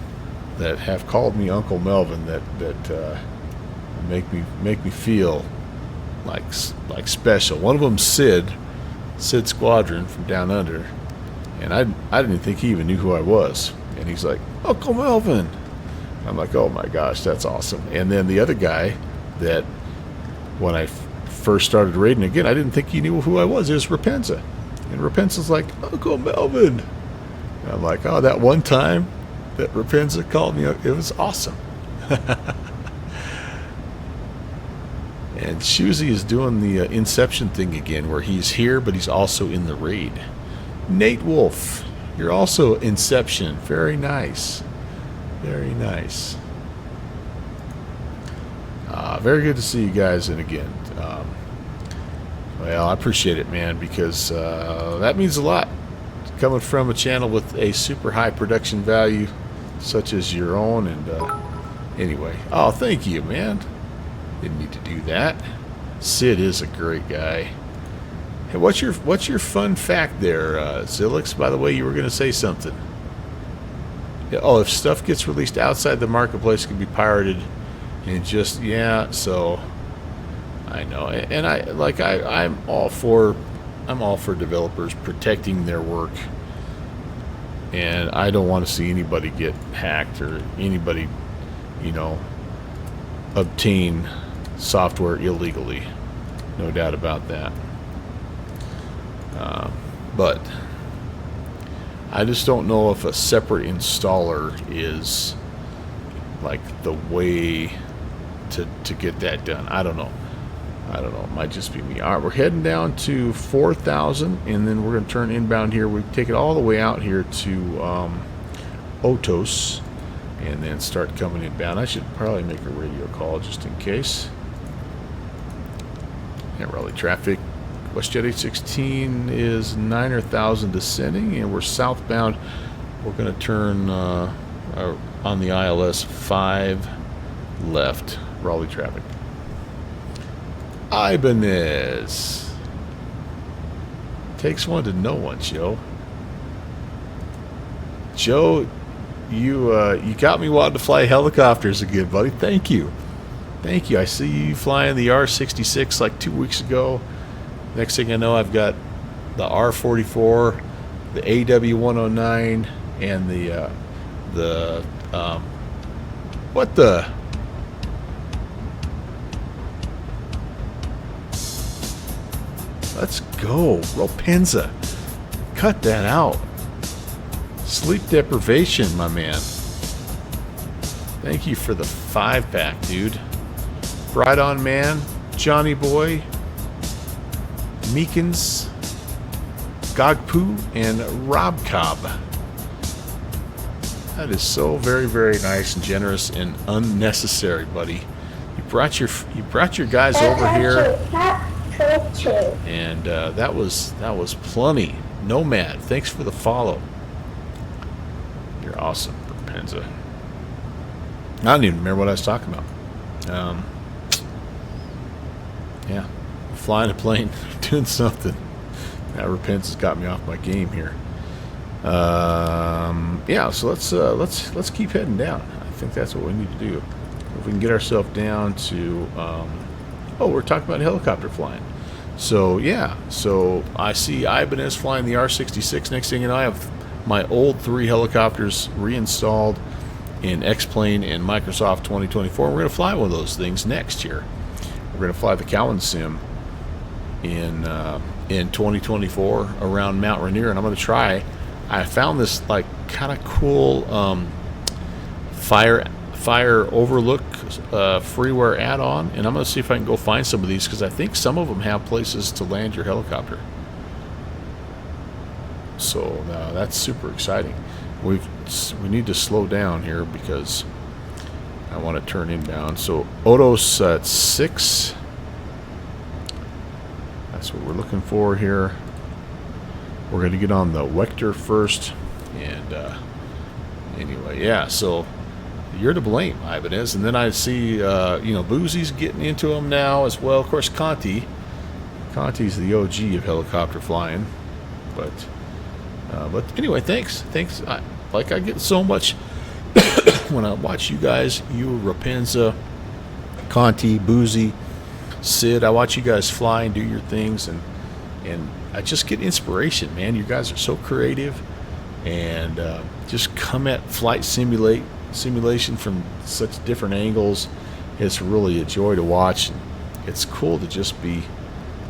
have called me Uncle Melvin that make me feel like special. One of them's Sid Squadron from Down Under, and I didn't think he even knew who I was, and he's like, Uncle Melvin. I'm like, oh my gosh, that's awesome. And then the other guy that when I first started raiding again, I didn't think he knew who I was. It was Rapenza, and Rapenza's like, Uncle Melvin. And I'm like, oh, that one time that Rapenza called me, it was awesome. And Shuzi is doing the Inception thing again, where he's here, but he's also in the raid. Nate Wolf, you're also Inception. Very nice. Very nice. Very good to see you guys in again. Well, I appreciate it, man, because that means a lot. Coming from a channel with a super high production value, such as your own, and anyway. Oh, thank you, man. Didn't need to do that. Sid is a great guy. Hey, what's your fun fact there, Zilix? By the way, you were going to say something. Yeah, oh, if stuff gets released outside the marketplace, it can be pirated, and just so I know. And I'm all for developers protecting their work, and I don't want to see anybody get hacked or anybody, obtain software illegally. No doubt about that. But I just don't know if a separate installer is like the way to get that done. I don't know. It might just be me. All right, we're heading down to 4,000, and then we're going to turn inbound here. We take it all the way out here to Otos, and then start coming inbound. I should probably make a radio call just in case. Yeah, Raleigh traffic. WestJet 816 is 9,000 descending, and we're southbound. We're going to turn on the ILS 5 left. Raleigh traffic. Ibanez. Takes one to know one, Joe. Joe, you got me wanting to fly helicopters again, buddy. Thank you. Thank you. I see you flying the R66 like 2 weeks ago. Next thing I know, I've got the R44, the AW109, and what the? Let's go, Rapenza. Cut that out. Sleep deprivation, my man. Thank you for the 5-pack, dude. Right on, man. Johnny Boy, Meekins, Gogpoo, and Rob Cobb. That is so very, very nice and generous and unnecessary, buddy. You brought your guys over here, and that was plenty. Nomad, thanks for the follow. You're awesome, Rapenza. I don't even remember what I was talking about. Yeah, flying a plane, doing something. Now Rapenza's got me off my game here. Yeah, so let's keep heading down. I think that's what we need to do. If we can get ourselves down to, oh, we're talking about helicopter flying. So yeah, so I see Ibanez flying the R66. Next thing you know, I have my old 3 helicopters reinstalled in X-Plane and Microsoft 2024. We're going to fly one of those things next year. we're going to fly the Cowan Sim in 2024 around Mount Rainier, and I'm going to try. I found this like kind of cool fire overlook freeware add-on, and I'm going to see if I can go find some of these, because I think some of them have places to land your helicopter. So that's super exciting. We need to slow down here because I want to turn inbound. So Odos at 6. That's what we're looking for here. We're going to get on the Vector first. And anyway, yeah, so you're to blame, Ibanez. And then I see, Boozy's getting into them now as well. Of course, Conti's the OG of helicopter flying. But anyway, thanks. I get so much when I watch you guys, you, Rapenza, Conti, Boozy, Sid. I watch you guys fly and do your things, and I just get inspiration, man. You guys are so creative, and just come at flight simulation from such different angles. It's really a joy to watch. And it's cool to just be,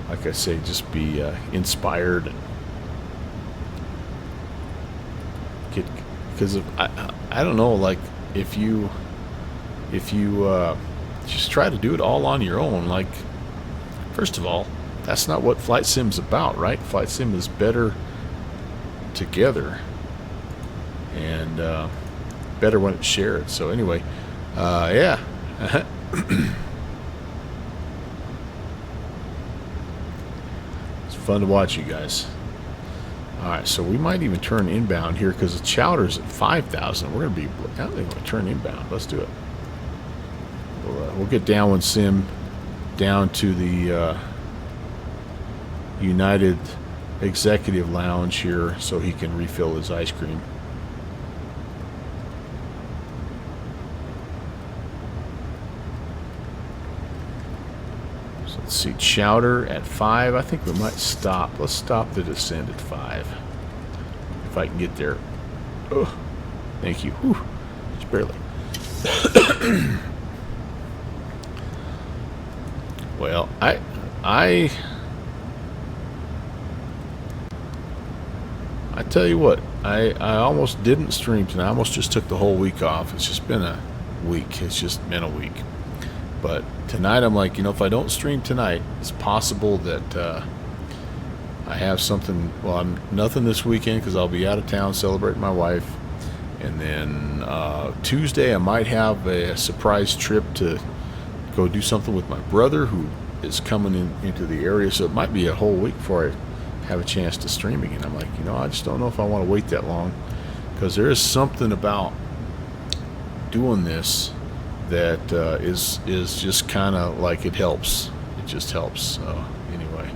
like I say, just be inspired. Because I don't know, like if you just try to do it all on your own, like, first of all, that's not what Flight Sim's about, right? Flight Sim is better together, and better when it's shared. So anyway, yeah. It's fun to watch you guys. Alright, so we might even turn inbound here because the Chowder's at 5,000. We're going to be... I don't think we're going to turn inbound. Let's do it. We'll get Downwind Sim down to the United Executive Lounge here so he can refill his ice cream. So let's see. Chowder at 5. I think we might stop. Let's stop the descent at 5. If I can get there. Oh, thank you. Whew. Just barely. Well, I tell you what, I almost didn't stream tonight. I almost just took the whole week off. It's just been a week. It's just been a week. But tonight I'm like, if I don't stream tonight, it's possible that I have something. Well, I'm nothing this weekend because I'll be out of town celebrating my wife. And then Tuesday I might have a surprise trip to go do something with my brother who is coming into the area. So it might be a whole week before I have a chance to stream again. I'm like, I just don't know if I want to wait that long, because there is something about doing this that is just kind of like it helps. It just helps. So anyway,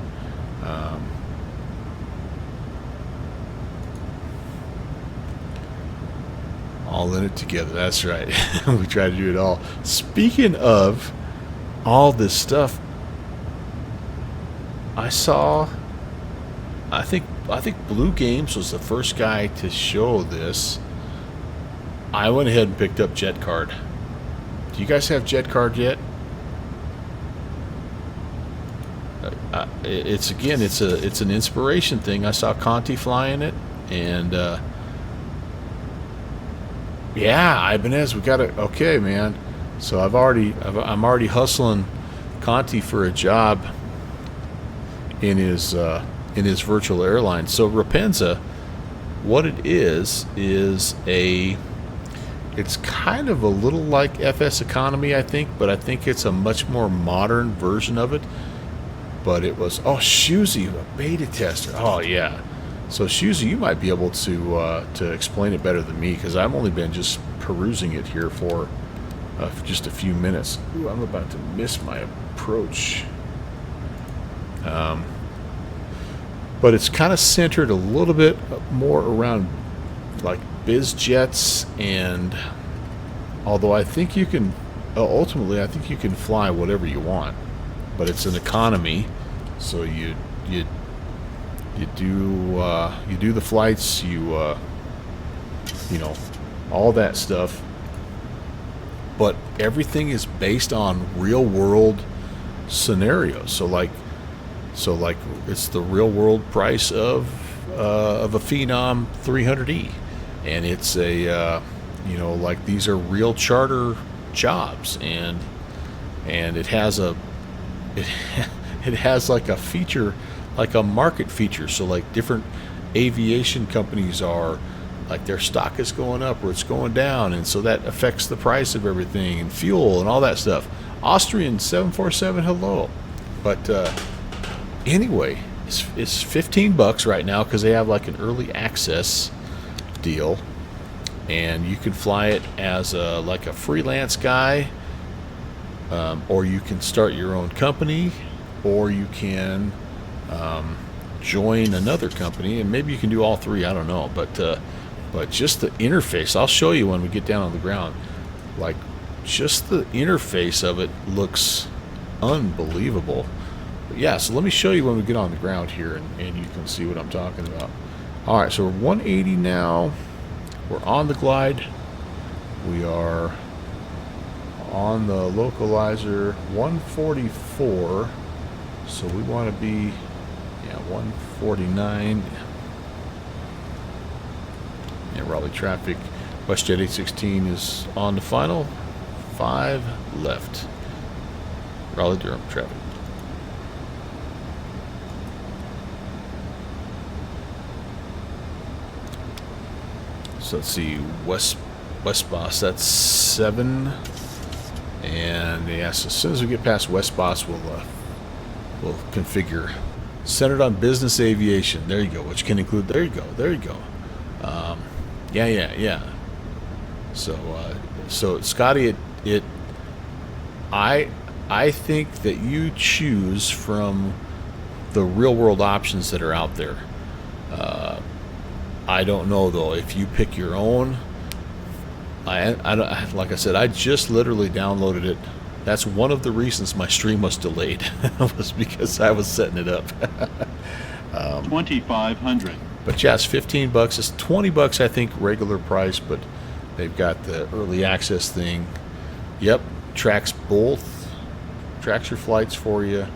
all in it together. That's right. We try to do it all. Speaking of all this stuff, I saw. I think Blue Games was the first guy to show this. I went ahead and picked up Jet Card. Do you guys have Jet Card yet? It's an inspiration thing. I saw Conti flying it, and yeah, Ibanez, we got it. Okay, man. So I'm already hustling Conti for a job in his virtual airline. So Rapenza, what it is it's kind of a little like FS Economy, I think, but I think it's a much more modern version of it. But it was, Shusey, a beta tester. Oh yeah. So Shusey, you might be able to explain it better than me, because I've only been just perusing it here for just a few minutes. Ooh, I'm about to miss my approach. But it's kind of centered a little bit more around like biz jets, and although I think you can ultimately, I think you can fly whatever you want, but it's an economy, so you do the flights, all that stuff, but everything is based on real world scenarios. So like it's the real world price of a Phenom 300E, and it's a like these are real charter jobs, and it has it has like a feature, like a market feature. So like different aviation companies are like their stock is going up or it's going down, and so that affects the price of everything and fuel and all that stuff. Austrian 747, hello. But anyway, it's $15 right now because they have like an early access deal, and you can fly it as like a freelance guy, or you can start your own company, or you can join another company, and maybe you can do all three. I don't know, but just the interface, I'll show you when we get down on the ground. Like, just the interface of it looks unbelievable. But yeah, so let me show you when we get on the ground here, and you can see what I'm talking about. All right, so we're 180 now. We're on the glide. We are on the localizer 144. So we want to be, 149. Yeah, Raleigh traffic. WestJet 816 is on the final. 5 left. Raleigh Durham traffic. So let's see, West Boss, that's 7. And yes, as soon as we get past West Boss, we'll configure. Centered on business aviation. There you go, which can include, there you go. Yeah. So Scotty, I think that you choose from the real world options that are out there. I don't know though if you pick your own. I don't, like I said, I just literally downloaded it. That's one of the reasons my stream was delayed, was because I was setting it up. 2,500. But yeah, it's $15. It's $20, I think, regular price, but they've got the early access thing. Yep, tracks both. Tracks your flights for you.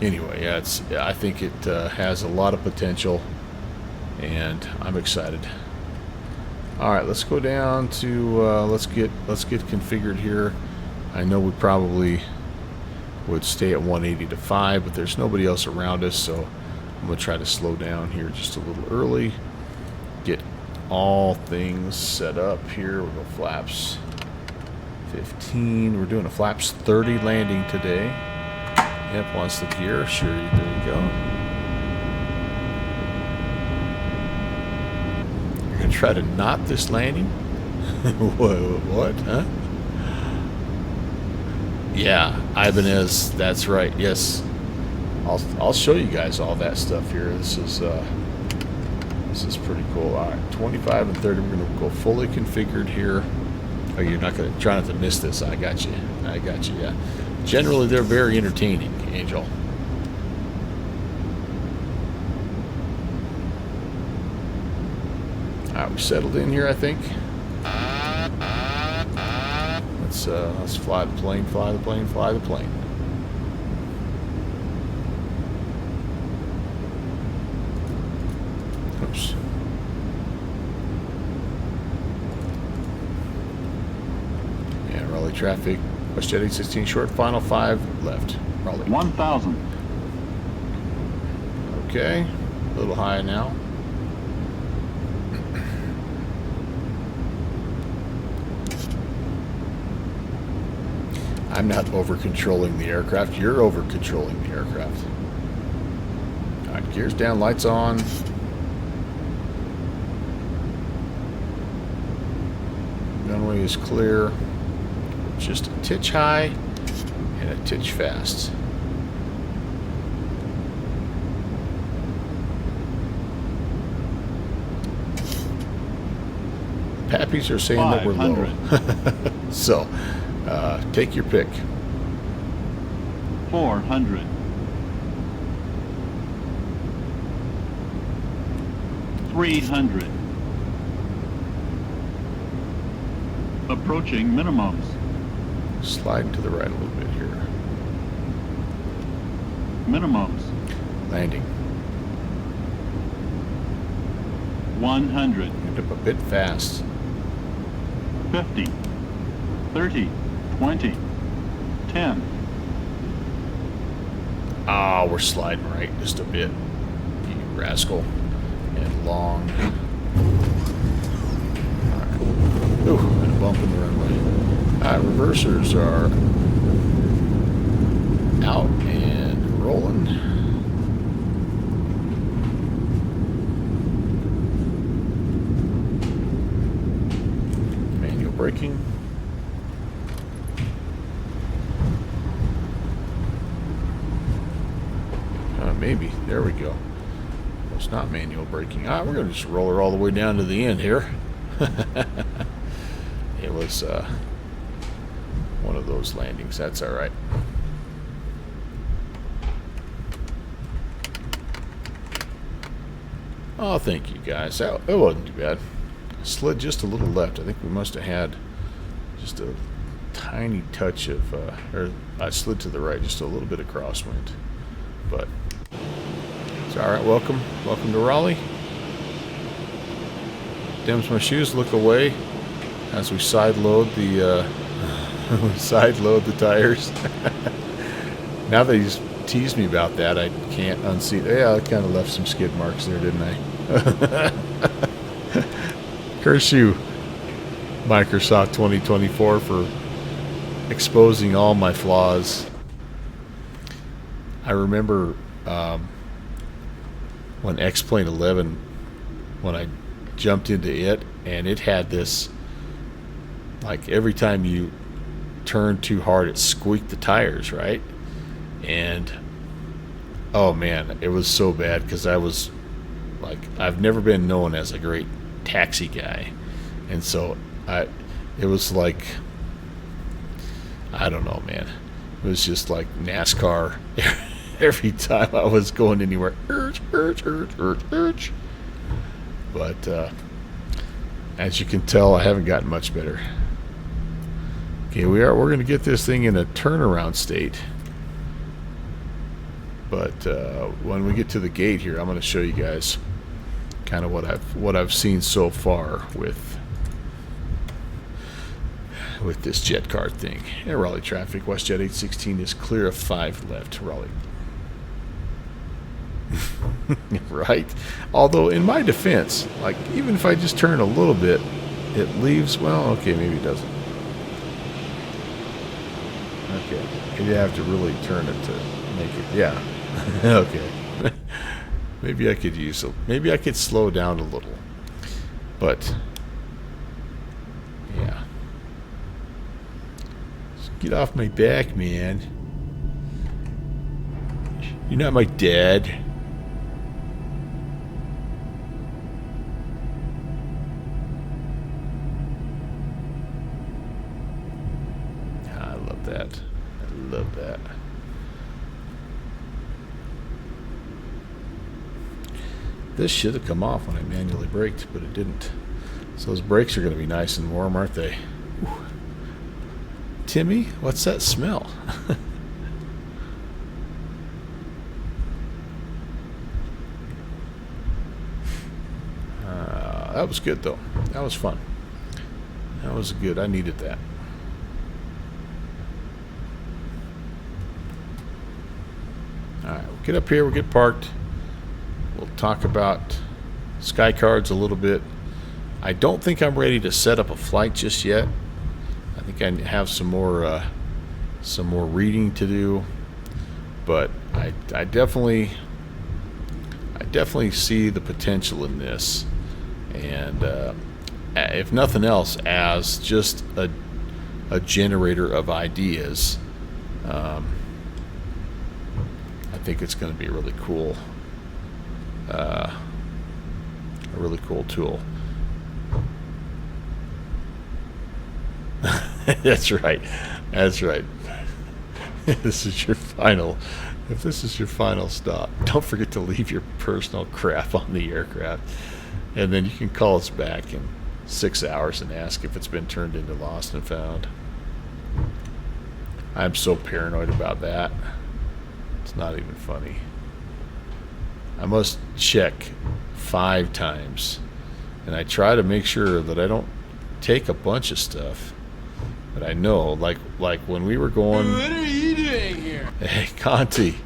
Anyway, yeah, I think it has a lot of potential, and I'm excited. All right, let's go down to let's get configured here. I know we probably would stay at 180 to 5, but there's nobody else around us, so I'm gonna try to slow down here just a little early. Get all things set up here. We'll go flaps 15. We're doing a flaps 30 landing today. Yep, wants the gear. Sure, there you go. You're gonna try to knot this landing? What? Huh? Yeah, Ibanez. That's right. Yes, I'll show you guys all that stuff here. This is pretty cool. All right, 25 and 30. We're gonna go fully configured here. Oh, you're not gonna try not to miss this. I got you. Yeah. Generally, they're very entertaining, Angel. All right, we settled in here, I think. Let's fly the plane, fly the plane, fly the plane. Oops. Yeah, Raleigh traffic. WestJet 816 short, final 5 left. Raleigh. 1,000. Okay, a little high now. I'm not over controlling the aircraft. You're over controlling the aircraft. All right, gears down, lights on. Runway is clear. Just a titch high and a titch fast. Pappies are saying that we're low. So, take your pick. 400. 300. Approaching minimums. Sliding to the right a little bit here. Minimums. Landing. 100. End up a bit fast. 50. 30. 20. 10. Ah, we're sliding right just a bit. You rascal. And long. Alright. Ooh, and a bump in the runway. Reversers are out and rolling. Manual braking. Maybe. There we go. It's not manual braking. We're going to just roll her all the way down to the end here. It was one of those landings. That's all right. Oh, thank you guys. That wasn't too bad. Slid just a little left. I think we must have had just a tiny touch of, or I slid to the right, just a little bit of crosswind. But it's all right. Welcome to Raleigh. Dims my shoes. Look away as we side load the tires. Now that he's teased me about that, I can't unsee. Yeah, I kind of left some skid marks there, didn't I? Curse you, Microsoft 2024, for exposing all my flaws. I remember when X-Plane 11, when I jumped into it, and it had this, like, every time you turned too hard, it squeaked the tires, right? And oh man, it was so bad, because I was like, I've never been known as a great taxi guy, and so it was like, I don't know, man, it was just like NASCAR. Every time I was going anywhere, but as you can tell, I haven't gotten much better. Okay, we're going to get this thing in a turnaround state. But when we get to the gate here, I'm going to show you guys kind of what I've seen so far with this jet car thing. Yeah, Raleigh traffic. WestJet 816 is clear of 5 left. Raleigh. Right? Although, in my defense, like, even if I just turn a little bit, it leaves, well, okay, maybe it doesn't. Okay. You have to really turn it to make it, yeah. Okay. Maybe I could maybe I could slow down a little. But, yeah. Just get off my back, man. You're not my dad. I love that. I love that. This should have come off when I manually braked, but it didn't. So those brakes are going to be nice and warm, aren't they? Whew. Timmy, what's that smell? That was good, though. That was fun. That was good. I needed that. Alright, we'll get up here, we'll get parked. We'll talk about SkyCards a little bit. I don't think I'm ready to set up a flight just yet. I think I have some more reading to do. But I definitely see the potential in this. And if nothing else, as just a generator of ideas, I think it's going to be a really cool tool. That's right. That's right. This is your final. If this is your final stop, don't forget to leave your personal crap on the aircraft. And then you can call us back and 6 hours and ask if it's been turned into lost and found. I'm so paranoid about that. It's not even funny. I must check 5 times, and I try to make sure that I don't take a bunch of stuff. But I know, like when we were going. What are you doing here? Hey, Conti,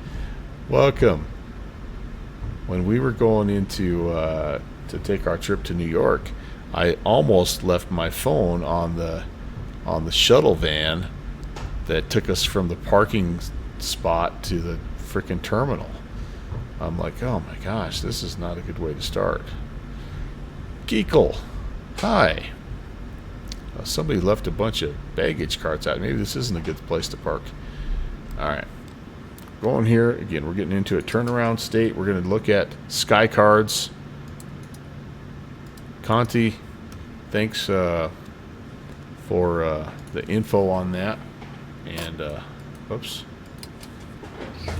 welcome. When we were going into to take our trip to New York, I almost left my phone on the shuttle van that took us from the parking spot to the frickin' terminal. I'm like, oh my gosh, this is not a good way to start. Geekle, hi. Somebody left a bunch of baggage carts out. Maybe this isn't a good place to park. All right. Going here. Again, we're getting into a turnaround state. We're going to look at Sky Cards. Conti, thanks for the info on that. And, oops.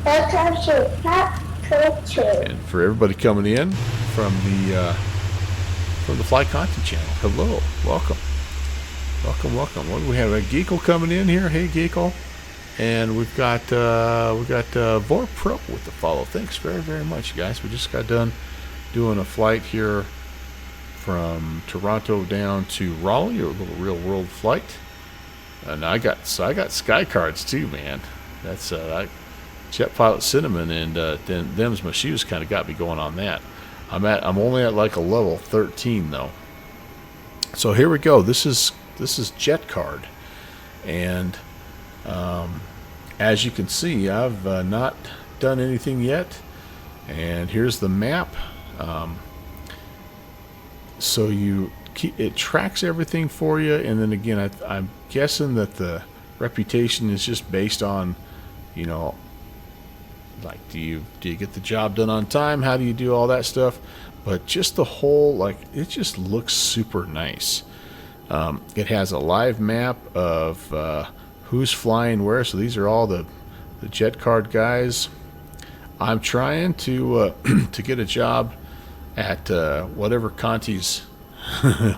And for everybody coming in from the Fly Conti channel, hello, welcome. Welcome. What do we have? A Geekle coming in here. Hey, Geekle. And we've got Vor Pro with the follow. Thanks very, very much, guys. We just got done doing a flight here from Toronto down to Raleigh, a little real world flight. And I got Sky Cards too, man. That's Jet Pilot Cinnamon, and then them's my shoes kind of got me going on that. I'm only at like a level 13 though. So here we go. This is Jet Card, and as you can see, I've not done anything yet. And here's the map. So it tracks everything for you, and then again, I'm guessing that the reputation is just based on, you know, like do you get the job done on time? How do you do all that stuff? But just the whole, like, it just looks super nice. It has a live map of who's flying where. So these are all the Jet Card guys. I'm trying to get a job at whatever Conti's,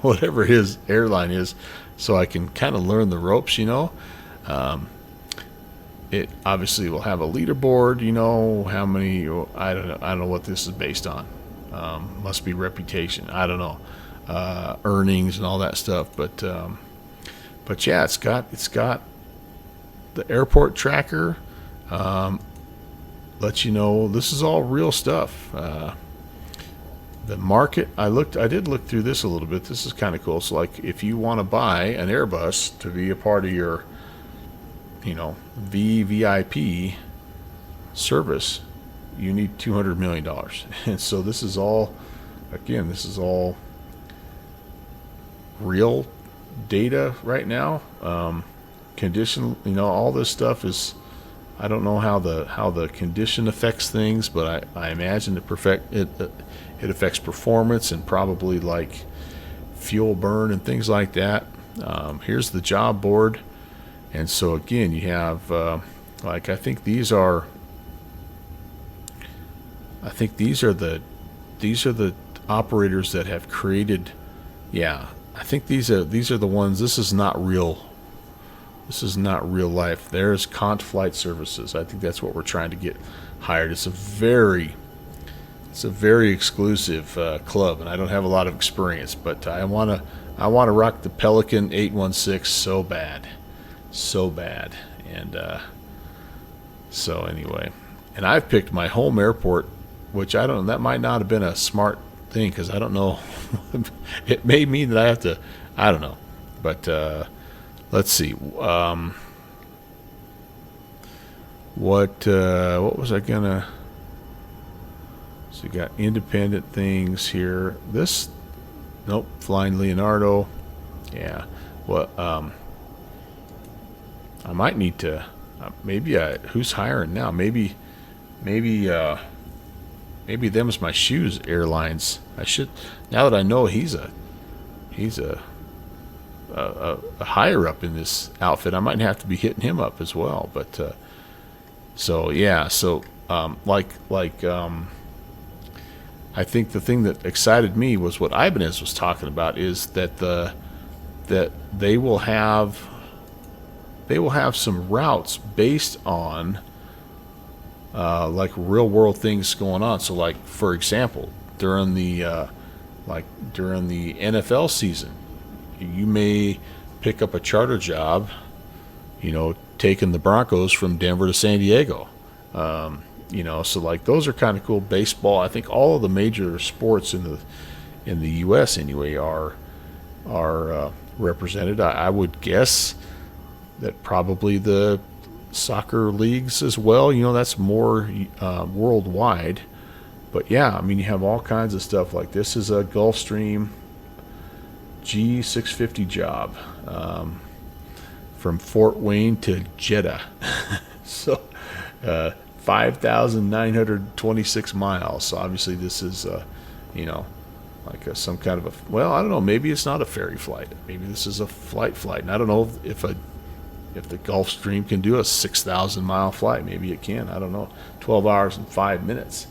whatever his airline is, so I can kind of learn the ropes, you know. It obviously will have a leaderboard, you know, how many, I don't know what this is based on. Must be reputation, I don't know. Earnings and all that stuff, but yeah, it's got the airport tracker, lets you know this is all real stuff. The market, I did look through this a little bit. This is kind of cool. So like if you want to buy an Airbus to be a part of your, you know, VVIP service, you need $200 million. And so this is all, again, this is all real data right now. Condition, you know, all this stuff is, I don't know how the condition affects things, but I imagine it affects performance and probably like fuel burn and things like that. Here's the job board, and so again you have like I think these are the operators that have created. Yeah, I think these are the ones. This is not real. This is not real life. There's Cont Flight Services. I think that's what we're trying to get hired. It's a very exclusive club, and I don't have a lot of experience, but I wanna rock the Pelican 816 so bad, and so anyway, and I've picked my home airport, which I don't. That might not have been a smart thing because I don't know. It may mean that I have to. I don't know, but. Let's see. What was I gonna? So you got independent things here. This, nope. Flying Leonardo. Yeah. Well, I might need to. Maybe who's hiring now? Maybe them's my shoes airlines. I should, now that I know he's a higher up in this outfit, I might have to be hitting him up as well. But I think the thing that excited me was what Ibanez was talking about, is that that they will have some routes based on like real world things going on. So like, for example, during the NFL season, you may pick up a charter job, you know, taking the Broncos from Denver to San Diego. You know, so like those are kind of cool. Baseball, I think all of the major sports in the U.S. anyway are represented. I would guess that probably the soccer leagues as well. You know, that's more worldwide. But yeah, I mean, you have all kinds of stuff. Like this is a Gulfstream G650 job from Fort Wayne to Jeddah. So 5,926 miles. So obviously this is, you know, like some kind of a, well, I don't know, maybe it's not a ferry flight. Maybe this is a flight. And I don't know if the Gulfstream can do a 6,000 mile flight. Maybe it can. I don't know. 12 hours and 5 minutes.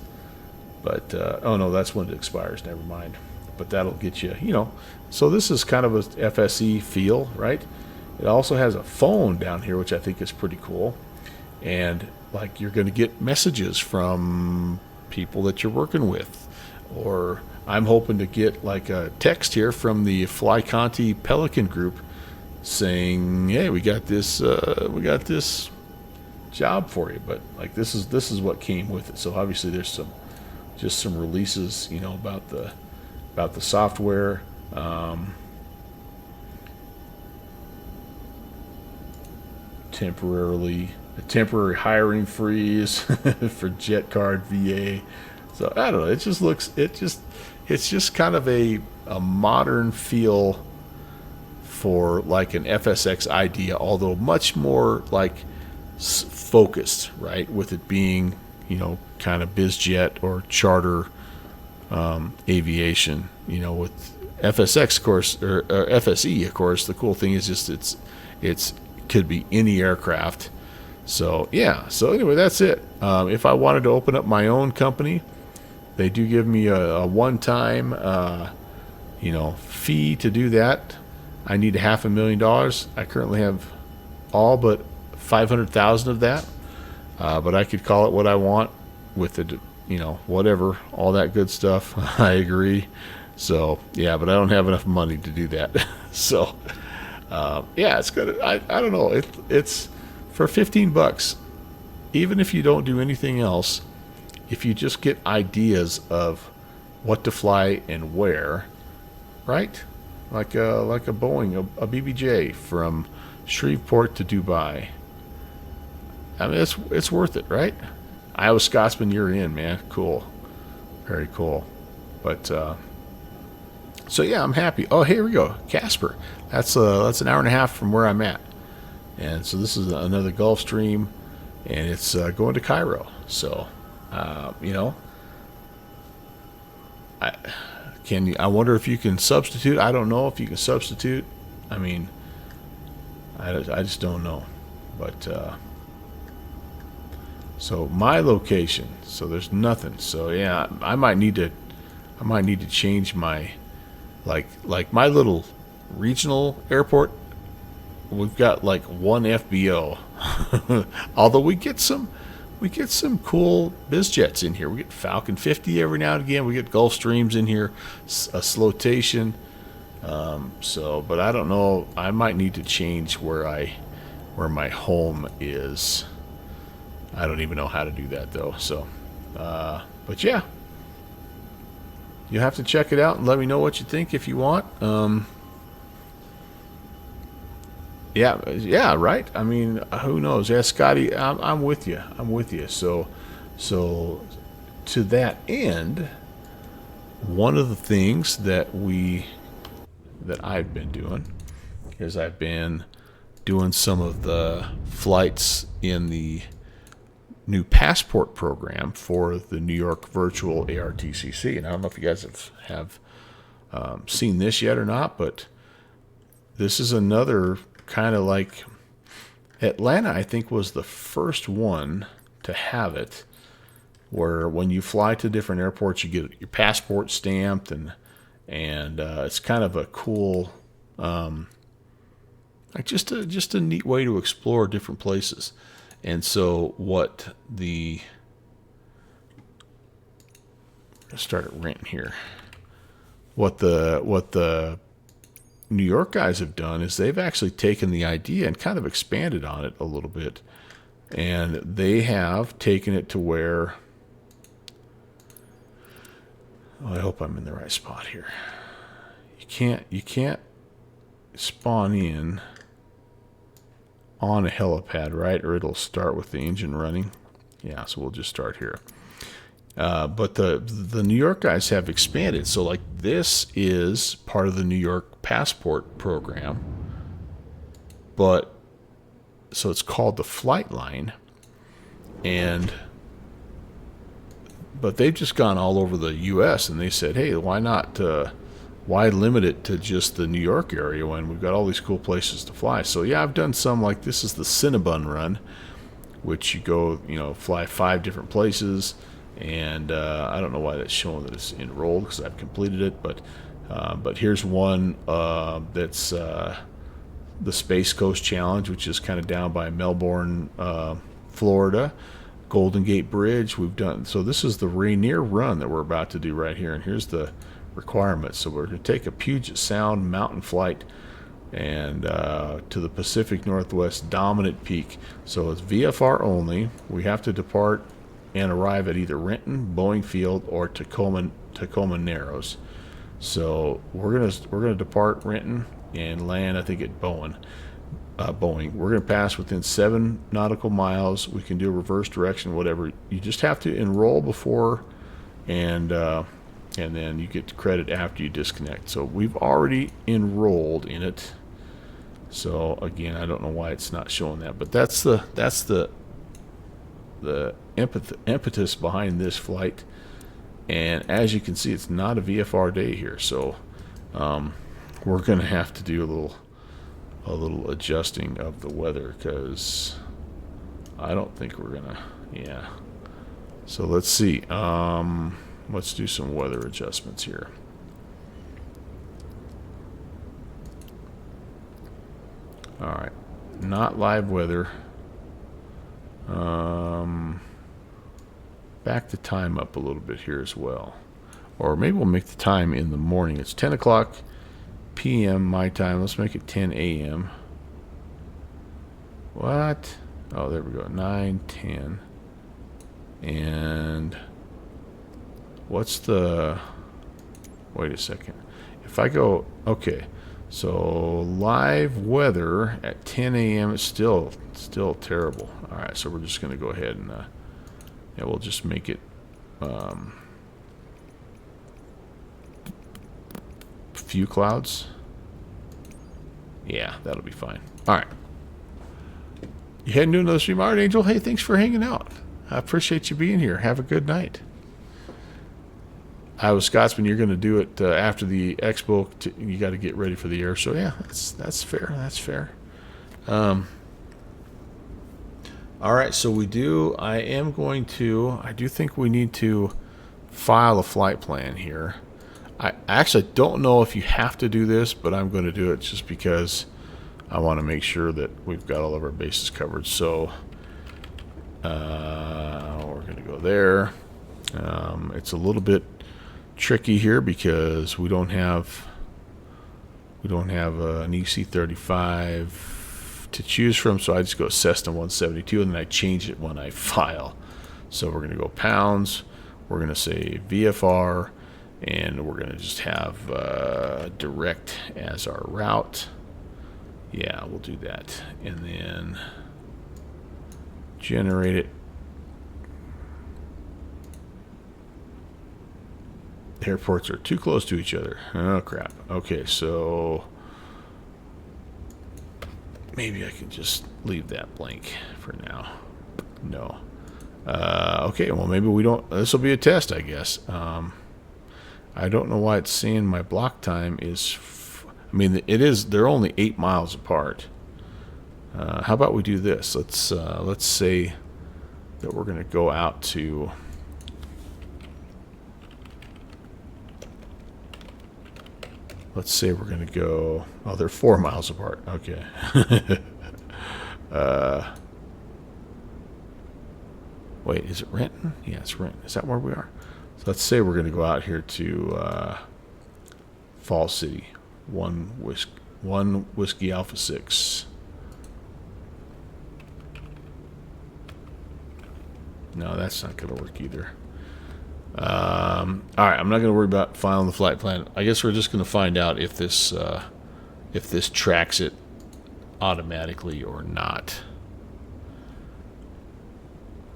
But, oh no, that's when it expires. Never mind. But that'll get you, you know. So this is kind of a FSE feel, right? It also has a phone down here, which I think is pretty cool. And like you're going to get messages from people that you're working with. Or I'm hoping to get like a text here from the Fly Conti Pelican group saying, hey, we got this job for you. But like this is what came with it. So obviously there's some releases, you know, about the software. A temporary hiring freeze for Jet Card VA. So I don't know. It it's just kind of a modern feel for like an FSX idea, although much more like focused, right? With it being, you know, kind of bizjet or charter aviation. You know, with FSX, of course, or FSE, of course, the cool thing is just it's could be any aircraft. So yeah. So anyway, that's it. If I wanted to open up my own company, they do give me a one-time, you know, fee to do that. I need $500,000. I currently have all but 500,000 of that. But I could call it what I want with the, you know, whatever, all that good stuff. I agree. So yeah, but I don't have enough money to do that. So yeah, it's good. I don't know. It's for $15. Even if you don't do anything else, if you just get ideas of what to fly and where, right? Like a Boeing, a BBJ from Shreveport to Dubai. I mean, it's worth it, right? Iowa Scotsman, you're in, man. Cool, very cool. But so yeah, I'm happy. Oh, here we go, Casper. That's an hour and a half from where I'm at, and so this is another Gulfstream, and it's going to Cairo. So you know, I wonder if you can substitute. I don't know if you can substitute. I mean, I just don't know. But so my location. So there's nothing. So yeah, I might need to change my like my little regional airport. We've got like one FBO. Although we get some cool biz jets in here. We get Falcon 50 every now and again. We get Gulfstreams in here, a Slotation. So, but I don't know. I might need to change where my home is. I don't even know how to do that though. So, but yeah, you have to check it out and let me know what you think if you want. Yeah, right. I mean, who knows? Yeah, Scotty, I'm with you. So to that end, one of the things that I've been doing is I've been doing some of the flights in the new passport program for the New York Virtual ARTCC. And I don't know if you guys have seen this yet or not, but this is another kind of like Atlanta, I think, was the first one to have it, where when you fly to different airports, you get your passport stamped, and it's kind of a cool, like just a neat way to explore different places. And so what the let's start at Renton here. What the New York guys have done is they've actually taken the idea and kind of expanded on it a little bit, and they have taken it to where. I hope I'm in the right spot here. You can't spawn in on a helipad, right? Or it'll start with the engine running. Yeah, so we'll just start here. But the New York guys have expanded. So like this is part of the New York passport program. But so it's called the Flight Line. But they've just gone all over the U.S. and they said, hey, why not? Why limit it to just the New York area when we've got all these cool places to fly? So yeah, I've done some like this is the Cinnabon run, which you go, fly 5 different places, and I don't know why that's showing that it's enrolled because I've completed it, but here's one that's the Space Coast Challenge, which is kind of down by Melbourne, Florida. Golden Gate Bridge we've done. So this is the Rainier run that we're about to do right here, and here's the requirements. So we're going to take a Puget Sound mountain flight and to the Pacific Northwest Dominant Peak. So it's VFR only. We have to depart and arrive at either Renton, Boeing Field, or Tacoma Narrows. So we're gonna depart Renton and land, I think, at Boeing. We're going to pass within 7 nautical miles. We can do a reverse direction, whatever. You just have to enroll before, and then you get credit after you disconnect. So we've already enrolled in it. So again, I don't know why it's not showing that, but that's the impetus behind this flight. And as you can see, it's not a VFR day here, so we're going to have to do a little adjusting of the weather, because I don't think we're gonna. Yeah. So let's see. Let's do some weather adjustments here. All right. Not live weather. Back the time up a little bit here as well, or maybe we'll make the time in the morning. It's 10 o'clock p.m. my time. Let's make it 10 a.m. What? Oh, there we go. 9, 10. And what's the... Wait a second. If I go... Okay. So live weather at 10 a.m. is still terrible. All right. So we're just going to go ahead and... yeah, we'll just make it... few clouds. Yeah, that'll be fine. All right. You heading to another stream, Art Angel? Hey, thanks for hanging out. I appreciate you being here. Have a good night. Iowa Scotsman, you're going to do it after the expo. You got to get ready for the air show. Yeah, that's fair. That's fair. All right, so I do think we need to file a flight plan here. I actually don't know if you have to do this, but I'm going to do it just because I want to make sure that we've got all of our bases covered. So we're going to go there. It's a little bit tricky here because we don't have an EC35 to choose from, so I just go Cessna 172 and then I change it when I file. So we're going to go pounds, we're going to say VFR, and we're going to just have direct as our route. Yeah, we'll do that. And then generate it. Airports are too close to each other. Oh, crap. Okay, so maybe I can just leave that blank for now. No. Okay, well, maybe we don't. This will be a test, I guess. I don't know why it's saying my block time is... I mean, it is. They're only 8 miles apart. How about we do this? Let's say that we're going to go out to let's say we're going to go, oh, they're 4 miles apart. Okay. Wait, is it Renton? Yeah, it's Renton. Is that where we are? So let's say we're going to go out here to Fall City. One Whiskey Alpha 6. No, that's not going to work either. All right, I'm not going to worry about filing the flight plan. I guess we're just going to find out if this tracks it automatically or not.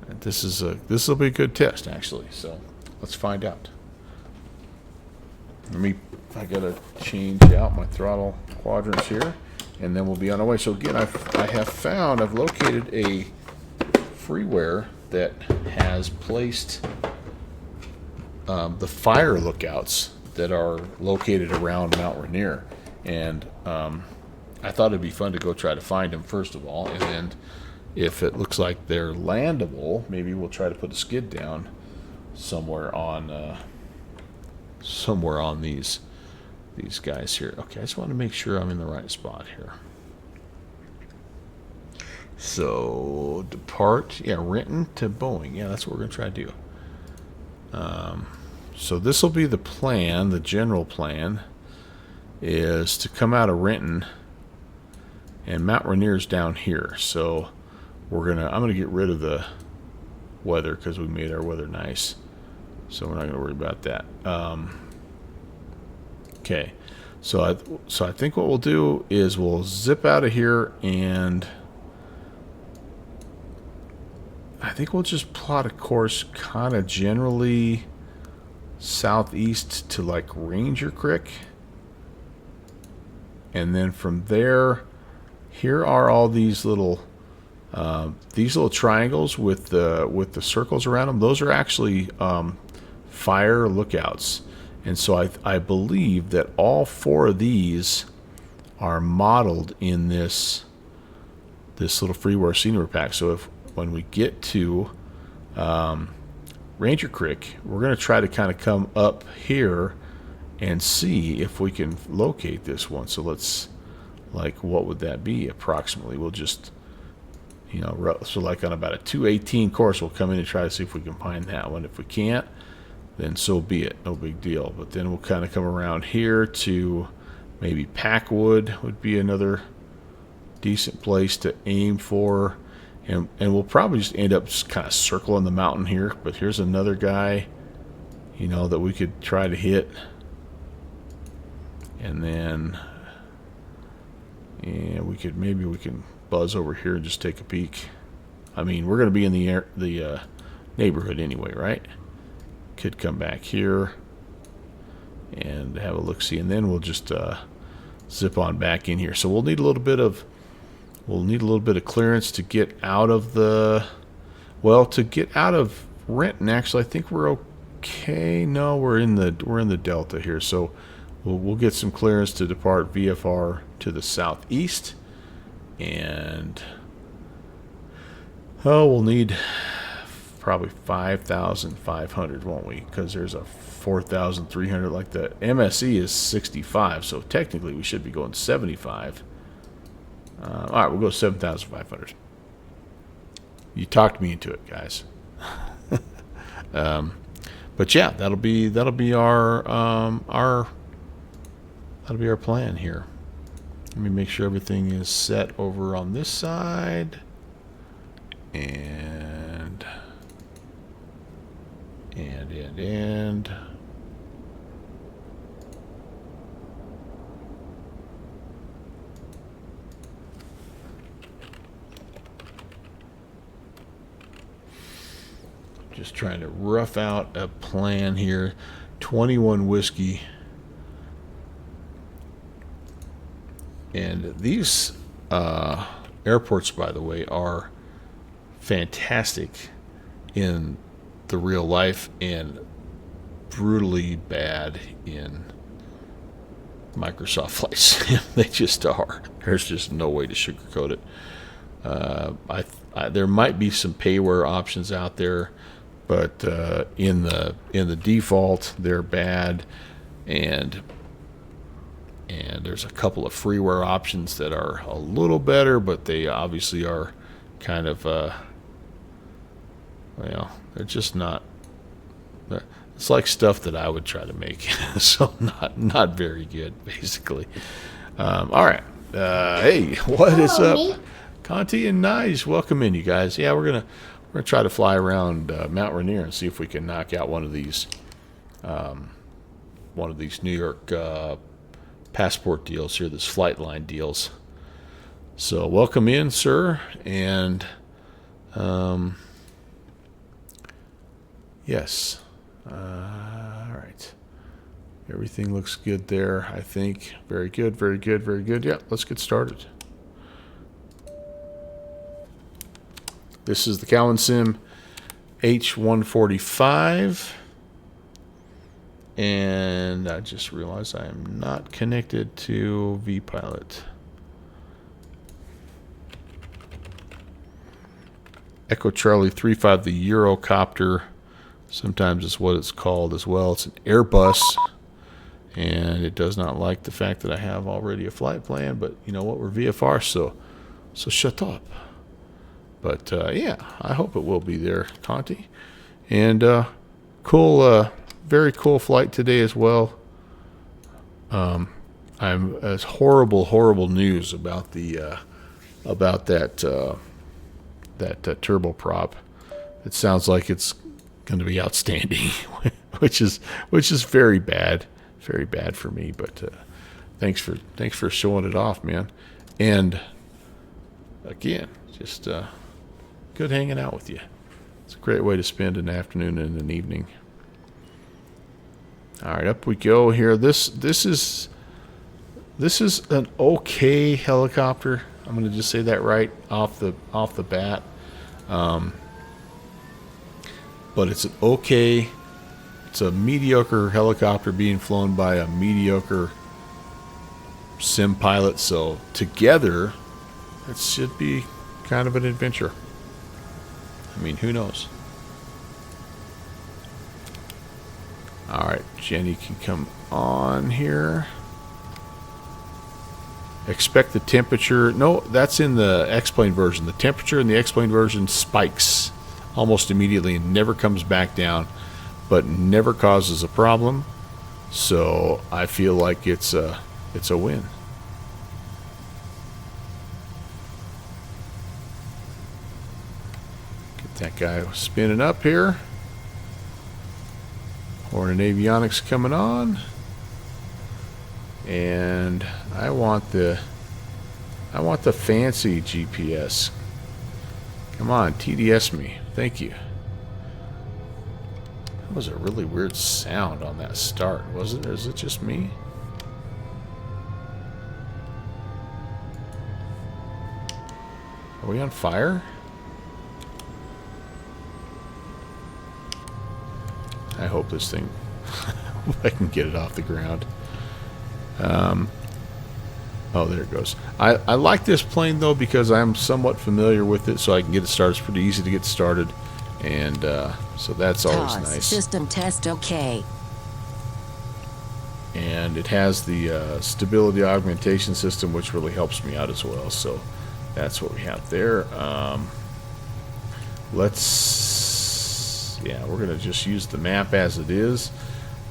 And this will be a good test, actually. So let's find out. I gotta change out my throttle quadrants here, and then we'll be on our way. So again, I've located a freeware that has placed the fire lookouts that are located around Mount Rainier, and I thought it'd be fun to go try to find them first of all, and then if it looks like they're landable, maybe we'll try to put a skid down somewhere on these guys here. Okay, I just want to make sure I'm in the right spot here. So depart, yeah, Renton to Boeing. Yeah, that's what we're gonna try to do. So this will be the plan. The general plan is to come out of Renton, and Mount Rainier's down here. So I'm gonna get rid of the weather because we made our weather nice. So we're not gonna worry about that. Okay, so I think what we'll do is we'll zip out of here, and I think we'll just plot a course kind of generally southeast to like Ranger Creek, and then from there, here are all these little triangles with the circles around them. Those are actually fire lookouts, and so I believe that all 4 of these are modeled in this little freeware scenery pack. So when we get to Ranger Creek, we're going to try to kind of come up here and see if we can locate this one. So let's, like, what would that be approximately? We'll just, so like on about a 218 course, we'll come in and try to see if we can find that one. If we can't, then so be it, no big deal. But then we'll kind of come around here to maybe Packwood would be another decent place to aim for. And we'll probably just end up just kind of circling the mountain here. But here's another guy, that we could try to hit. And then, we can buzz over here and just take a peek. I mean, we're going to be in the neighborhood anyway, right? Could come back here and have a look-see, and then we'll just zip on back in here. So we'll need a little bit of clearance to get out of Renton. Actually, I think we're okay. No, we're in the Delta here, so we'll get some clearance to depart VFR to the southeast, and we'll need probably 5,500, won't we? Because there's a 4,300. Like the MSE is 65, so technically we should be going 75. All right, we'll go 7,500. You talked me into it, guys. But yeah, that'll be our plan here. Let me make sure everything is set over on this side, and just trying to rough out a plan here. 21 Whiskey. And these airports, by the way, are fantastic in the real life and brutally bad in Microsoft Flight Sim. They just are. There's just no way to sugarcoat it. There might be some payware options out there, but in the default, they're bad. And And there's a couple of freeware options that are a little better, but they obviously are kind of, well, they're just not. It's like stuff that I would try to make, so not very good, basically. All right, hey, what is up, Conti and Nige? Welcome in, you guys. Yeah, we're gonna try to fly around Mount Rainier and see if we can knock out one of these New York passport deals here, this flight line deals. So welcome in, sir, and yes. All right. Everything looks good there, I think. Very good, very good, very good. Yeah, let's get started. This is the Cowan Sim H145. And I just realized I am not connected to vPilot. Echo Charlie 35, the Eurocopter. Sometimes it's what it's called as well. It's an Airbus, and it does not like the fact that I have already a flight plan, but you know what, we're VFR, so shut up. But yeah, I hope it will be there, Conti. And cool, very cool flight today as well. I'm as horrible news about the that turboprop. It sounds like it's going to be outstanding, which is very bad for me. But thanks for showing it off, man. And again, just good hanging out with you. It's a great way to spend an afternoon and an evening. All right, up we go here. This is an okay helicopter. I'm going to just say that right off the bat. But it's it's a mediocre helicopter being flown by a mediocre sim pilot. So together, it should be kind of an adventure. I mean, who knows? All right, Jenny can come on here. Expect the temperature. No, that's in the X-Plane version. The temperature in the X-Plane version spikes almost immediately and never comes back down, but never causes a problem. So I feel like it's a win. Get that guy spinning up here. Hornet Avionics coming on. And I want the fancy GPS. Come on, TDS me. Thank you. That was a really weird sound on that start, wasn't it? Or is it just me? Are we on fire? I hope this thing, I can get it off the ground. Oh, there it goes. I like this plane though because I'm somewhat familiar with it, so I can get it started. It's pretty easy to get started, and so that's always nice. System test okay. And it has the stability augmentation system, which really helps me out as well. So that's what we have there. We're gonna just use the map as it is,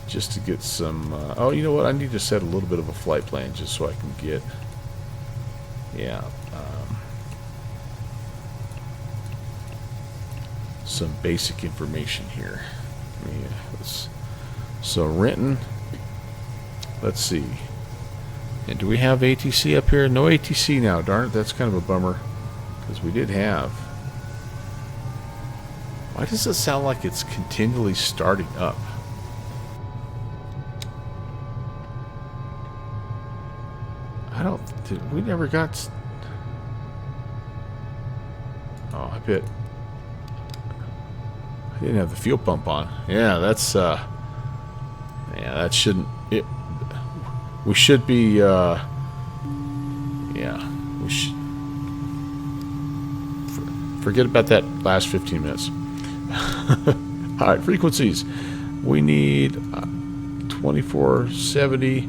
just to get some. Oh, you know what? I need to set a little bit of a flight plan just so I can get. Some basic information here. So Renton. Let's see. And do we have ATC up here? No ATC now. Darn it, that's kind of a bummer. Because we did have. Why does it sound like it's continually starting up? We never got. Oh, I bet. I didn't have the fuel pump on. Yeah, that's. Yeah, that shouldn't. We should be. Yeah, we should. Forget about that last 15 minutes. All right, frequencies. We need 2470,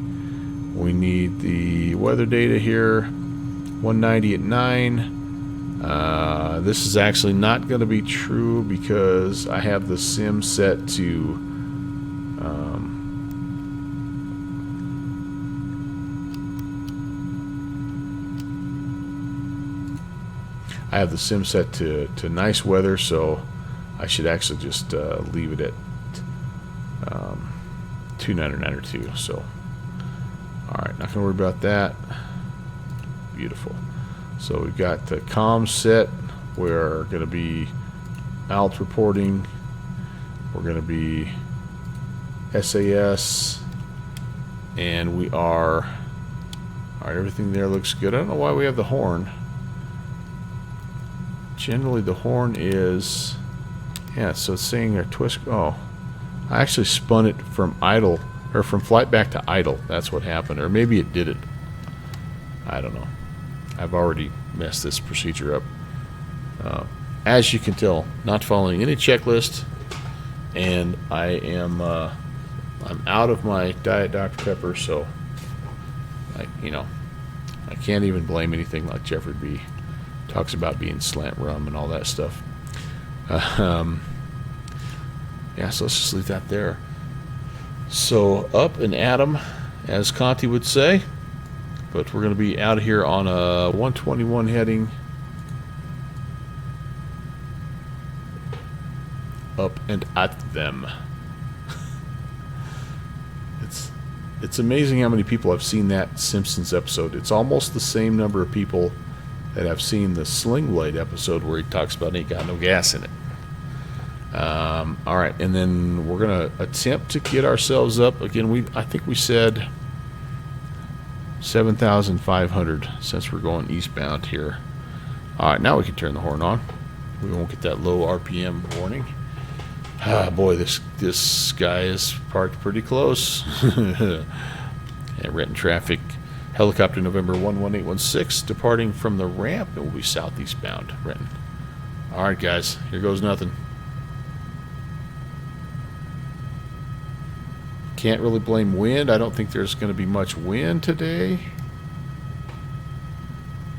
We need the weather data here. 190 at 9. This is actually not going to be true because I have the sim set to nice weather, so I should actually just leave it at 299.2. So, all right, not going to worry about that. Beautiful. So we've got the comms set. We're going to be ALT reporting. We're going to be SAS, and we are. All right, everything there looks good. I don't know why we have the horn. Generally, the horn is, yeah. So it's saying a twist. Oh, I actually spun it from idle, or from flight back to idle. That's what happened, or maybe it did it. I don't know. I've already messed this procedure up. As you can tell, not following any checklist, and I am I'm out of my Diet Dr. Pepper, so I can't even blame anything like Jeffrey B. Talks about being slant rum and all that stuff. Yeah, so let's just leave that there. So up and at 'em, as Conti would say. But we're going to be out of here on a 121 heading. Up and at them. It's amazing how many people have seen that Simpsons episode. It's almost the same number of people that have seen the Sling Blade episode where he talks about ain't got no gas in it. All right, and then we're going to attempt to get ourselves up again. I think we said 7,500 since we're going eastbound here. All right, now we can turn the horn on. We won't get that low RPM warning. Ah, boy, this guy is parked pretty close. Yeah, Renton traffic. Helicopter November 11816 departing from the ramp. It will be southeastbound, Renton. All right, guys, here goes nothing. Can't really blame wind. I don't think there's going to be much wind today.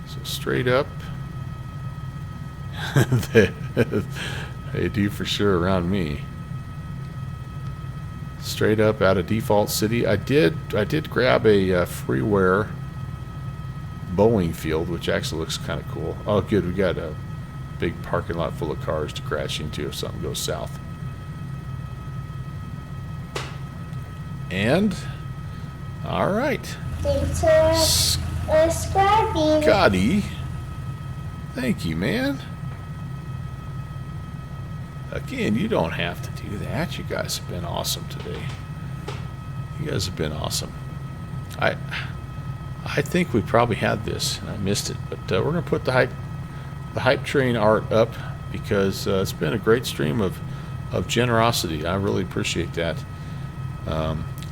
So straight up. They do for sure around me. Straight up out of Default City. I did grab a freeware Boeing field, which actually looks kind of cool. Oh, good. We got a big parking lot full of cars to crash into if something goes south. And, all right. Scotty, thank you, man. Again, you don't have to do that. You guys have been awesome today. You guys have been awesome. I think we probably had this, and I missed it. But we're gonna put the hype train art up because it's been a great stream of generosity. I really appreciate that.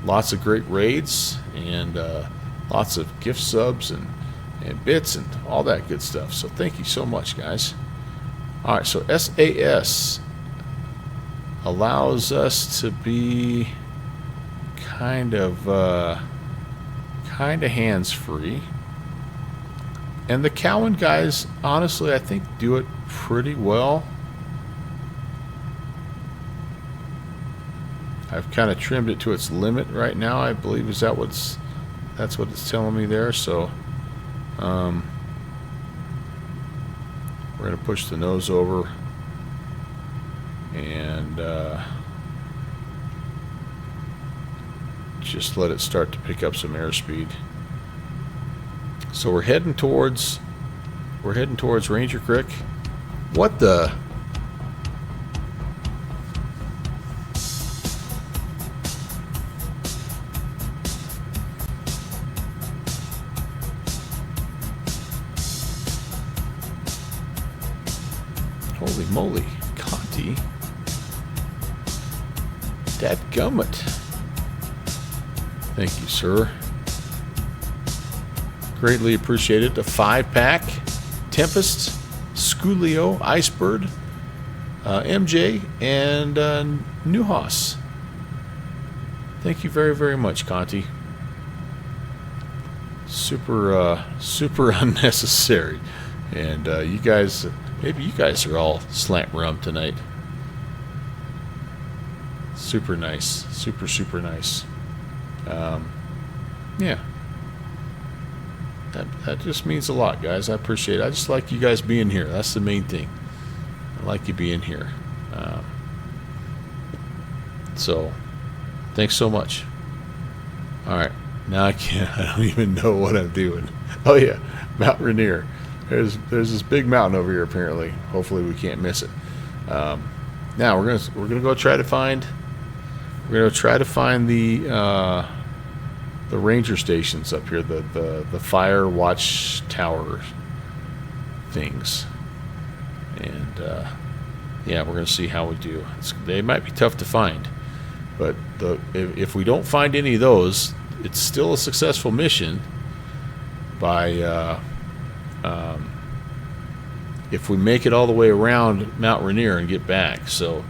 Lots of great raids and lots of gift subs and bits and all that good stuff. So thank you so much, guys. All right, so SAS allows us to be kind of hands-free. And the Cowan guys, honestly, I think do it pretty well. I've kind of trimmed it to its limit right now, I believe. That's what it's telling me there. So we're going to push the nose over and just let it start to pick up some airspeed. So we're heading towards Ranger Creek. What the? Holy moly, Conti. Dadgummit. Thank you, sir. Greatly appreciated. A 5-pack. Tempest, Schoolio, Icebird, MJ, and Newhouse. Thank you very, very much, Conti. super unnecessary. And you guys, maybe you guys are all slant rum tonight. Super nice, super nice. Yeah, that just means a lot, guys. I appreciate it. I just like you guys being here. That's the main thing. I like you being here. So, thanks so much. All right, now I don't even know what I'm doing. Oh yeah, Mount Rainier. There's this big mountain over here apparently. Hopefully we can't miss it. Now we're gonna go try to find. We're gonna try to find the ranger stations up here, the fire watch tower things, and yeah, we're gonna see how we do. They might be tough to find, but if we don't find any of those, it's still a successful mission. By if we make it all the way around Mount Rainier and get back, so.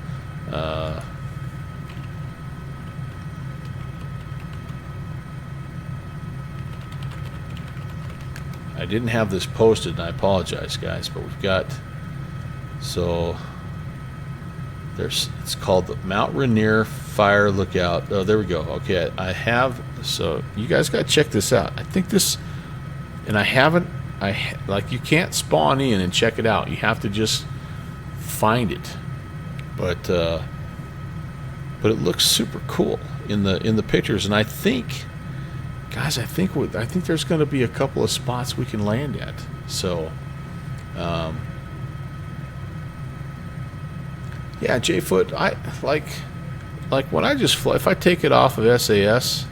I didn't have this posted, and I apologize, guys, but we've got, so it's called the Mount Rainier Fire Lookout. Oh, there we go. Okay, I have, so you guys got to check this out. I think this, and like you can't spawn in and check it out. You have to just find it. But it looks super cool in the pictures, and I think, guys, I think there's going to be a couple of spots we can land at. So, yeah, J-Foot, I like when I just fly, if I take it off of SAS,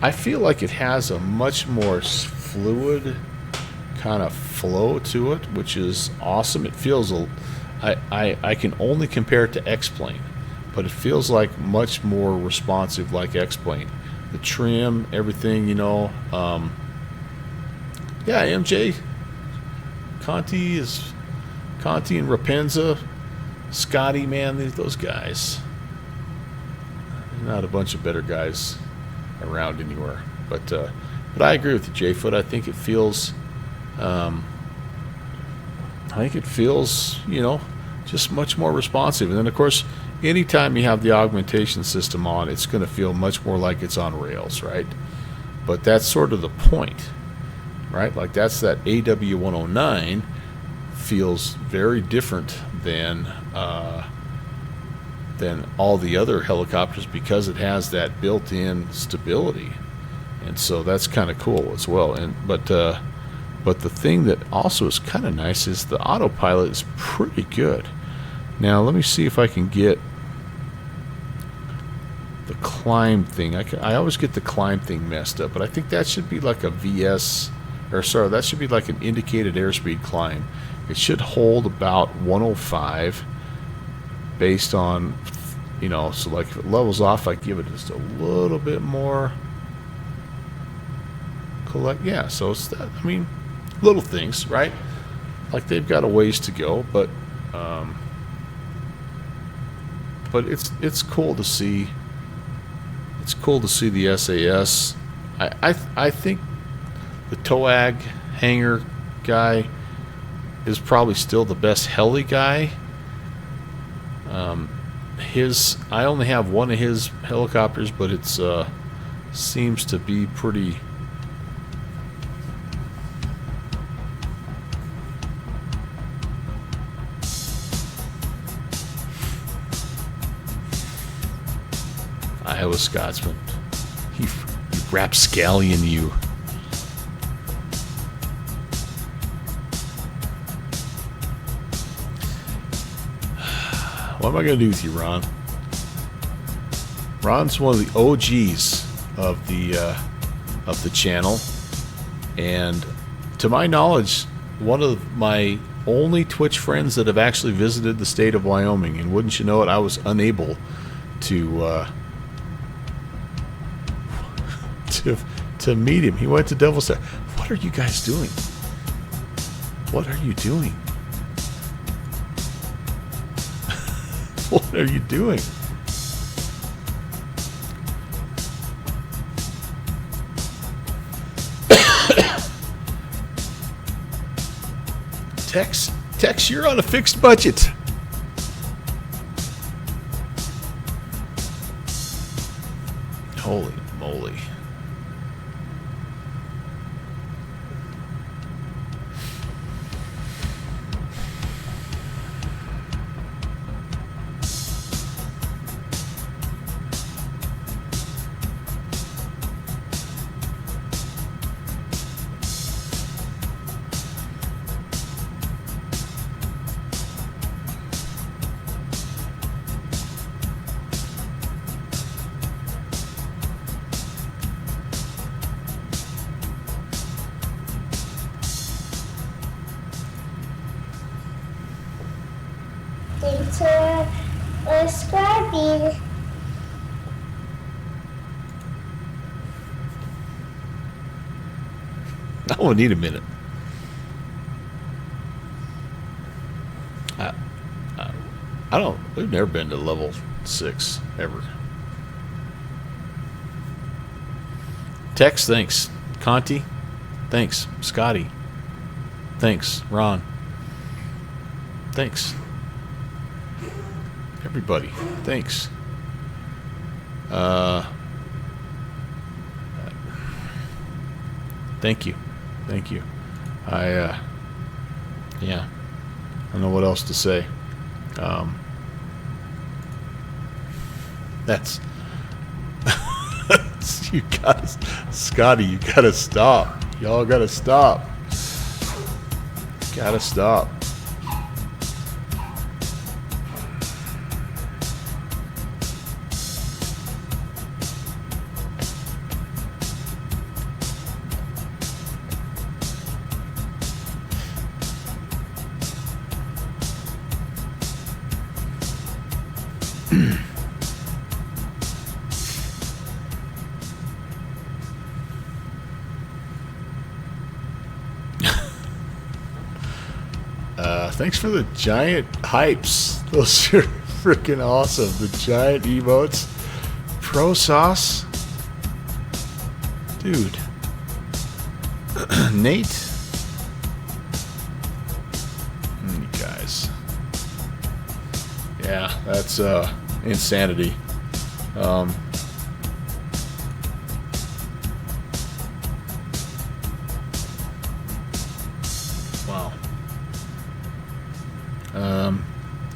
I feel like it has a much more fluid kind of flow to it, which is awesome. It feels I can only compare it to X-Plane, but it feels like much more responsive like X-Plane. The trim, everything, you know. Yeah, MJ, Conti and Rapenza, Scotty, man, those guys. There's not a bunch of better guys around anywhere. But I agree with you, J-Foot. I think it feels, you know, just much more responsive. And then, of course, anytime you have the augmentation system on, it's going to feel much more like it's on rails, right? But that's sort of the point, right? Like that's that AW109 feels very different than all the other helicopters because it has that built-in stability, and so that's kind of cool as well. And but the thing that also is kind of nice is the autopilot is pretty good. Now let me see if I can get the climb thing. I always get the climb thing messed up, but I think that should be like a VS, or sorry, that should be like an indicated airspeed climb. It should hold about 105 based on, you know, so like if it levels off, I give it just a little bit more. Yeah, so it's that, I mean, little things, right? Like they've got a ways to go, but it's cool to see. It's cool to see the SAS. I think the TOAG hangar guy is probably still the best heli guy. I only have one of his helicopters, but it's seems to be pretty. Iowa Scotsman. You rapscallion, you. What am I going to do with you, Ron? Ron's one of the OGs of the channel, and to my knowledge, one of my only Twitch friends that have actually visited the state of Wyoming. And wouldn't you know it, I was unable to meet him. He went to Devil's Tower. What are you guys doing? What are you doing? What are you doing? Tex, you're on a fixed budget. Holy moly. Data Scrappy. I will need a minute. I don't. We've never been to level 6 ever. Tex, thanks. Conti, thanks. Scotty, thanks. Ron, thanks. Everybody, thanks. Thank you. Thank you. Yeah. I don't know what else to say. That's you gotta, Scotty, you gotta stop. Y'all gotta stop. Gotta stop. Thanks for the giant hypes. Those are freaking awesome. The giant emotes. Pro Sauce. Dude. Nate. You guys. Yeah, that's insanity. Wow.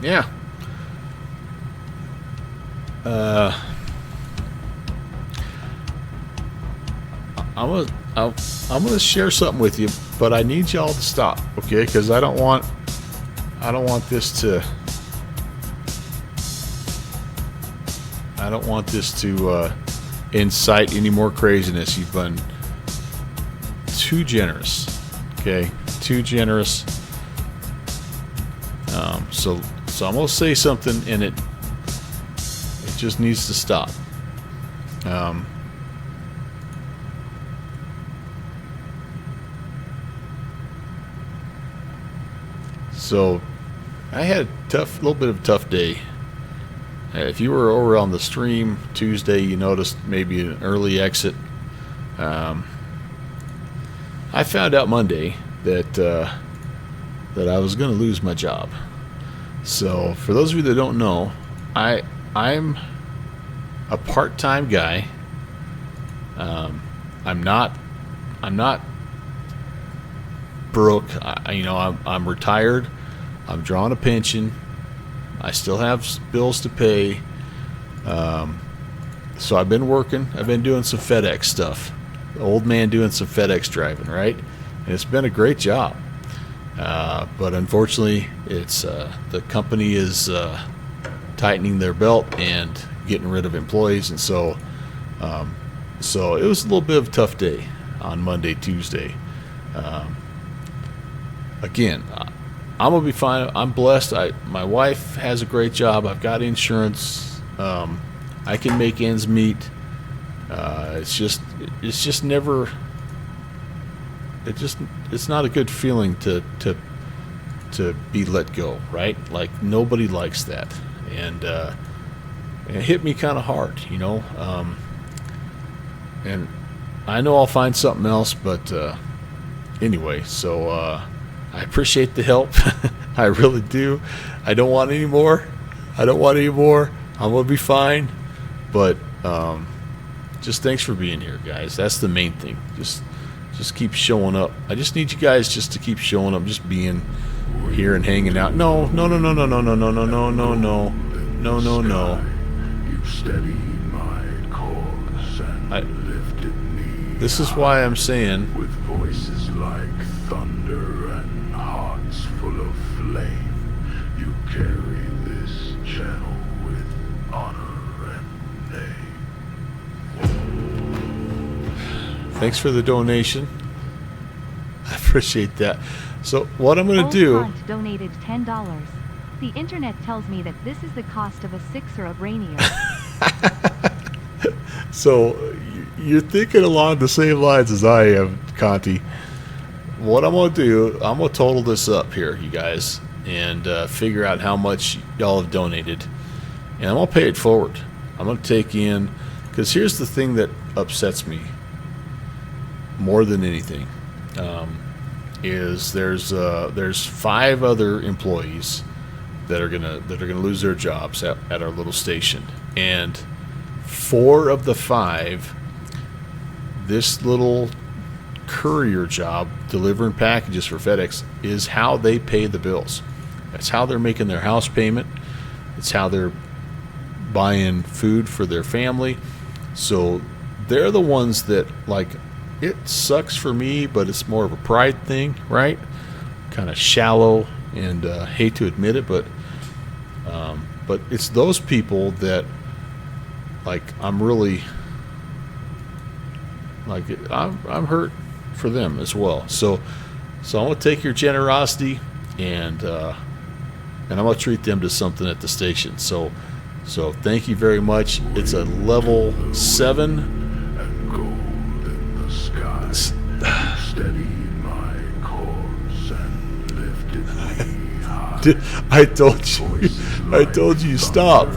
Yeah. I'm gonna share something with you, but I need y'all to stop, okay? Because I don't want this to. I don't want this to incite any more craziness. You've been too generous, okay? Too generous. So I'm gonna say something, and it just needs to stop. So I had a little bit of a tough day. If you were over on the stream Tuesday, you noticed maybe an early exit. I found out Monday that I was going to lose my job. So for those of you that don't know, I'm a part-time guy. I'm not broke. I'm retired. I'm drawing a pension. I still have bills to pay. So I've been working. I've been doing some FedEx stuff. The old man doing some FedEx driving, right? And it's been a great job. But unfortunately, it's the company is tightening their belt and getting rid of employees, and so it was a little bit of a tough day on Monday, Tuesday. Again, I'm gonna be fine. I'm blessed. My wife has a great job. I've got insurance. I can make ends meet. It's just never. It's not a good feeling to be let go, right? Like nobody likes that, and it hit me kind of hard, and I know I'll find something else, but anyway, so I appreciate the help. I really do. I don't want any more. I'm gonna be fine. But just thanks for being here, guys. That's the main thing. Just keep showing up. I just need you guys just to keep showing up, just being here and hanging out. No. You steadied my course and lifted me. This is why I'm saying, with voices like thunder and hearts full of flame, you carry this channel with honor and name. thanks for the donation. I appreciate that. So what I'm going to do... Hunt donated $10. The internet tells me that this is the cost of a sixer of Rainier. So you're thinking along the same lines as I am, Conti. What I'm going to do, I'm going to total this up here, you guys, and figure out how much y'all have donated. And I'm going to pay it forward. I'm going to take in... Because here's the thing that upsets me more than anything. Is there's 5 other employees that are gonna lose their jobs at our little station, and 4 of the 5, this little courier job delivering packages for FedEx is how they pay the bills. That's how they're making their house payment. It's how they're buying food for their family. So they're the ones that, like, it sucks for me, but it's more of a pride thing, right? Kind of shallow, and hate to admit it, but it's those people that, like, I'm really, like, I'm hurt for them as well. So I'm gonna take your generosity, and I'm gonna treat them to something at the station. So thank you very much. It's a level 7. Steadied my course and lifted me high. I told you, stop.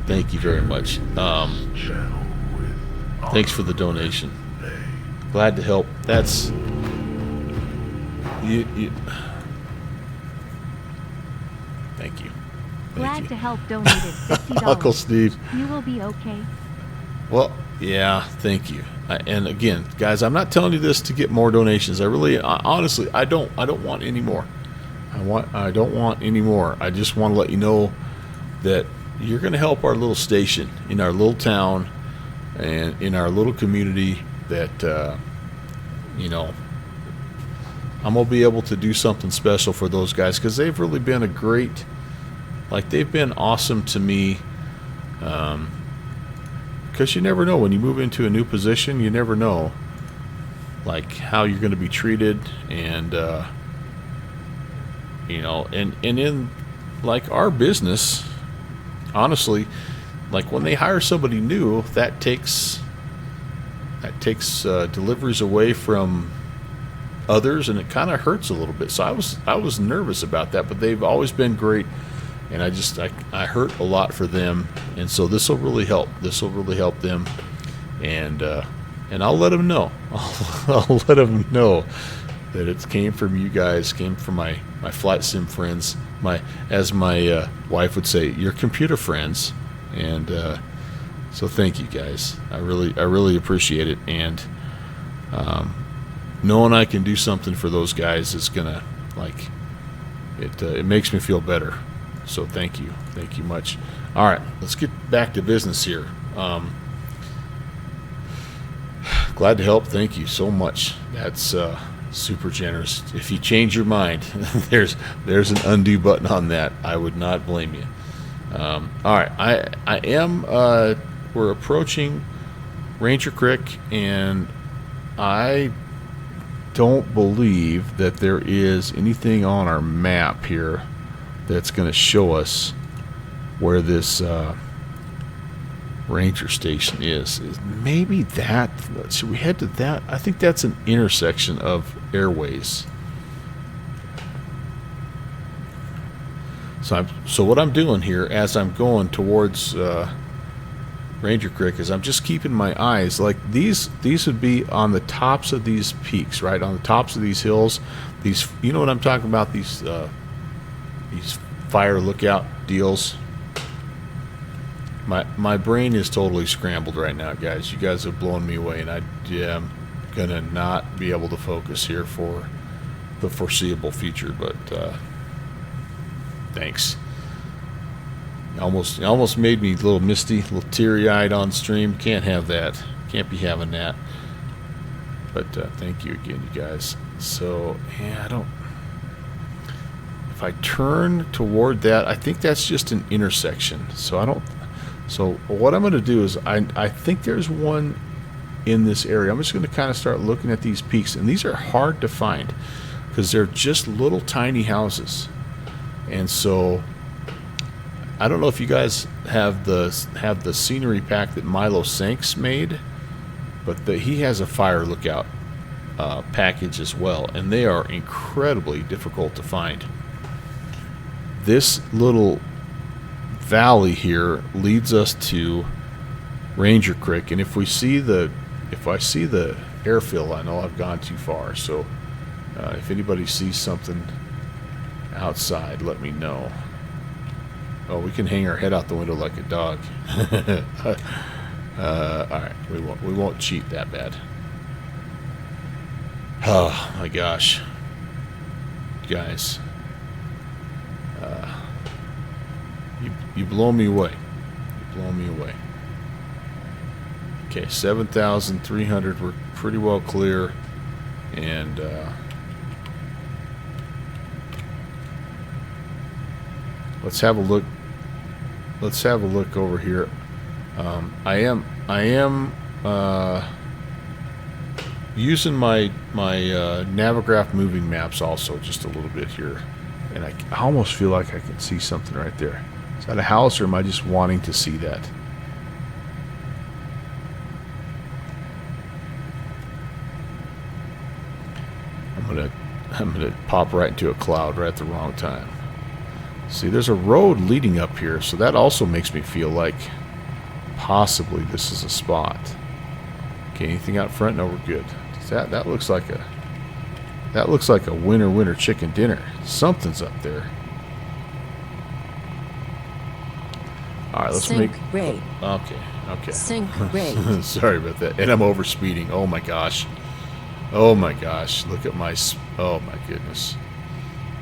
Thank you very much. Thanks for the donation. Glad to help. That's you. Thank you. Glad to help donated $50. Uncle Steve. You will be okay. Well, yeah, thank you. And again, guys, I'm not telling you this to get more donations. Honestly, I don't want any more. I don't want any more. I just want to let you know that you're going to help our little station in our little town and in our little community. That I'm gonna be able to do something special for those guys, because they've really been they've been awesome to me. Because you never know when you move into a new position. You never know, like, how you're going to be treated, and and in, like, our business, honestly, like, when they hire somebody new, that takes deliveries away from others, and it kind of hurts a little bit. So I was nervous about that, but they've always been great. And I hurt a lot for them, and so this will really help. This will really help them, and I'll let them know. I'll let them know that it came from you guys, came from my flight sim friends, as my wife would say, your computer friends, and so thank you guys. I really appreciate it, and knowing I can do something for those guys is gonna, like, it makes me feel better. So thank you much. All right, let's get back to business here. Glad to help. Thank you so much. That's super generous. If you change your mind, there's an undo button on that. I would not blame you. All right, I am. We're approaching Ranger Creek, and I don't believe that there is anything on our map here that's going to show us where this ranger station is. Maybe that, should we head to that? I think that's an intersection of airways. So what I'm doing here, as I'm going towards Ranger Creek is I'm just keeping my eyes, like these would be on the tops of these peaks, right? On the tops of these hills. These, you know what I'm talking about, these fire lookout deals. My brain is totally scrambled right now, guys. You guys have blown me away, and I am gonna not be able to focus here for the foreseeable future, but thanks. Almost made me a little misty, a little teary-eyed on stream. Can't have that. Can't be having that. But thank you again, you guys. So, yeah, I don't... If I turn toward that, I think that's just an intersection. So I don't... So what I'm going to do is, I think there's one in this area. I'm just going to kind of start looking at these peaks. And these are hard to find because they're just little tiny houses. And so... I don't know if you guys have the scenery pack that Milo Sanks made, but he has a fire lookout package as well, and they are incredibly difficult to find. This little valley here leads us to Ranger Creek, and if I see the airfill, I know I've gone too far. So if anybody sees something outside, let me know. Oh, we can hang our head out the window like a dog. Alright, we won't cheat that bad. Oh my gosh. Guys. You blow me away. You blow me away. Okay, 7,300, we're pretty well clear. And let's have a look. Let's have a look over here. I am using my Navigraph moving maps also just a little bit here, and I almost feel like I can see something right there. Is that a house, or am I just wanting to see that? I'm gonna pop right into a cloud right at the wrong time. See, there's a road leading up here, so that also makes me feel like possibly this is a spot. Okay, anything out front? No, we're good. That looks like a winter chicken dinner. Something's up there. All right, let's Sync make. rate. Okay. Sync rate. Sorry about that. And I'm overspeeding. Oh my gosh. Oh my gosh. Look at my. Oh my goodness.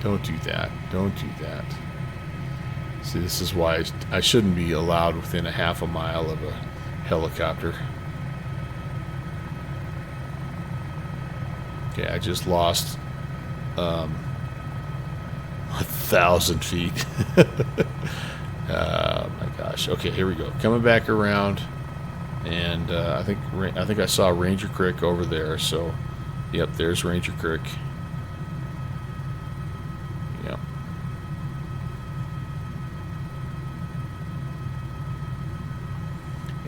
Don't do that. Don't do that. See, this is why I shouldn't be allowed within a half a mile of a helicopter. Okay, I just lost 1,000 feet. Oh my gosh. Okay, here we go. Coming back around, and I think I saw Ranger Creek over there. So, yep, there's Ranger Creek. Yep.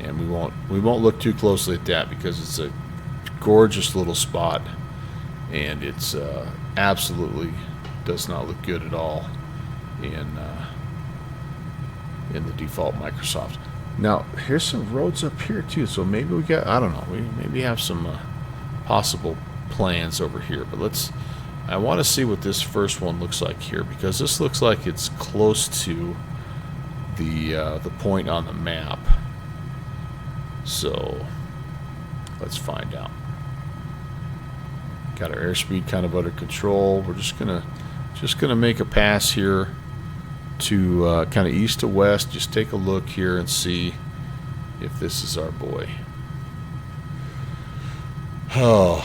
And we won't look too closely at that because it's a gorgeous little spot, and it's absolutely does not look good at all in the default Microsoft. Now here's some roads up here too, so maybe we got, I don't know, we maybe have some possible plans over here, but I want to see what this first one looks like here, because this looks like it's close to the point on the map. So let's find out. Got our airspeed kind of under control. We're just gonna make a pass here to kind of east to west. Just take a look here and see if this is our boy. Oh.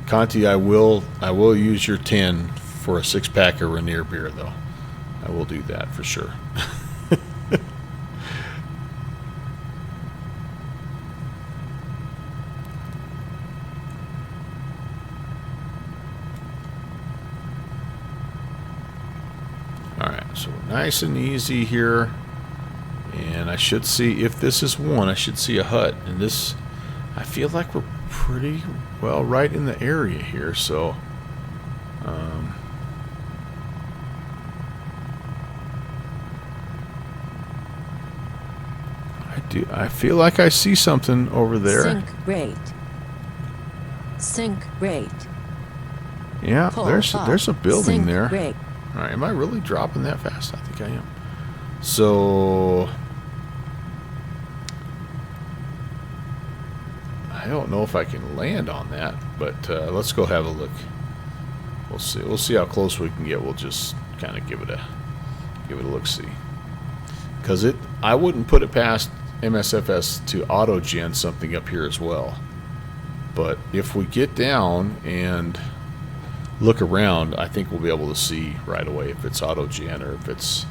Conti, I will use your 10 for a 6-pack of Rainier beer, though. I will do that for sure. All right, so nice and easy here. and I should see, if this is one, I should see a hut. And this, I feel like we're pretty well right in the area here, so I feel like I see something over there. Sync rate. Sync rate. Yeah, Pull there's a building Sync there. rate. All right, am I really dropping that fast? I think I am. So I don't know if I can land on that, but let's go have a look. We'll see. We'll see how close we can get. We'll just kind of give it a look-see. Because I wouldn't put it past MSFS to auto-gen something up here as well. But if we get down and look around, I think we'll be able to see right away if it's auto-gen or if it's,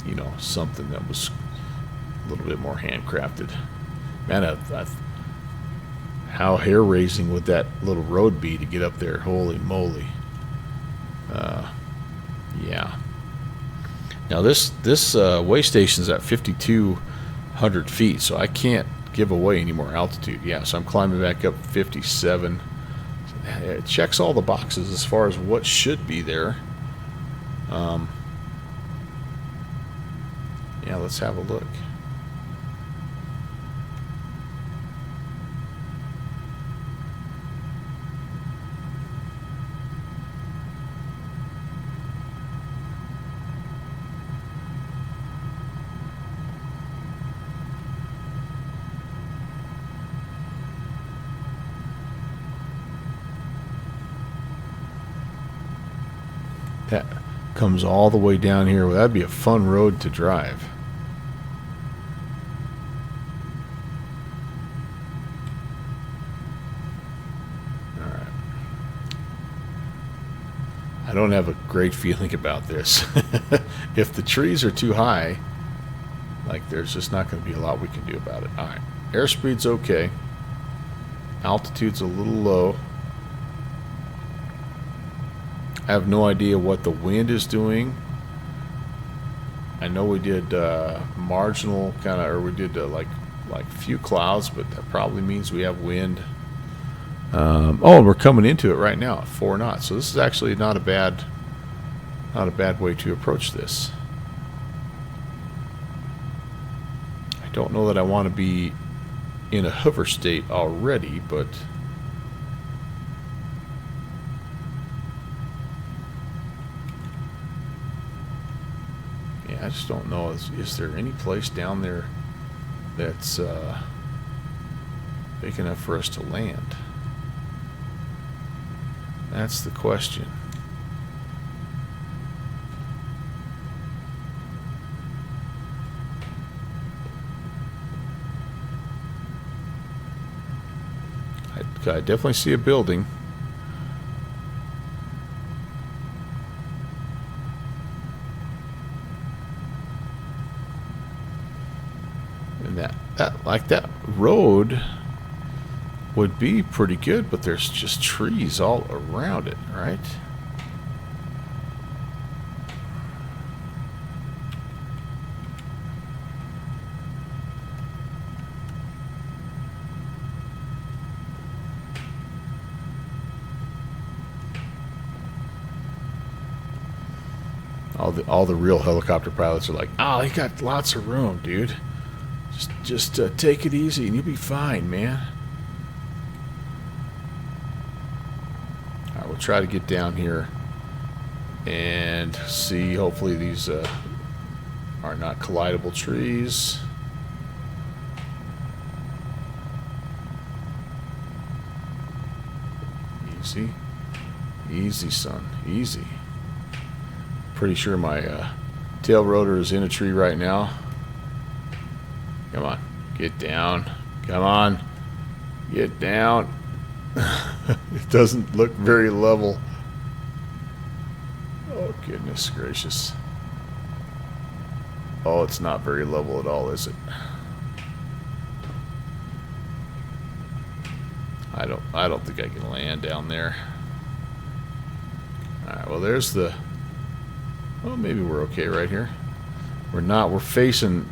you know, something that was a little bit more handcrafted. Man, how hair-raising would that little road be to get up there? Holy moly. Yeah. Now this way station's at 5,200 feet, so I can't give away any more altitude. Yeah, so I'm climbing back up 57. It checks all the boxes as far as what should be there. Yeah, let's have a look. That comes all the way down here. Well, that'd be a fun road to drive. All right. I don't have a great feeling about this. If the trees are too high, like, there's just not going to be a lot we can do about it. All right. Airspeed's okay. Altitude's a little low. I have no idea what the wind is doing. I know we did marginal kind of, or we did like few clouds, but that probably means we have wind. Oh, we're coming into it right now at 4 knots. So this is actually not a bad way to approach this. I don't know that I want to be in a hover state already, but I just don't know. Is there any place down there that's big enough for us to land? That's the question. I definitely see a building. That road would be pretty good, but there's just trees all around it, right? All the real helicopter pilots are like, "Oh, you got lots of room, dude. Just take it easy and you'll be fine, man." All right, we'll try to get down here and see. Hopefully these are not collidable trees. Easy. Easy, son. Easy. Pretty sure my tail rotor is in a tree right now. Come on, get down. Come on, get down. It doesn't look very level. Oh, goodness gracious. Oh, it's not very level at all, is it? I don't think I can land down there. All right, well, there's the... Well, maybe we're okay right here. We're not. We're facing.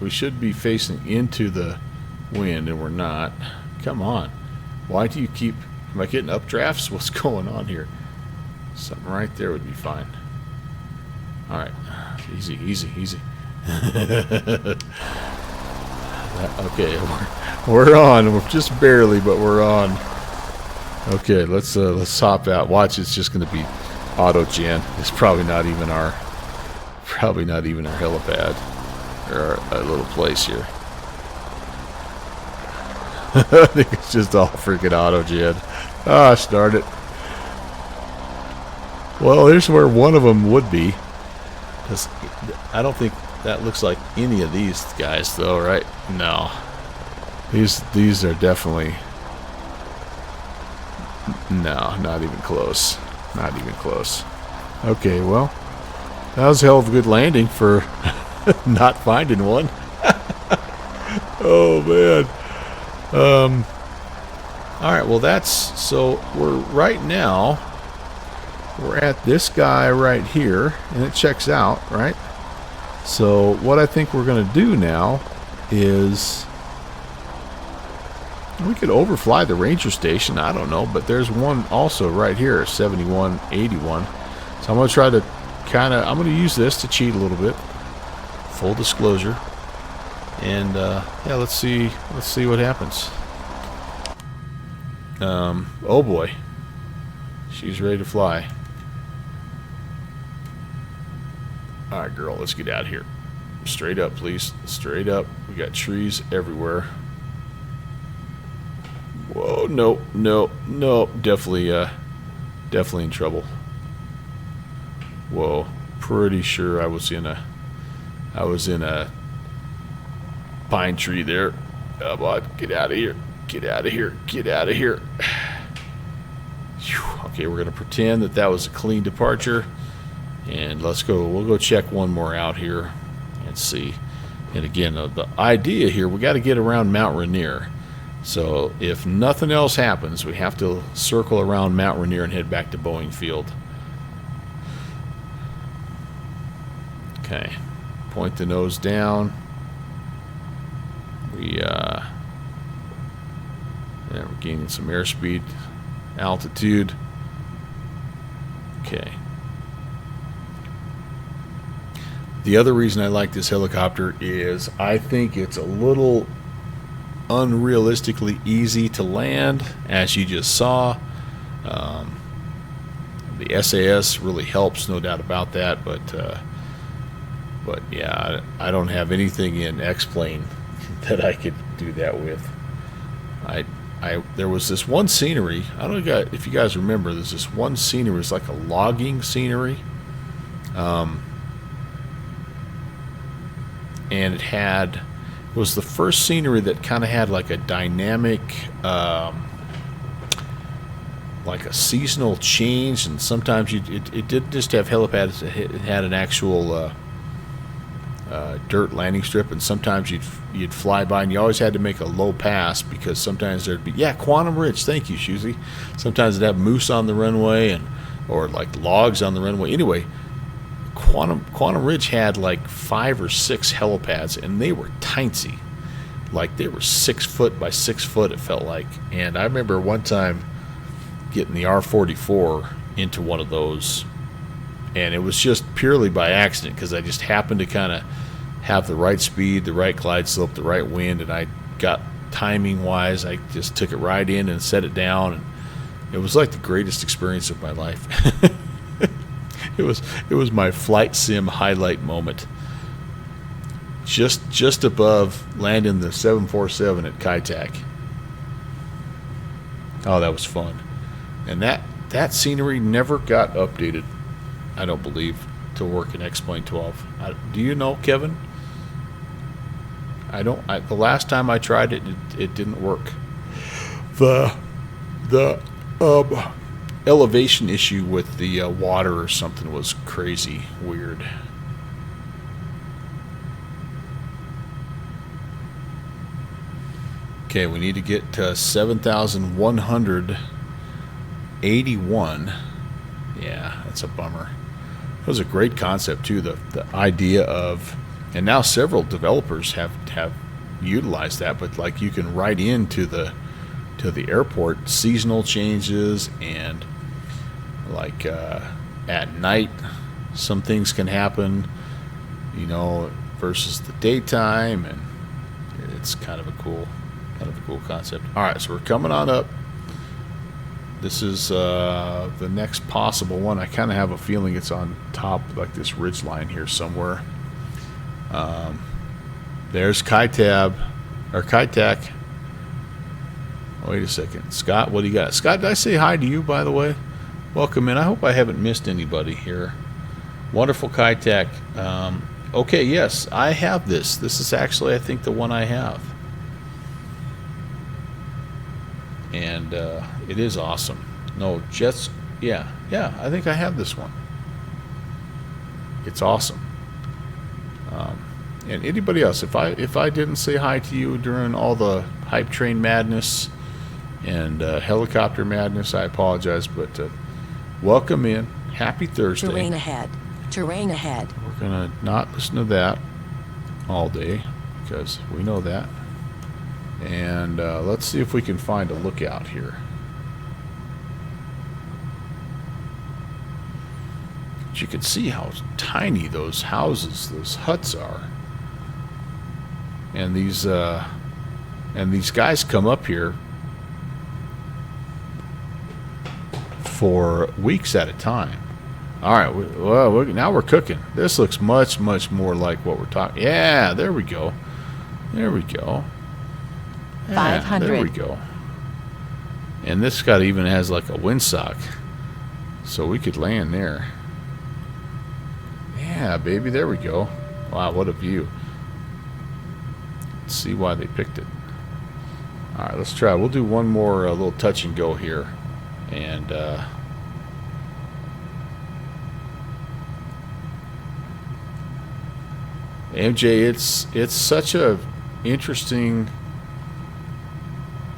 We should be facing into the wind, and we're not. Come on. Why do you keep... Am I getting updrafts? What's going on here? Something right there would be fine. Alright. Easy, easy, easy. Okay, we're on. We're just barely, but we're on. Okay, let's hop out. Watch, it's just going to be auto gen. It's probably not even our helipad or our little place here. I think it's just all freaking auto gen. Ah, start it. Well, here's where one of them would be. 'Cause I don't think that looks like any of these guys, though, right? No. These are definitely... No, not even close. Not even close. Okay, well, that was a hell of a good landing for not finding one. Oh, man. Alright, well, so we're right now, we're at this guy right here, and it checks out, right? So what I think we're going to do now is we could overfly the ranger station, I don't know, but there's one also right here, 7181. So I'm going to try to I'm going to use this to cheat a little bit. Full disclosure. And yeah, let's see what happens. Oh boy. She's ready to fly. Alright, girl, let's get out of here. Straight up, please. Straight up. We got trees everywhere. Whoa, no, no, no. Definitely in trouble. Whoa. Pretty sure I was in a pine tree there. Come on, get out of here. Get out of here. Get out of here. Okay, we're going to pretend that was a clean departure. And let's go. We'll go check one more out here and see. And again, the idea here, we got to get around Mount Rainier. So if nothing else happens, we have to circle around Mount Rainier and head back to Boeing Field. Okay. Point the nose down. Yeah, we're gaining some airspeed, altitude. Okay. The other reason I like this helicopter is I think it's a little unrealistically easy to land, as you just saw. The SAS really helps, no doubt about that, but yeah, I don't have anything in X-Plane that I could do that with. There was this one scenery, I don't know if you guys remember, there's this one scenery, it's like a logging scenery. And it was the first scenery that kind of had like a dynamic, like a seasonal change, and sometimes it didn't just have helipads, it had an actual dirt landing strip, and sometimes you'd fly by, and you always had to make a low pass because sometimes there'd be Quantum Ridge. Thank you, Shuzi. Sometimes it'd have moose on the runway or like logs on the runway. Anyway, Quantum Ridge had like 5 or 6 helipads, and they were tiny. Like they were 6 foot by 6 foot, it felt like. And I remember one time getting the R-44 into one of those, and it was just purely by accident because I just happened to kind of have the right speed, the right glide slope, the right wind, and I got timing wise, I just took it right in and set it down, and it was like the greatest experience of my life. It was my flight sim highlight moment. Just above landing the 747 at Kai-Tak. Oh, that was fun. And that scenery never got updated, I don't believe, to work in X-Plane 12. Do you know, Kevin? The last time I tried it, it didn't work. The elevation issue with the water or something was crazy weird. Okay, we need to get to 7,181. Yeah, that's a bummer. It was a great concept too. The idea of and now several developers have utilized that. But like you can write into the airport seasonal changes, and like at night some things can happen, you know, versus the daytime, and it's kind of a cool concept. All right, so we're coming on up. This is the next possible one. I kind of have a feeling it's on top, like this ridge line here somewhere. There's Kaitab, or Kaitac. Wait a second. Scott, what do you got? Scott, did I say hi to you, by the way? Welcome in. I hope I haven't missed anybody here. Wonderful Kaitac. Okay, yes, I have this. This is actually, I think, the one I have. And it is awesome. No, Jets, yeah, I think I have this one. It's awesome. And anybody else, if I didn't say hi to you during all the hype train madness and helicopter madness, I apologize, but welcome in. Happy Thursday. Terrain ahead. Terrain ahead. We're going to not listen to that all day because we know that. And let's see if we can find a lookout here. But you can see how tiny those houses, those huts are. And these guys come up here for weeks at a time. All right, well, now we're cooking. This looks much, much more like what we're talking. Yeah, there we go. There we go. Yeah, 500. There we go. And this guy even has like a windsock, so we could land there. Yeah, baby, there we go. Wow, what a view. Let's see why they picked it. All right, let's try. We'll do one more little touch and go here, and MJ, it's such a interesting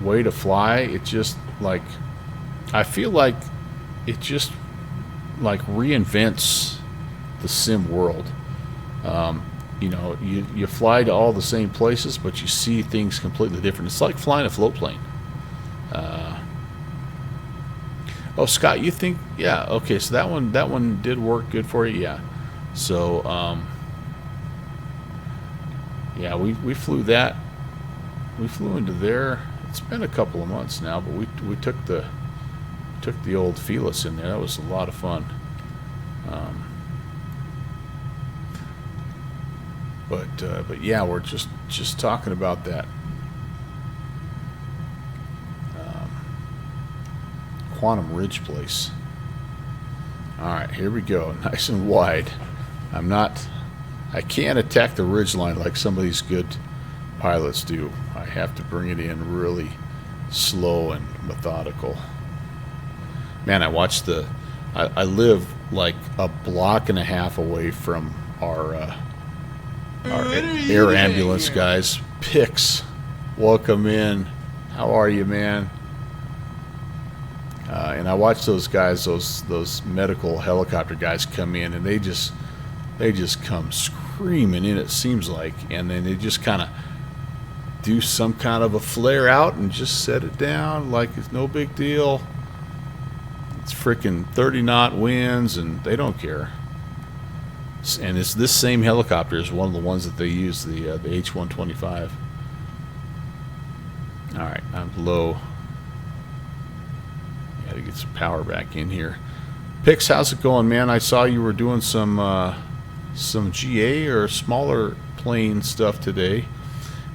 way to fly. It just like, I feel like it just like reinvents the sim world. You know, you fly to all the same places, but you see things completely different. It's like flying a float plane. Oh, Scott, you think? Yeah, okay. So that one did work good for you. Yeah. So yeah, we flew that. We flew into there. It's been a couple of months now, but we took the old Felis in there. That was a lot of fun. But yeah, we're just talking about that Quantum Ridge place. All right, here we go, nice and wide. I can't attack the ridge line like some of these good pilots do. I have to bring it in really slow and methodical. Man, I live like a block and a half away from our air ambulance guys. Pix, welcome in. How are you, man? And I watch those guys, those medical helicopter guys come in, and they just come screaming in, it seems like, and then they just kind of do some kind of a flare out and just set it down like it's no big deal. It's freaking 30 knot winds, and they don't care. And it's this same helicopter is one of the ones that they use, the H-125. All right, I'm low. Got to get some power back in here. Pix, how's it going, man? I saw you were doing some GA or smaller plane stuff today.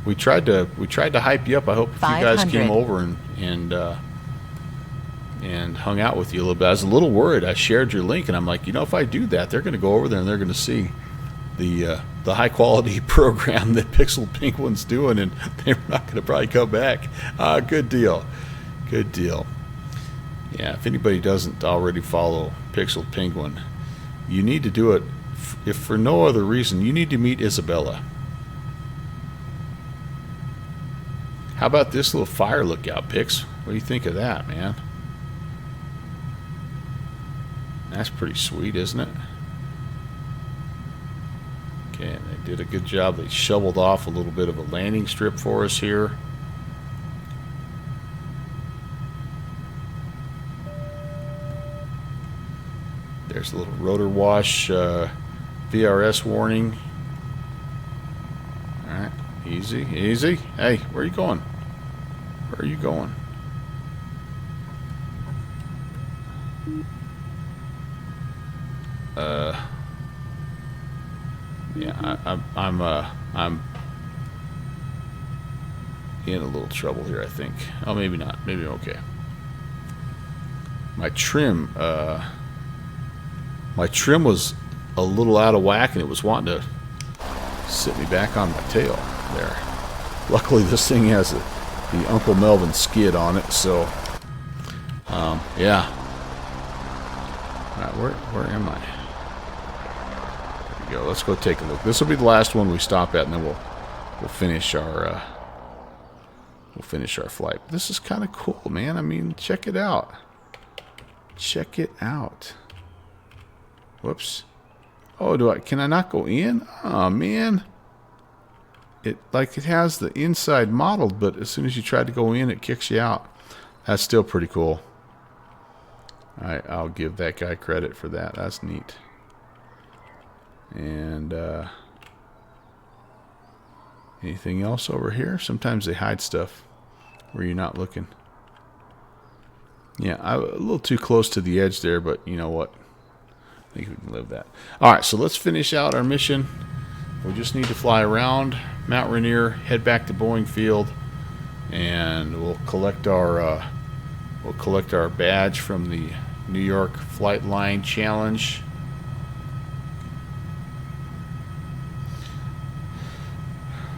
We tried to hype you up. I hope if you guys came over and hung out with you a little bit. I was a little worried. I shared your link, and I'm like, you know, if I do that, they're going to go over there and they're going to see the high quality program that Pixel Penguin's doing, and they're not going to probably come back. Good deal. Good deal. Yeah, if anybody doesn't already follow Pixel Penguin, you need to do it. If for no other reason, you need to meet Isabella. How about this little fire lookout, Pix? What do you think of that, man? That's pretty sweet, isn't it? Okay, and they did a good job. They shoveled off a little bit of a landing strip for us here. There's a little rotor wash VRS warning. Alright, easy, easy. Hey, where are you going? Where are you going? Yeah, I'm in a little trouble here, I think. Oh, maybe not. Maybe I'm okay. My trim was a little out of whack, and it was wanting to sit me back on my tail there. Luckily, this thing has the Uncle Melvin skid on it, so yeah. All right, where am I? There we go. Let's go take a look. This will be the last one we stop at, and then we'll finish our flight. This is kind of cool, man. I mean, check it out. Check it out. Whoops. Oh, can I not go in? Oh, man. It has the inside modeled, but as soon as you try to go in, it kicks you out. That's still pretty cool. I'll give that guy credit for that. That's neat. And anything else over here? Sometimes they hide stuff where you're not looking. Yeah, I'm a little too close to the edge there, but you know what? I think we can live that. All right, so let's finish out our mission. We just need to fly around Mount Rainier, head back to Boeing Field, and we'll collect our badge from the New York Flight Line Challenge.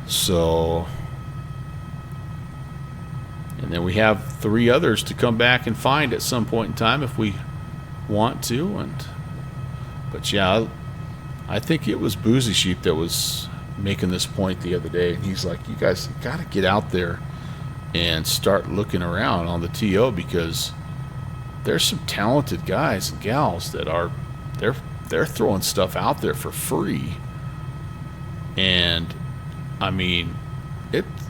So, and then we have 3 others to come back and find at some point in time if we want to. But yeah, I think it was Boozy Sheep that was making this point the other day, and he's like, "You guys got to get out there and start looking around on the TO, because there's some talented guys and gals that are they're throwing stuff out there for free, and I mean,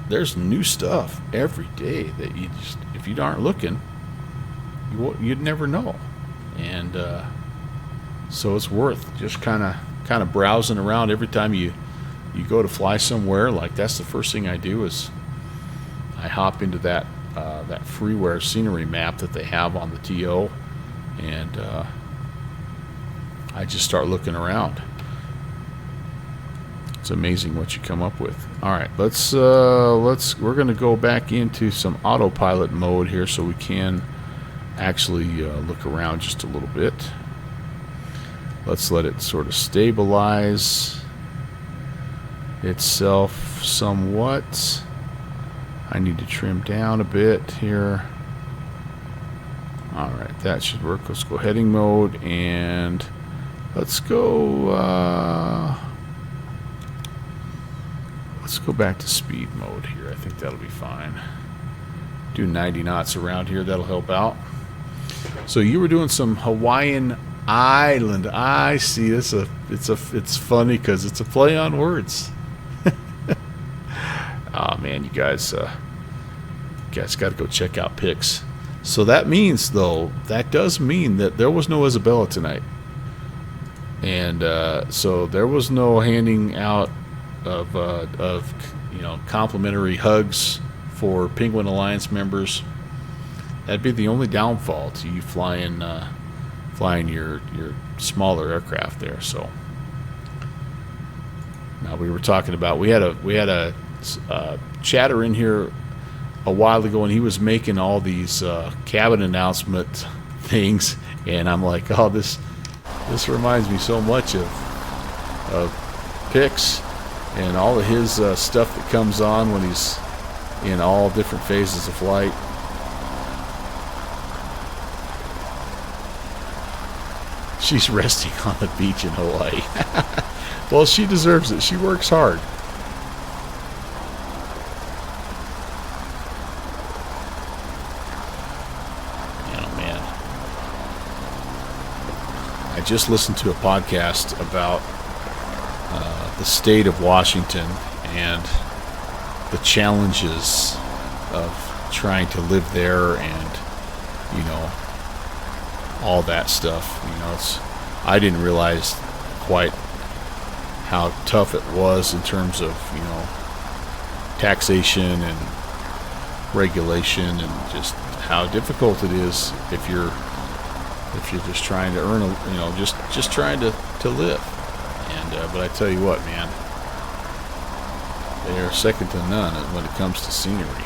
there's new stuff every day that you just, if you aren't looking, you'd never know." And so it's worth just kind of browsing around every time you go to fly somewhere. Like, that's the first thing I do is I hop into that freeware scenery map that they have on the TO, and I just start looking around. It's amazing what you come up with. All right, we're going to go back into some autopilot mode here so we can actually look around just a little bit. Let's let it sort of stabilize itself somewhat. I need to trim down a bit here. All right, that should work. Let's go heading mode, and let's go back to speed mode here. I think that'll be fine. Do 90 knots around here. That'll help out. So you were doing some Hawaiian Island. I see. It's funny because it's a play on words. Oh man, you guys got to go check out pics. So that means, though, that does mean that there was no Isabella tonight, and so there was no handing out of complimentary hugs for Penguin Alliance members. That'd be the only downfall to you flying your smaller aircraft there. So now we were talking about, we had a chatter in here a while ago, and he was making all these cabin announcement things, and I'm like, oh, this reminds me so much of Pix and all of his stuff that comes on when he's in all different phases of flight. She's resting on the beach in Hawaii. Well, she deserves it. She works hard. Oh, man. I just listened to a podcast about the state of Washington and the challenges of trying to live there, and you know, all that stuff. You know, I didn't realize quite how tough it was in terms of, you know, taxation and regulation, and just how difficult it is if you're just trying to earn you know, just trying to live. And but I tell you what, man, they are second to none when it comes to scenery.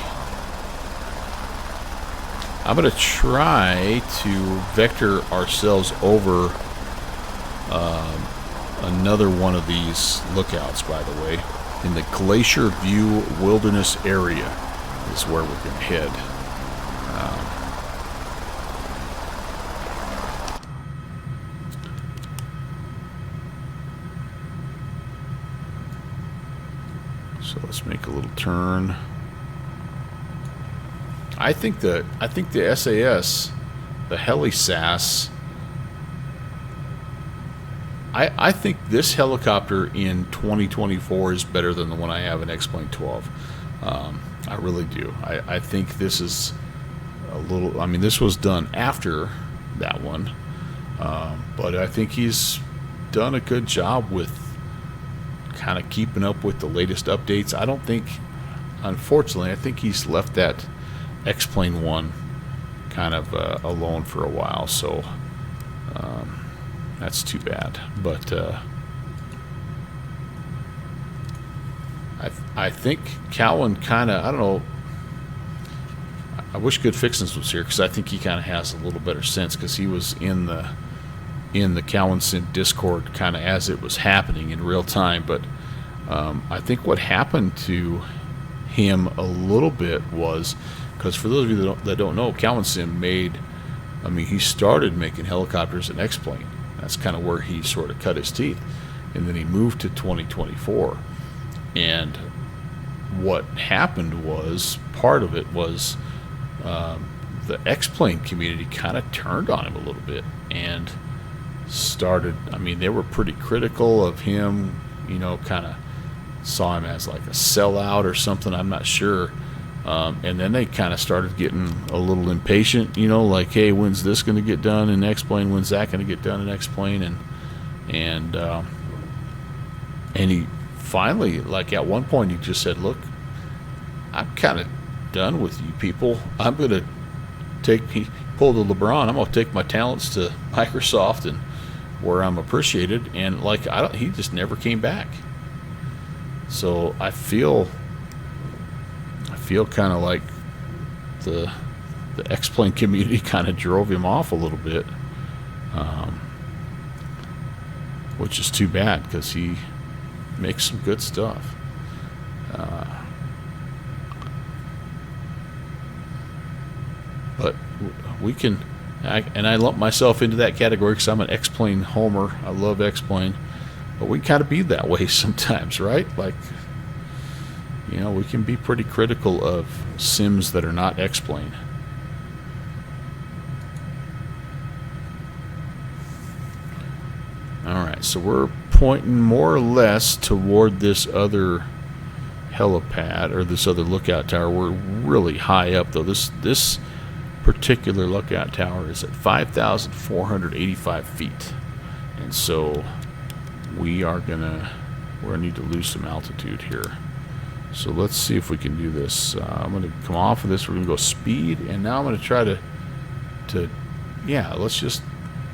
I'm going to try to vector ourselves over another one of these lookouts, by the way. In the Glacier View Wilderness area is where we're going to head. So let's make a little turn. I think the SAS, the HeliSAS, I think this helicopter in 2024 is better than the one I have in X-Plane 12. I really do. I think this is a little, I mean, this was done after that one, but I think he's done a good job with kind of keeping up with the latest updates. I don't think, unfortunately, I think he's left that X-Plane 1 kind of alone for a while, so that's too bad. But I think Cowan kind of, I don't know, I wish Good Fixins was here, because I think he kind of has a little better sense, because he was in the Cowan Sim Discord kind of as it was happening in real time. But I think what happened to him a little bit was, because for those of you that don't know, Cowan Sim made, I mean, he started making helicopters in X-Plane. That's kind of where he sort of cut his teeth. And then he moved to 2024. And what happened was, part of it was the X-Plane community kind of turned on him a little bit and started, I mean, they were pretty critical of him, you know, kind of saw him as like a sellout or something, I'm not sure. And then they kind of started getting a little impatient, you know, like, hey, when's this going to get done in X-Plane? When's that going to get done in X-Plane? And he finally, like, at one point, he just said, look, I'm kind of done with you people. I'm going to he pulled the LeBron, I'm going to take my talents to Microsoft and where I'm appreciated. And, like, he just never came back. So I feel kind of like the X-Plane community kind of drove him off a little bit, which is too bad, because he makes some good stuff. But we can, and I lump myself into that category because I'm an X-Plane homer. I love X-Plane, but we kind of be that way sometimes, right? Like, you know, we can be pretty critical of sims that are not X-Plane. Alright, so we're pointing more or less toward this other helipad, or this other lookout tower. We're really high up, though. This particular lookout tower is at 5,485 feet. And so we're gonna need to lose some altitude here. So let's see if we can do this. I'm going to come off of this. We're going to go speed, and now I'm going to try to yeah, let's just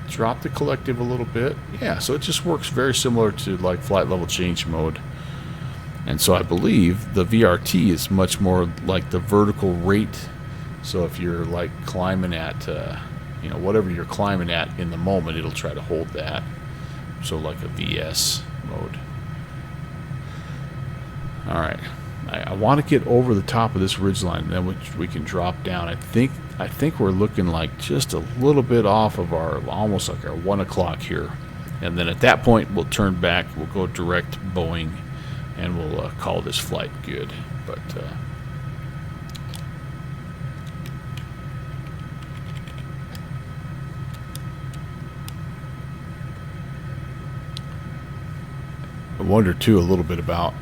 drop the collective a little bit. Yeah, so it just works very similar to like flight level change mode. And so I believe the VRT is much more like the vertical rate. So if you're like climbing at, you know, whatever you're climbing at in the moment, it'll try to hold that. So like a VS mode. All right. I want to get over the top of this ridgeline, and then we can drop down. I think we're looking like just a little bit off of our, almost like our 1 o'clock here. And then at that point, we'll turn back, we'll go direct Boeing, and we'll call this flight good. But wonder too a little bit about,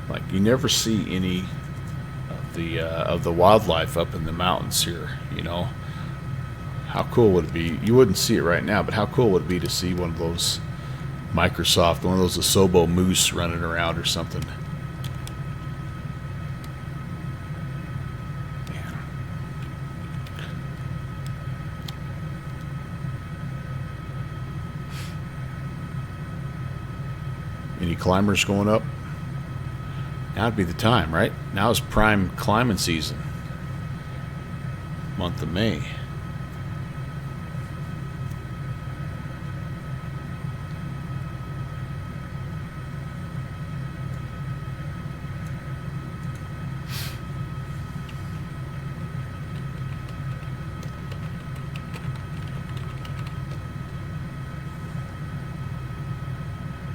like, you never see any of the wildlife up in the mountains here. You know, how cool would it be? You wouldn't see it right now, but how cool would it be to see one of those Microsoft, one of those Asobo moose running around or something? Any climbers going up? Now'd be the time, right? Now is prime climbing season. Month of May.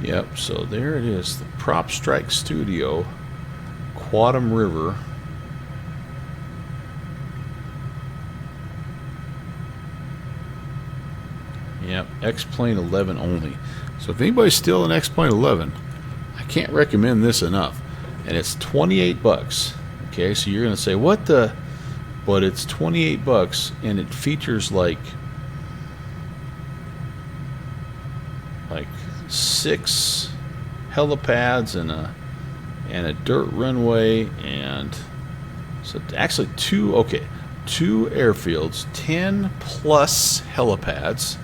Yep, so there it is, the Prop Strike Studio, Quadam River. Yep, X-Plane 11 only. So if anybody's still in X-Plane 11, I can't recommend this enough. And it's 28 bucks. Okay, so you're going to say, what the? But it's 28 bucks, and it features like 6 helipads and a dirt runway, and so actually two airfields, 10 plus helipads,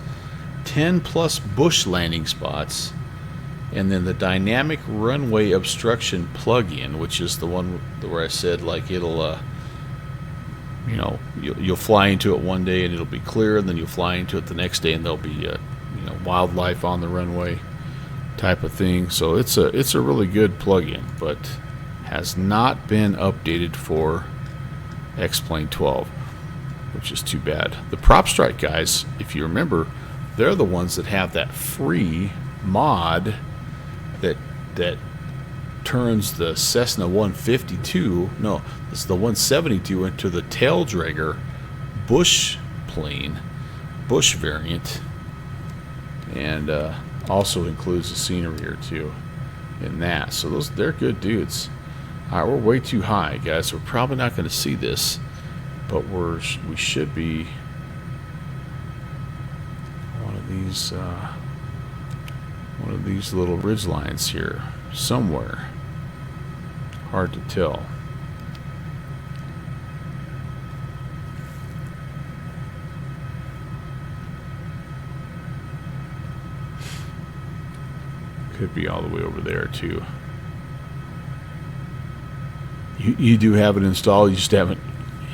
10 plus bush landing spots, and then the dynamic runway obstruction plug-in, which is the one where I said, like, it'll you know, you'll fly into it one day and it'll be clear, and then you'll fly into it the next day and there'll be you know, wildlife on the runway type of thing. So it's a really good plug-in, but has not been updated for X-Plane 12, which is too bad. The Prop Strike guys, if you remember, they're the ones that have that free mod that turns the Cessna 152, no, it's the 172, into the tail dragger bush plane, bush variant, and also includes the scenery or two in that. So they're good dudes. All right, we're way too high, guys. We're probably not going to see this, but we should be one of these little ridge lines here somewhere. Hard to tell. Could be all the way over there too. You do have it installed. You just haven't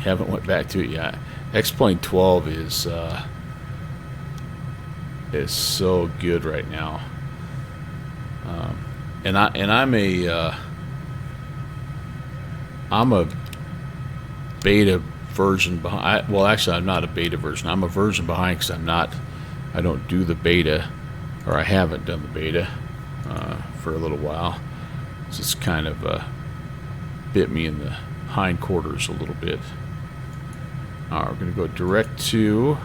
went back to it yet. X-Plane 12 is so good right now. And I'm a beta version behind. Well, actually, I'm not a beta version. I'm a version behind because I don't do the beta, or I haven't done the beta for a little while. It's just kind of bit me in the hindquarters a little bit. All right, we're going to go direct to,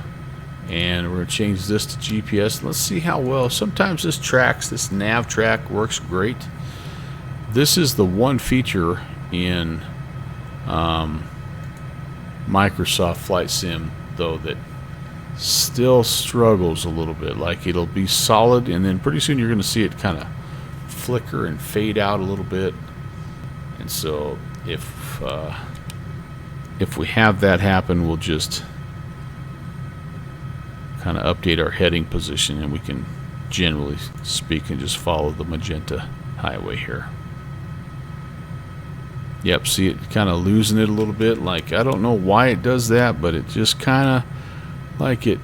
and we're going to change this to GPS. Let's see how well. Sometimes this nav track works great. This is the one feature in Microsoft Flight Sim, though, that still struggles a little bit. Like, it'll be solid, and then pretty soon you're going to see it kind of flicker and fade out a little bit. And so if we have that happen, we'll just kind of update our heading position, and we can, generally speaking, just follow the magenta highway here. Yep, see it kind of losing it a little bit. Like, I don't know why it does that, but it just kind of, like, it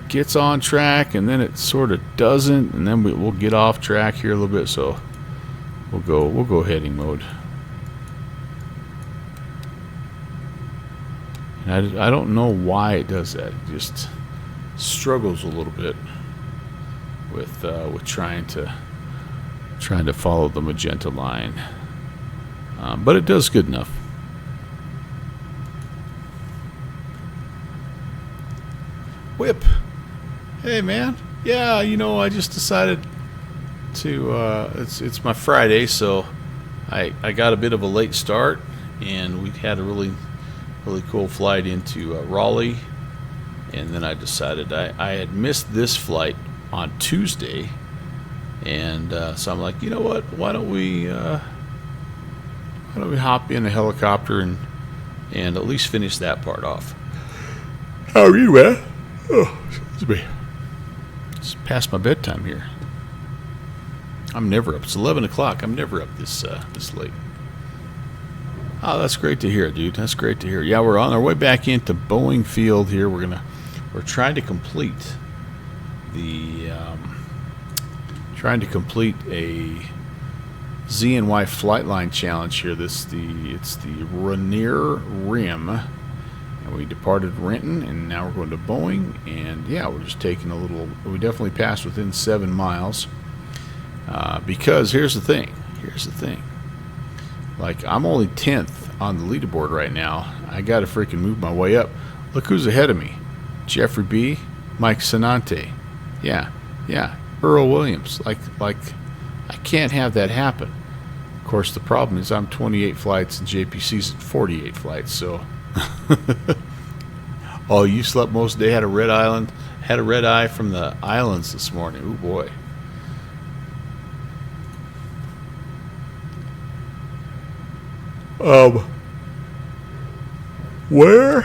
gets on track and then it sort of doesn't, and then we'll get off track here a little bit. So we'll go heading mode. And I don't know why it does that. It just struggles a little bit with trying to follow the magenta line. But it does good enough. Whip. Hey, man. Yeah, you know, I just decided to it's my Friday, so I got a bit of a late start, and we had a really cool flight into Raleigh, and then I decided I had missed this flight on Tuesday, and so I'm like, you know what? Why don't we hop in a helicopter and at least finish that part off? How are you, man? Oh, excuse me. It's past my bedtime here. I'm never up. It's 11 o'clock. I'm never up this late. Oh, that's great to hear, dude. That's great to hear. Yeah, we're on our way back into Boeing Field here. We're trying to complete a ZNY Flightline challenge here. It's the Rainier Rim, and we departed Renton, and now we're going to Boeing. And yeah, we're just taking a little. We definitely passed within 7 miles. Because here's the thing. Like, I'm only 10th on the leaderboard right now. I got to freaking move my way up. Look who's ahead of me. Jeffrey B., Mike Sanante. Yeah, Earl Williams. Like, I can't have that happen. Of course, the problem is I'm 28 flights and JPC's at 48 flights, so. Oh, you slept most of the day, had a red eye from the islands this morning. Oh, boy. Where?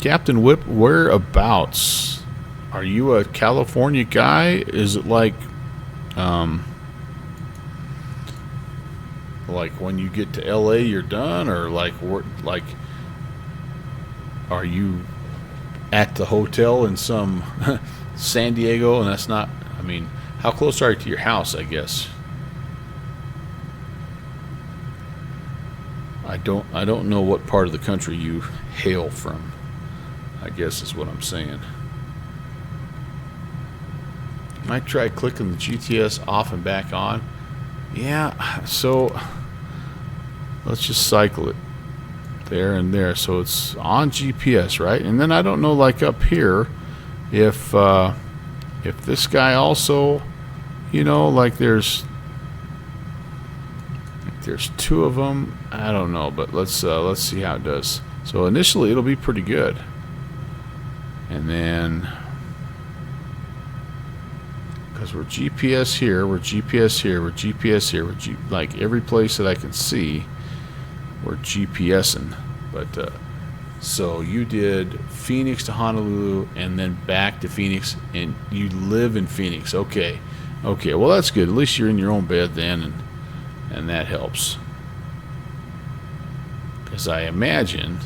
Captain Whip, whereabouts? Are you a California guy? Is it like when you get to LA you're done, or like are you at the hotel in some San Diego, and that's not, I mean, how close are you to your house, I guess? I don't know what part of the country you hail from, I guess is what I'm saying. Might try clicking the GTS off and back on. Yeah, so let's just cycle it there and there. So it's on GPS, right? And then I don't know, like up here, if this guy also, you know, like there's two of them. I don't know, but let's see how it does. So initially it'll be pretty good, and then because we're GPS here, we're GPS here, we're GPS here, like every place that I can see, we're GPSing. But so you did Phoenix to Honolulu and then back to Phoenix, and you live in Phoenix. Okay, well that's good. At least you're in your own bed then, and that helps. Because I imagine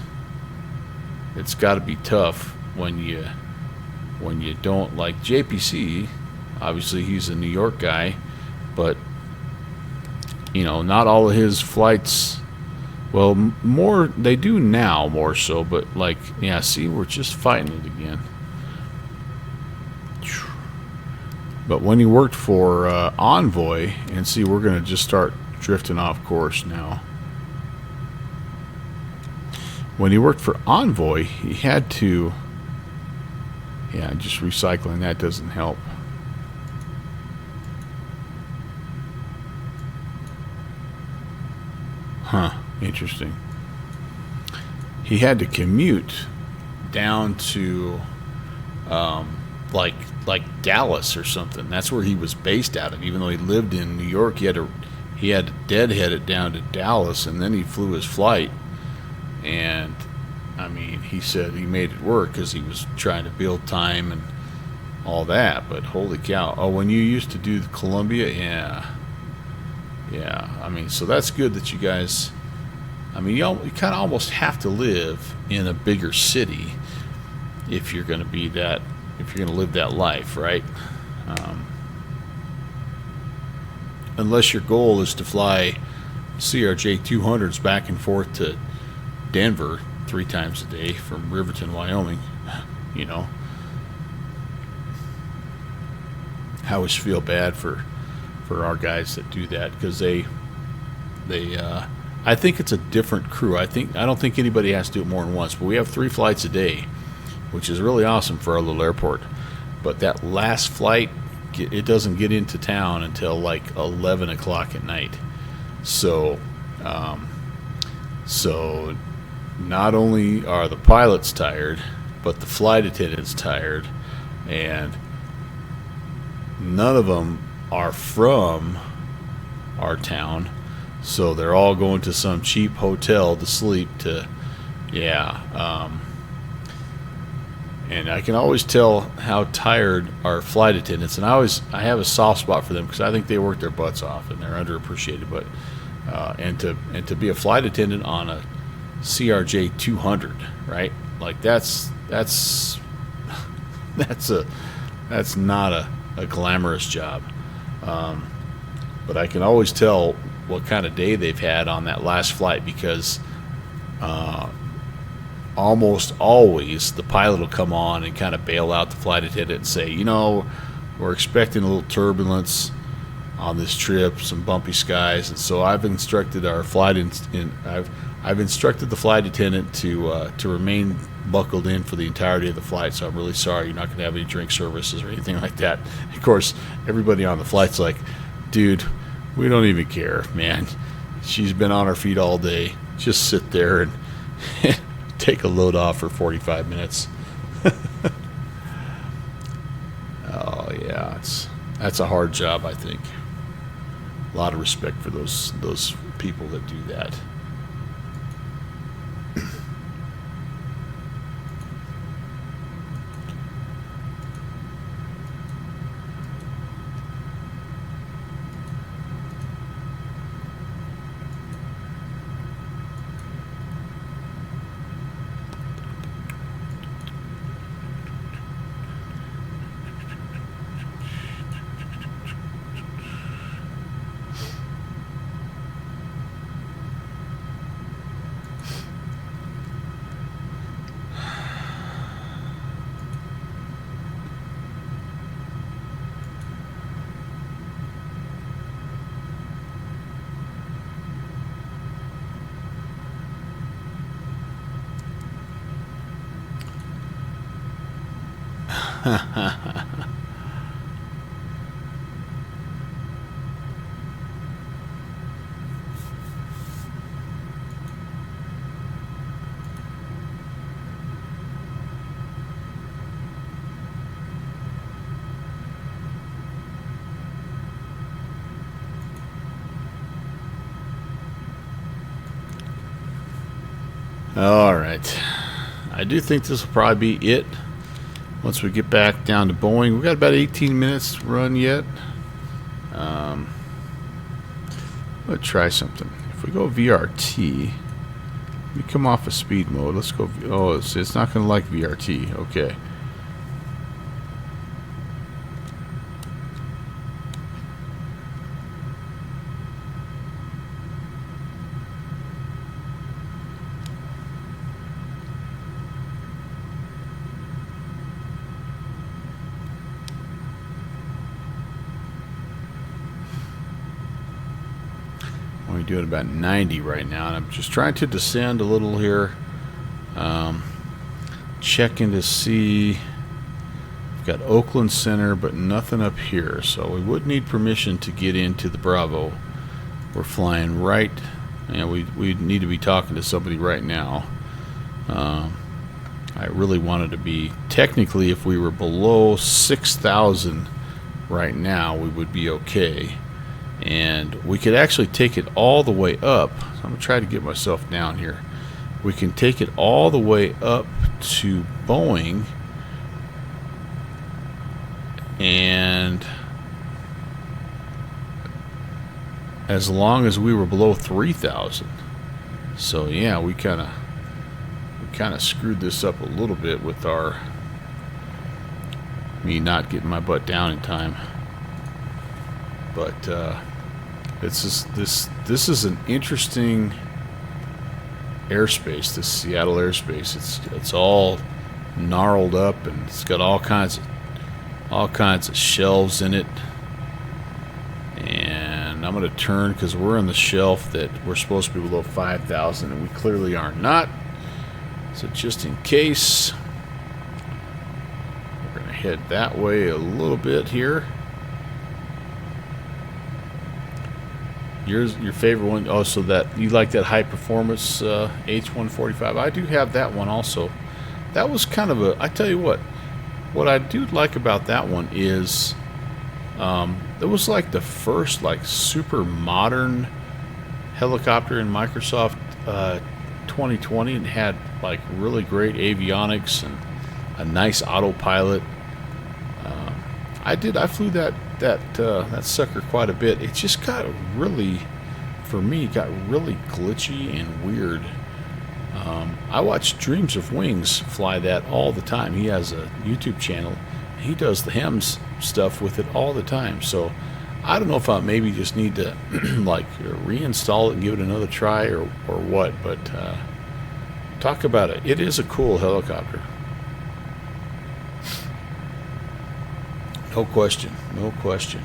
it's got to be tough when you don't, like JPC. Obviously, he's a New York guy, but you know, not all of his flights. Well, more they do now, more so. But like, yeah, see, we're just fighting it again. But when he worked for Envoy, and see, we're gonna just start drifting off course now. When he worked for Envoy, he had to, yeah, just recycling that doesn't help. Huh, interesting. He had to commute down to like Dallas or something. That's where he was based out of. Even though he lived in New York, he had to deadhead it down to Dallas, and then he flew his flight. And I mean, he said he made it work because he was trying to build time and all that. But holy cow! Oh, when you used to do Columbia, yeah. I mean, so that's good that you guys. I mean, you kind of almost have to live in a bigger city if you're going to be that. If you're going to live that life, right? Unless your goal is to fly CRJ 200s back and forth to Denver 3 times a day from Riverton, Wyoming, you know. I always feel bad for our guys that do that, because they I think it's a different crew. I don't think anybody has to do it more than once, but we have 3 flights a day, which is really awesome for our little airport. But that last flight it doesn't get into town until like 11 o'clock at night. So so not only are the pilots tired, but the flight attendants tired, and none of them are from our town, so they're all going to some cheap hotel to sleep. And I can always tell how tired our flight attendants, and I have a soft spot for them because I think they work their butts off and they're underappreciated. But and to be a flight attendant on a CRJ 200, right? Like that's not a glamorous job. But I can always tell what kind of day they've had on that last flight, because almost always the pilot will come on and kind of bail out the flight attendant and say, you know, we're expecting a little turbulence on this trip, some bumpy skies, and so I've instructed our I've instructed the flight attendant to remain buckled in for the entirety of the flight. So I'm really sorry, you're not going to have any drink services or anything like that. Of course, everybody on the flight's like, dude, we don't even care, man. She's been on her feet all day. Just sit there and take a load off for 45 minutes. Oh yeah, that's a hard job, I think. A lot of respect for those people that do that. All right, I do think this will probably be it. Once we get back down to Boeing, we've got about 18 minutes to run yet. Let's try something. If we go VRT, we come off of speed mode. Let's go. Oh, it's not going to like VRT. Okay. Only doing about 90 right now, and I'm just trying to descend a little here. Checking to see. We've got Oakland Center, but nothing up here, so we would need permission to get into the Bravo. We're flying right, and we need to be talking to somebody right now. I really wanted to be, technically, if we were below 6,000 right now, we would be okay. And we could actually take it all the way up. So I'm going to try to get myself down here. We can take it all the way up to Boeing. And as long as we were below 3,000. So yeah, we kind of screwed this up a little bit with me not getting my butt down in time. But this is an interesting airspace. This Seattle airspace. It's all gnarled up, and it's got all kinds of shelves in it. And I'm going to turn because we're on the shelf that we're supposed to be below 5,000, and we clearly are not. So just in case, we're going to head that way a little bit here. your favorite one. Oh, so that you like that high performance H145. I do have that one also. That was kind of a. I tell you what I do like about that one is, it was like the first like super modern helicopter in Microsoft 2020, and had like really great avionics and a nice autopilot. I flew that sucker quite a bit. It just got really, for me, got really glitchy and weird. I watch Dreams of Wings fly that all the time. He has a YouTube channel. He does the HEMS stuff with it all the time. So I don't know if I maybe just need to like reinstall it and give it another try or what. But talk about it. It is a cool helicopter. No question. No question.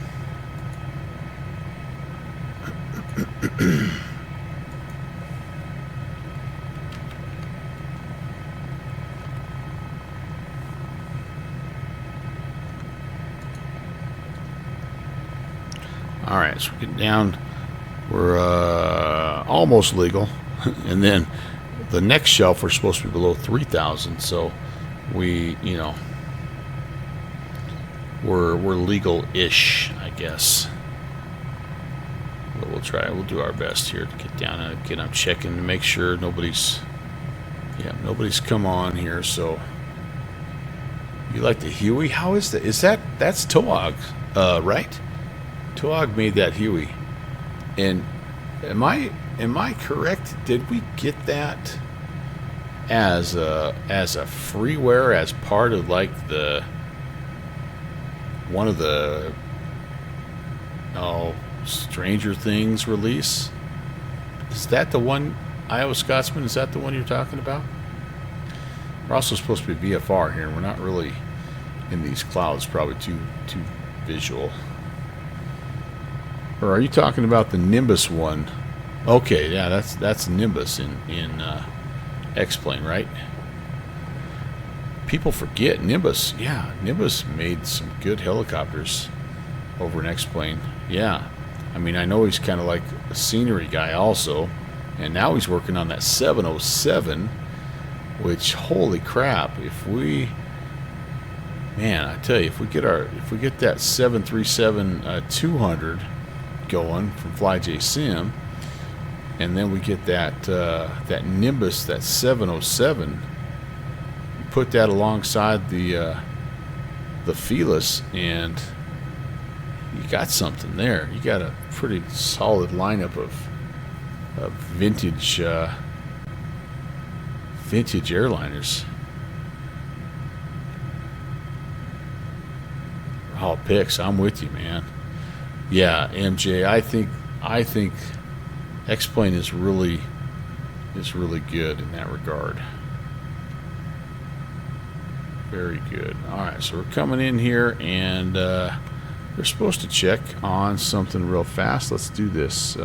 All right, so we're getting down. We're almost legal, and then the next shelf we're supposed to be below 3,000. So we, we're legal-ish, I guess. But we'll try. We'll do our best here to get down. Again, I'm checking to make sure nobody's come on here. So you like the Huey? How is that? That's TOAG, right? TOAG made that Huey, and am I correct? Did we get that as a freeware, as part of like one of the Stranger Things release? Is that the one, Iowa Scotsman? Is that the one you're talking about? We're also supposed to be VFR here, and we're not really in these clouds. Probably too visual. Or are you talking about the Nimbus one? Okay, yeah, that's Nimbus in X-Plane, right? People forget Nimbus. Yeah, Nimbus made some good helicopters over in X-Plane. Yeah, I mean, I know he's kind of like a scenery guy also, and now he's working on that 707, which, holy crap, man, I tell you, if we get that 737-200 going from FlyJ Sim, and then we get that Nimbus, that 707, put that alongside the Felis, and you got something there. You got a pretty solid lineup of vintage airliners. All picks. I'm with you, man. Yeah, MJ. I think X-Plane is really good in that regard. Very good. All right, so we're coming in here, and we're supposed to check on something real fast. Let's do this.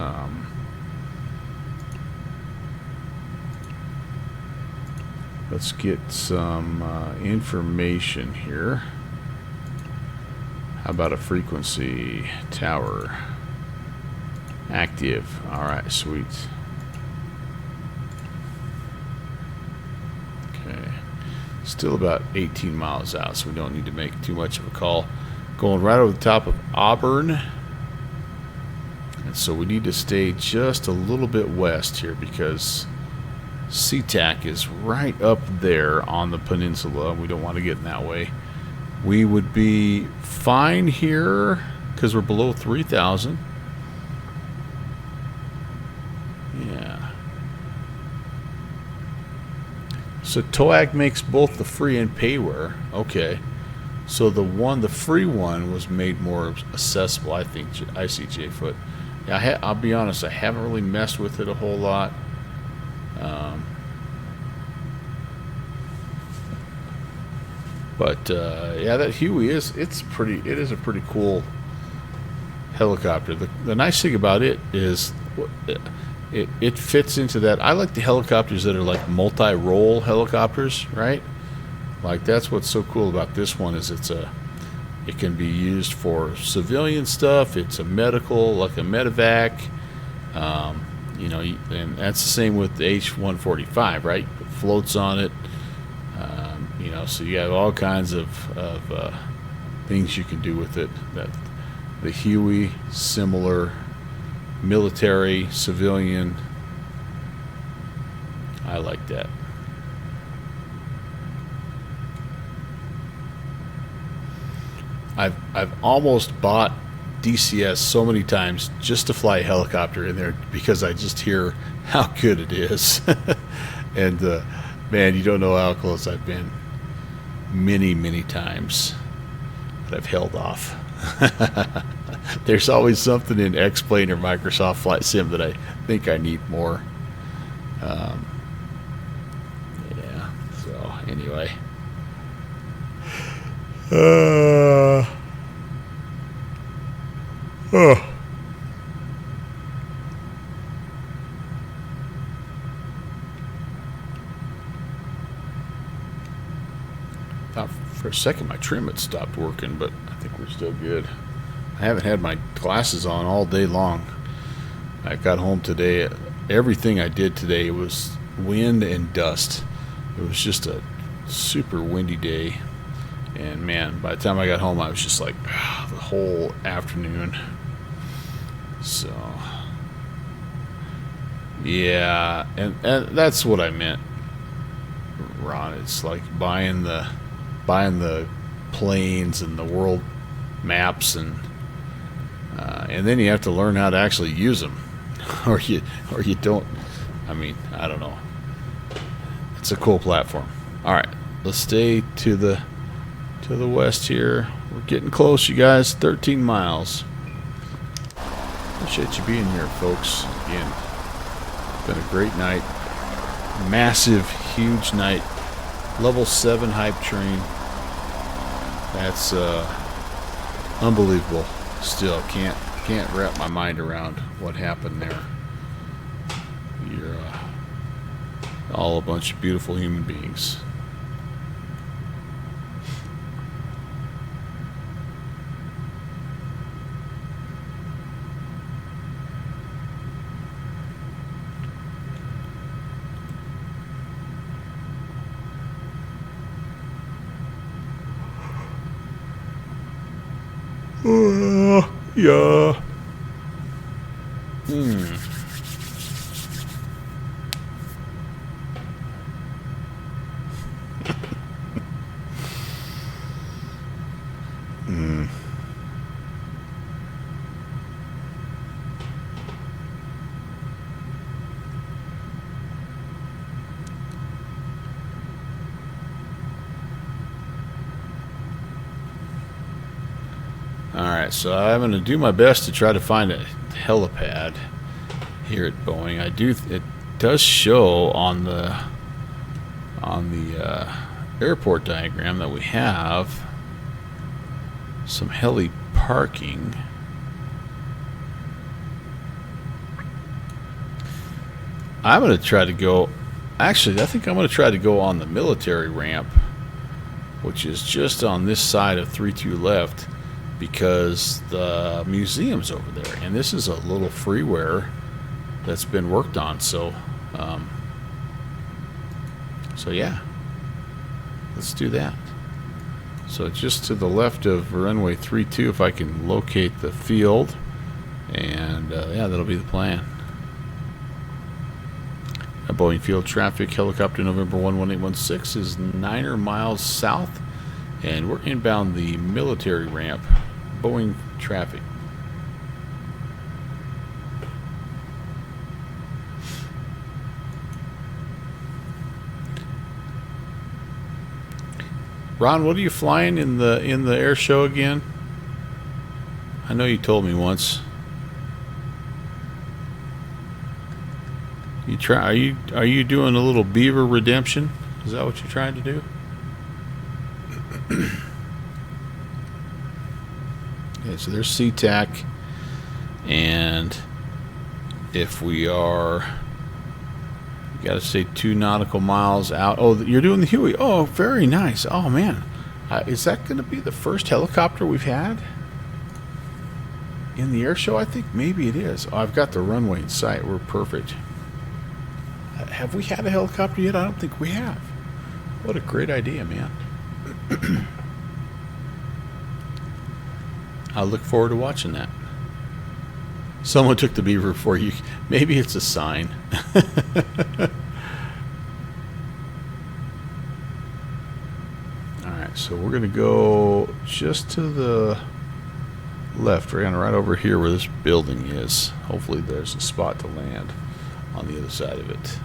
Let's get some information here. How about a frequency? Tower active. All right, sweet. Okay, still about 18 miles out, so we don't need to make too much of a call. Going right over the top of Auburn, and so we need to stay just a little bit west here because SeaTac is right up there on the peninsula. We don't want to get in that way. We would be fine here because we're below 3,000. Yeah. So TOAG makes both the free and payware. Okay. So the free one was made more accessible, I think. I see J-Foot. Yeah, I'll be honest, I haven't really messed with it a whole lot. But yeah, that Huey is a pretty cool helicopter. The nice thing about it is it fits into that. I like the helicopters that are like multi-role helicopters, right? Like that's what's so cool about this one is it can be used for civilian stuff. It's a medical, like a medevac. You know, and that's the same with the H-145, right? Put floats on it. You know, so you have all kinds of things you can do with it. That the Huey, similar, military, civilian. I like that. I've almost bought DCS so many times just to fly a helicopter in there because I just hear how good it is. And man, you don't know how close I've been. Many times, but I've held off. There's always something in X-Plane or Microsoft Flight Sim that I think I need more. Yeah. So anyway. Thought for a second my trim had stopped working, but I think we're still good. I haven't had my glasses on all day long. I got home today. Everything I did today was wind and dust. It was just a super windy day. And man, by the time I got home, I was just like, the whole afternoon. So, yeah, and that's what I meant, Ron. It's like buying the planes and the world maps, and then you have to learn how to actually use them, or you don't. I mean, I don't know. It's a cool platform. All right, let's stay to the west here. We're getting close, you guys. 13 miles. Appreciate you being here, folks. Again, it's been a great night. Massive, huge night. Level 7 hype train. That's unbelievable. Still can't wrap my mind around what happened there. You're all a bunch of beautiful human beings. Yeah. Alright, so I'm going to do my best to try to find a helipad here at Boeing. It does show on the airport diagram that we have some heli parking. I'm going to try to go, actually I think I'm going to try to go on the military ramp, which is just on this side of 32 left, because the museum's over there, and this is a little freeware that's been worked on. So yeah, let's do that. So just to the left of runway 32, if I can locate the field, and yeah, that'll be the plan. Boeing field traffic, helicopter November 11816 is 9 miles south, and we're inbound the military ramp. Boeing traffic. Ron, what are you flying in the air show again? I know you told me once. Are you doing a little Beaver redemption? Is that what you're trying to do? Okay, so there's SeaTac, and if we are, you got to say 2 nautical miles out. Oh, you're doing the Huey. Oh, very nice. Oh man, is that going to be the first helicopter we've had? in the air show? I think maybe it is. Oh, I've got the runway in sight. We're perfect. Have we had a helicopter yet? I don't think we have. What a great idea, man. I look forward to watching that. Someone took the beaver before you. Maybe it's a sign. Alright, so we're going to go just to the left. We're going right over here where this building is. Hopefully there's a spot to land on the other side of it.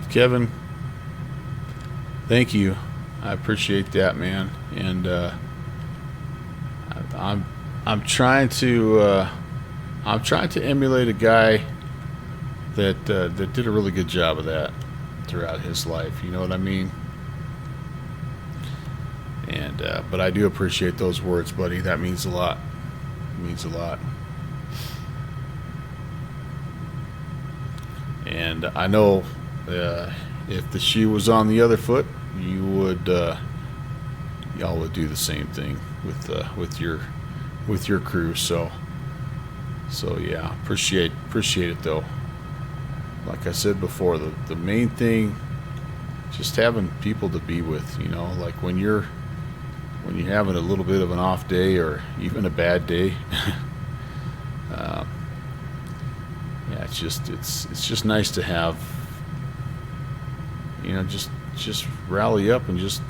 Kevin, thank you. I appreciate that, man. And I'm trying to emulate a guy that did a really good job of that throughout his life. You know what I mean? And but I do appreciate those words, buddy. That means a lot. It means a lot. And I know if the shoe was on the other foot, you would y'all would do the same thing with your crew. So yeah, appreciate it though. Like I said before, the main thing, just having people to be with. You know, like when you're having a little bit of an off day or even a bad day. Yeah, it's just nice to have, you know, just rally up and just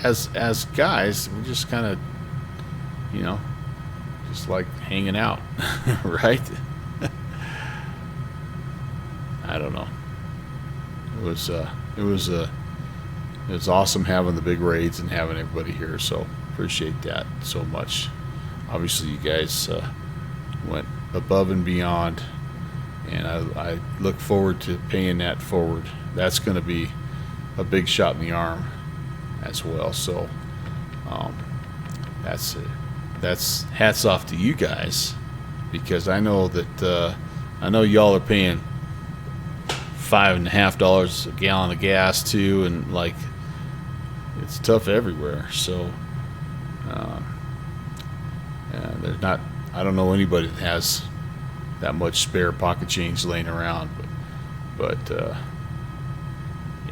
as guys, we just kind of, you know, just like hanging out, right? I don't know. It was awesome having the big raids and having everybody here. So appreciate that so much. Obviously, you guys went above and beyond, and I look forward to paying that forward. That's going to be a big shot in the arm as well. So that's hats off to you guys, because I know that I know y'all are paying $5.50 a gallon of gas too, and like it's tough everywhere. So there's not, I don't know anybody that has that much spare pocket change laying around, but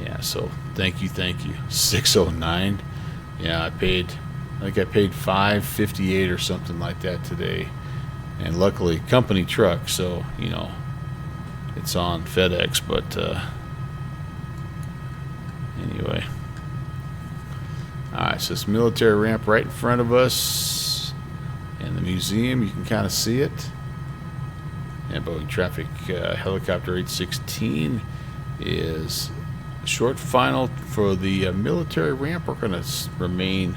yeah, so thank you. 609. Yeah, I think I paid $5.58 or something like that today, and luckily company truck, so you know it's on FedEx. But anyway, alright, so this military ramp right in front of us, and the museum, you can kind of see it. And Boeing traffic helicopter 816 is short final for the military ramp. We're going to remain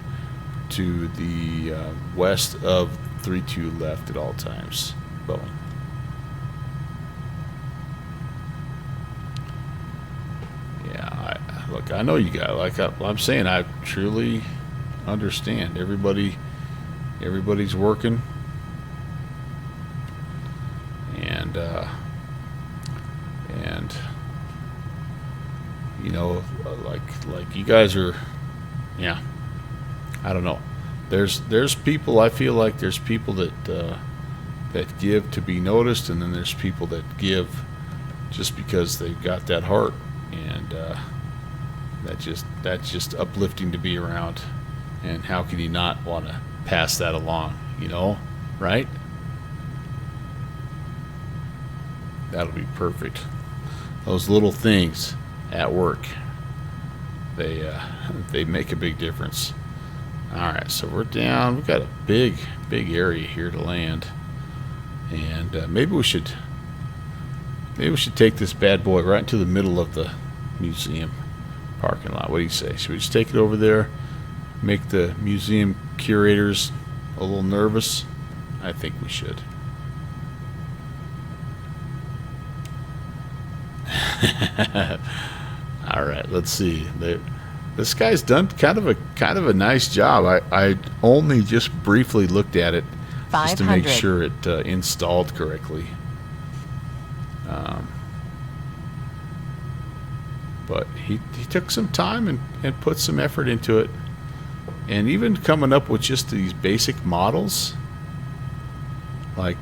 to the west of 32 left at all times. Boeing. Yeah, look, I know you guys. Like I'm saying, I truly understand. Everybody's working. And you know, like you guys are, yeah, I don't know. There's people, I feel like there's people that give to be noticed, and then there's people that give just because they've got that heart, and that's just uplifting to be around. And how can you not want to pass that along, you know, right? That'll be perfect. Those little things at work, they make a big difference. All right, so we're down. We've got a big area here to land, and maybe we should take this bad boy right into the middle of the museum parking lot. What do you say? Should we just take it over there, make the museum curators a little nervous? I think we should. All right, let's see. This guy's done kind of a nice job. I only just briefly looked at it just to make sure it installed correctly. But he took some time and put some effort into it. And even coming up with just these basic models, like,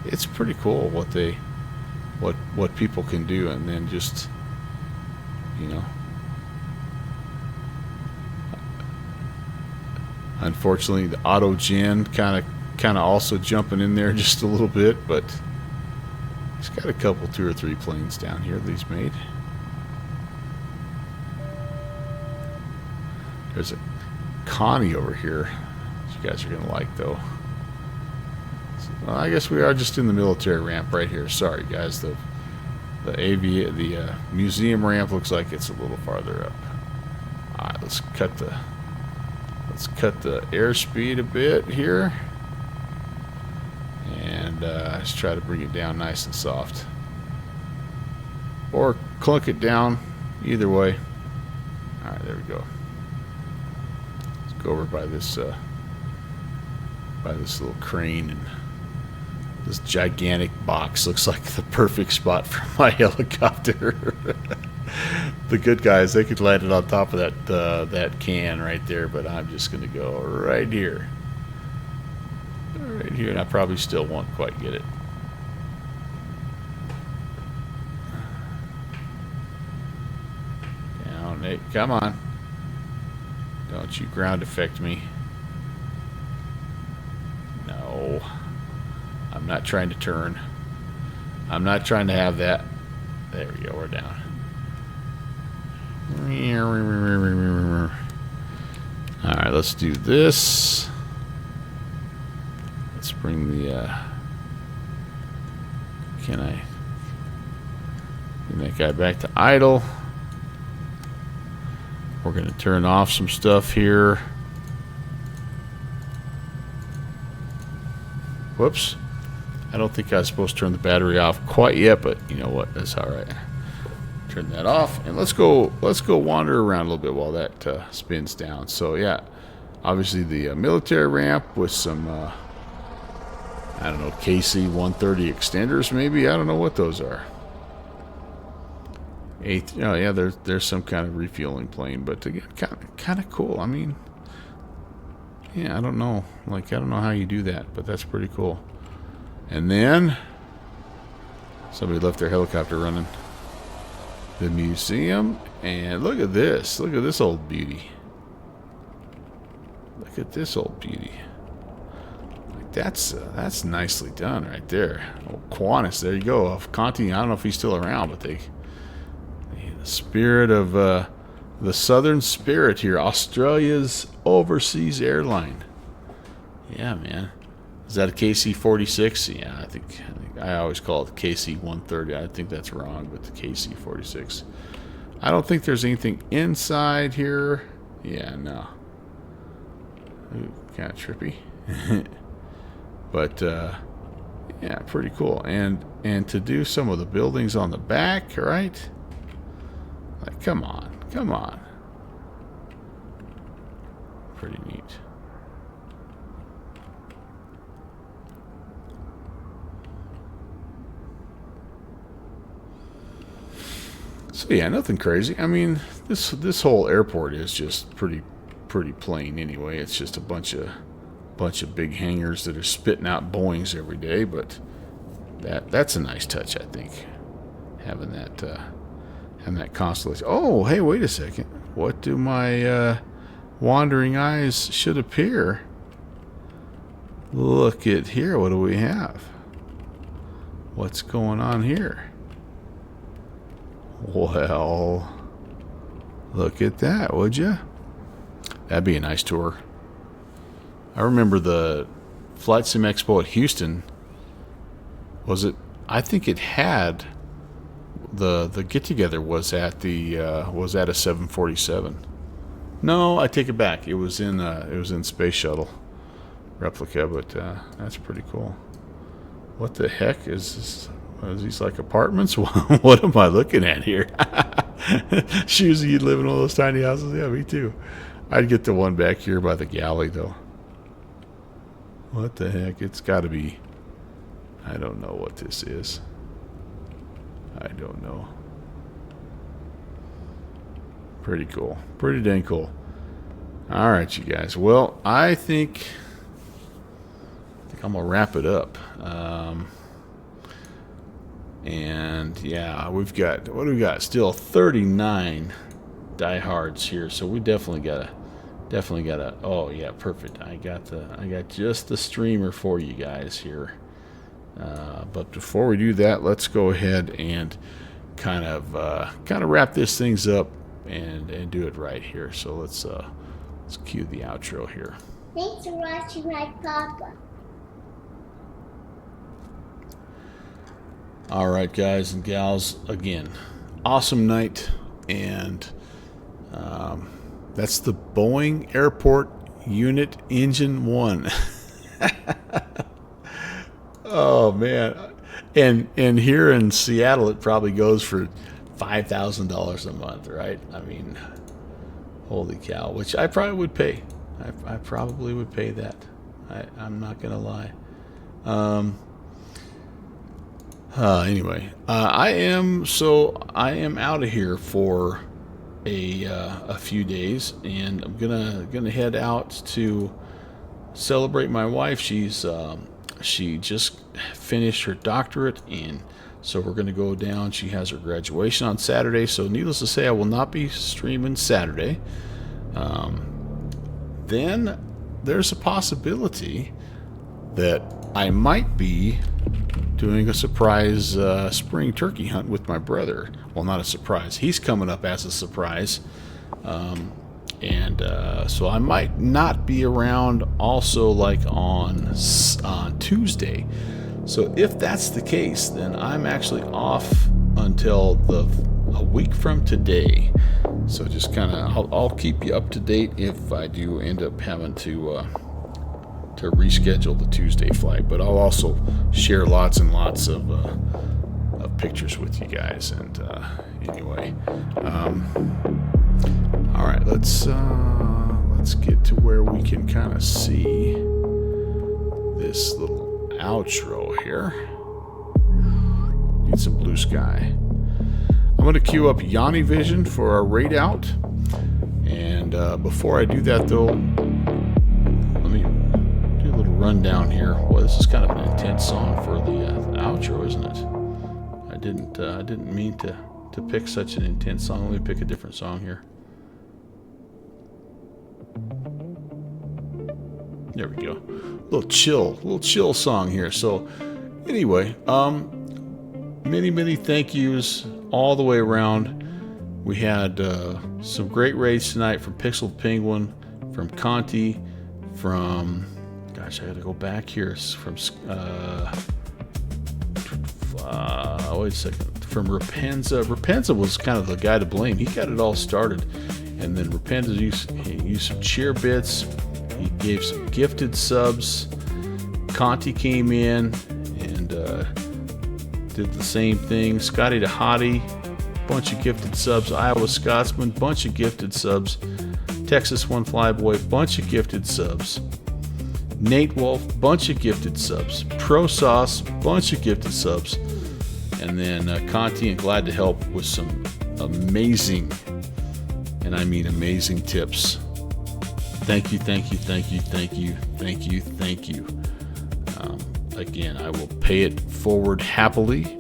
it's pretty cool what people can do, and then just, you know, unfortunately the auto gen kind of also jumping in there just a little bit, but he's got a couple, 2 or 3 planes down here that he's made. There's a Connie over here that you guys are gonna like, though. Well, I guess we are just in the military ramp right here. Sorry, guys. The museum ramp looks like it's a little farther up. All right, let's cut the airspeed a bit here, and let's try to bring it down nice and soft, or clunk it down. Either way. All right, there we go. Let's go over by this little crane, and this gigantic box looks like the perfect spot for my helicopter. The good guys, they could land it on top of that can right there, but I'm just going to go right here. Right here, and I probably still won't quite get it. Down, Nate, come on. Don't you ground effect me. No. I'm not trying to turn. I'm not trying to have that. There we go, we're down. Alright, let's do this. Let's bring the can I bring that guy back to idle? We're gonna turn off some stuff here. Whoops. I don't think I was supposed to turn the battery off quite yet, but you know what? That's all right. Turn that off, and let's go wander around a little bit while that spins down. So yeah, obviously the military ramp with some I don't know, KC-130 extenders maybe. I don't know what those are. Oh yeah, there's some kind of refueling plane, but again, kind of cool. I mean, yeah, I don't know. Like, I don't know how you do that, but that's pretty cool. And then somebody left their helicopter running. The museum, and look at this. Look at this old beauty. Look at this old beauty. Like, that's nicely done right there. Oh, Qantas, there you go. Conti, I don't know if he's still around, but the spirit of the Southern Spirit here, Australia's overseas airline. Yeah, man. Is that a KC-46? Yeah, I think I always call it the KC-130. I think that's wrong, but the KC-46. I don't think there's anything inside here. Yeah, no. Ooh, kind of trippy. But yeah, pretty cool. And to do some of the buildings on the back, right? Like, come on, come on. Pretty neat. So yeah, nothing crazy. I mean, this whole airport is just pretty plain anyway. It's just a bunch of big hangars that are spitting out Boeings every day, but that's a nice touch, I think. Having that constellation. Oh, hey, wait a second. What do my wandering eyes should appear? Look at here. What do we have? What's going on here? Well, look at that, would you? That'd be a nice tour. I remember the Flight Sim Expo at Houston. Was it? I think it had the get together was at a 747. No, I take it back. It was in Space Shuttle replica, but that's pretty cool. What the heck is this? Are these like apartments? What am I looking at here? Shoes, you live in one of those tiny houses? Yeah, me too. I'd get the one back here by the galley, though. What the heck? It's got to be... I don't know what this is. I don't know. Pretty cool. Pretty dang cool. All right, you guys. Well, I think I'm gonna wrap it up. And yeah, we've got, what do we got? Still 39 diehards here, so we definitely gotta. Oh yeah, perfect. I got just the streamer for you guys here. But before we do that, let's go ahead and kind of wrap this things up and do it right here. So let's cue the outro here. Thanks for watching my papa. All right, guys and gals, again, awesome night, and that's the Boeing Airport Unit Engine 1. Oh man, and here in Seattle, it probably goes for $5,000 a month, right? I mean, holy cow! Which I probably would pay. I probably would pay that. I'm not gonna lie. Anyway, I am out of here for a few days, and I'm gonna head out to celebrate my wife. She just finished her doctorate, and so we're gonna go down. She has her graduation on Saturday, so needless to say, I will not be streaming Saturday. Then there's a possibility that I might be doing a surprise spring turkey hunt with my brother. Well, not a surprise. He's coming up as a surprise. So I might not be around also like on Tuesday. So if that's the case, then I'm actually off until a week from today. So just kind of, I'll keep you up to date if I do end up having to reschedule the Tuesday flight, but I'll also share lots and lots of pictures with you guys. And anyway, all right, let's get to where we can kind of see this little outro here. Need some blue sky. I'm going to queue up Yanni Vision for our raid out, and before I do that though, rundown here. Well, this is kind of an intense song for the outro, isn't it? I didn't mean to pick such an intense song. Let me pick a different song here. There we go. Little chill song here. So anyway, many thank yous all the way around. We had some great raids tonight from Pixel Penguin, from Conti, from I gotta go back here. From wait a second. From Rapenza. Rapenza was kind of the guy to blame. He got it all started, and then Rapenza used some cheer bits. He gave some gifted subs. Conti came in and did the same thing. Scotty the Hottie, bunch of gifted subs. Iowa Scotsman, bunch of gifted subs. Texas One Flyboy, bunch of gifted subs. Nate Wolf, bunch of gifted subs. Pro Sauce, bunch of gifted subs. And then Conti and Glad to Help with some amazing, and I mean amazing tips. Thank you. Again, I will pay it forward happily.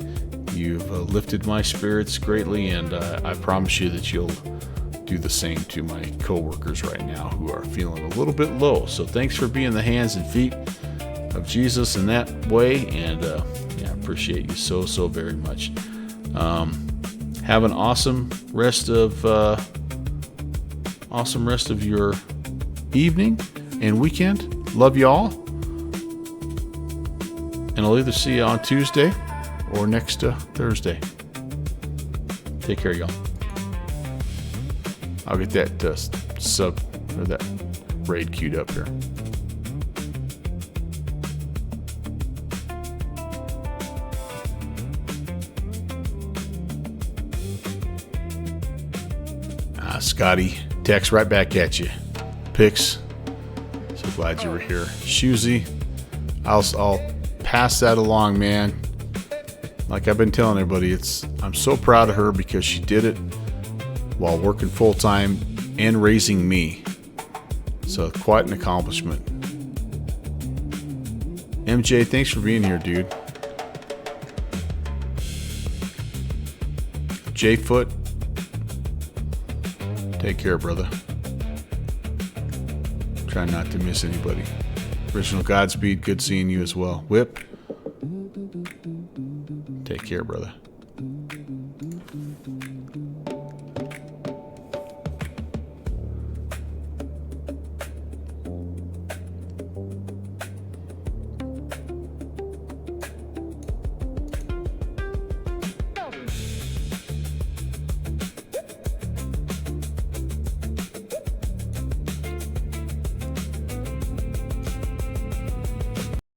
You've lifted my spirits greatly, and I promise you that you'll do the same to my co-workers right now who are feeling a little bit low. So thanks for being the hands and feet of Jesus in that way, and appreciate you so very much. Have an awesome rest of your evening and weekend. Love you all, and I'll either see you on Tuesday or next Thursday. Take care, y'all. I'll get that sub or that raid queued up here. Scotty, text right back at you. Pix, so glad you were here. Shoozy, I'll pass that along, man. like I've been telling everybody, I'm so proud of her because she did it while working full time and raising me. So quite an accomplishment. MJ, thanks for being here, dude. J Foot, take care, brother. Try not to miss anybody. Original Godspeed, good seeing you as well. Whip, take care, brother.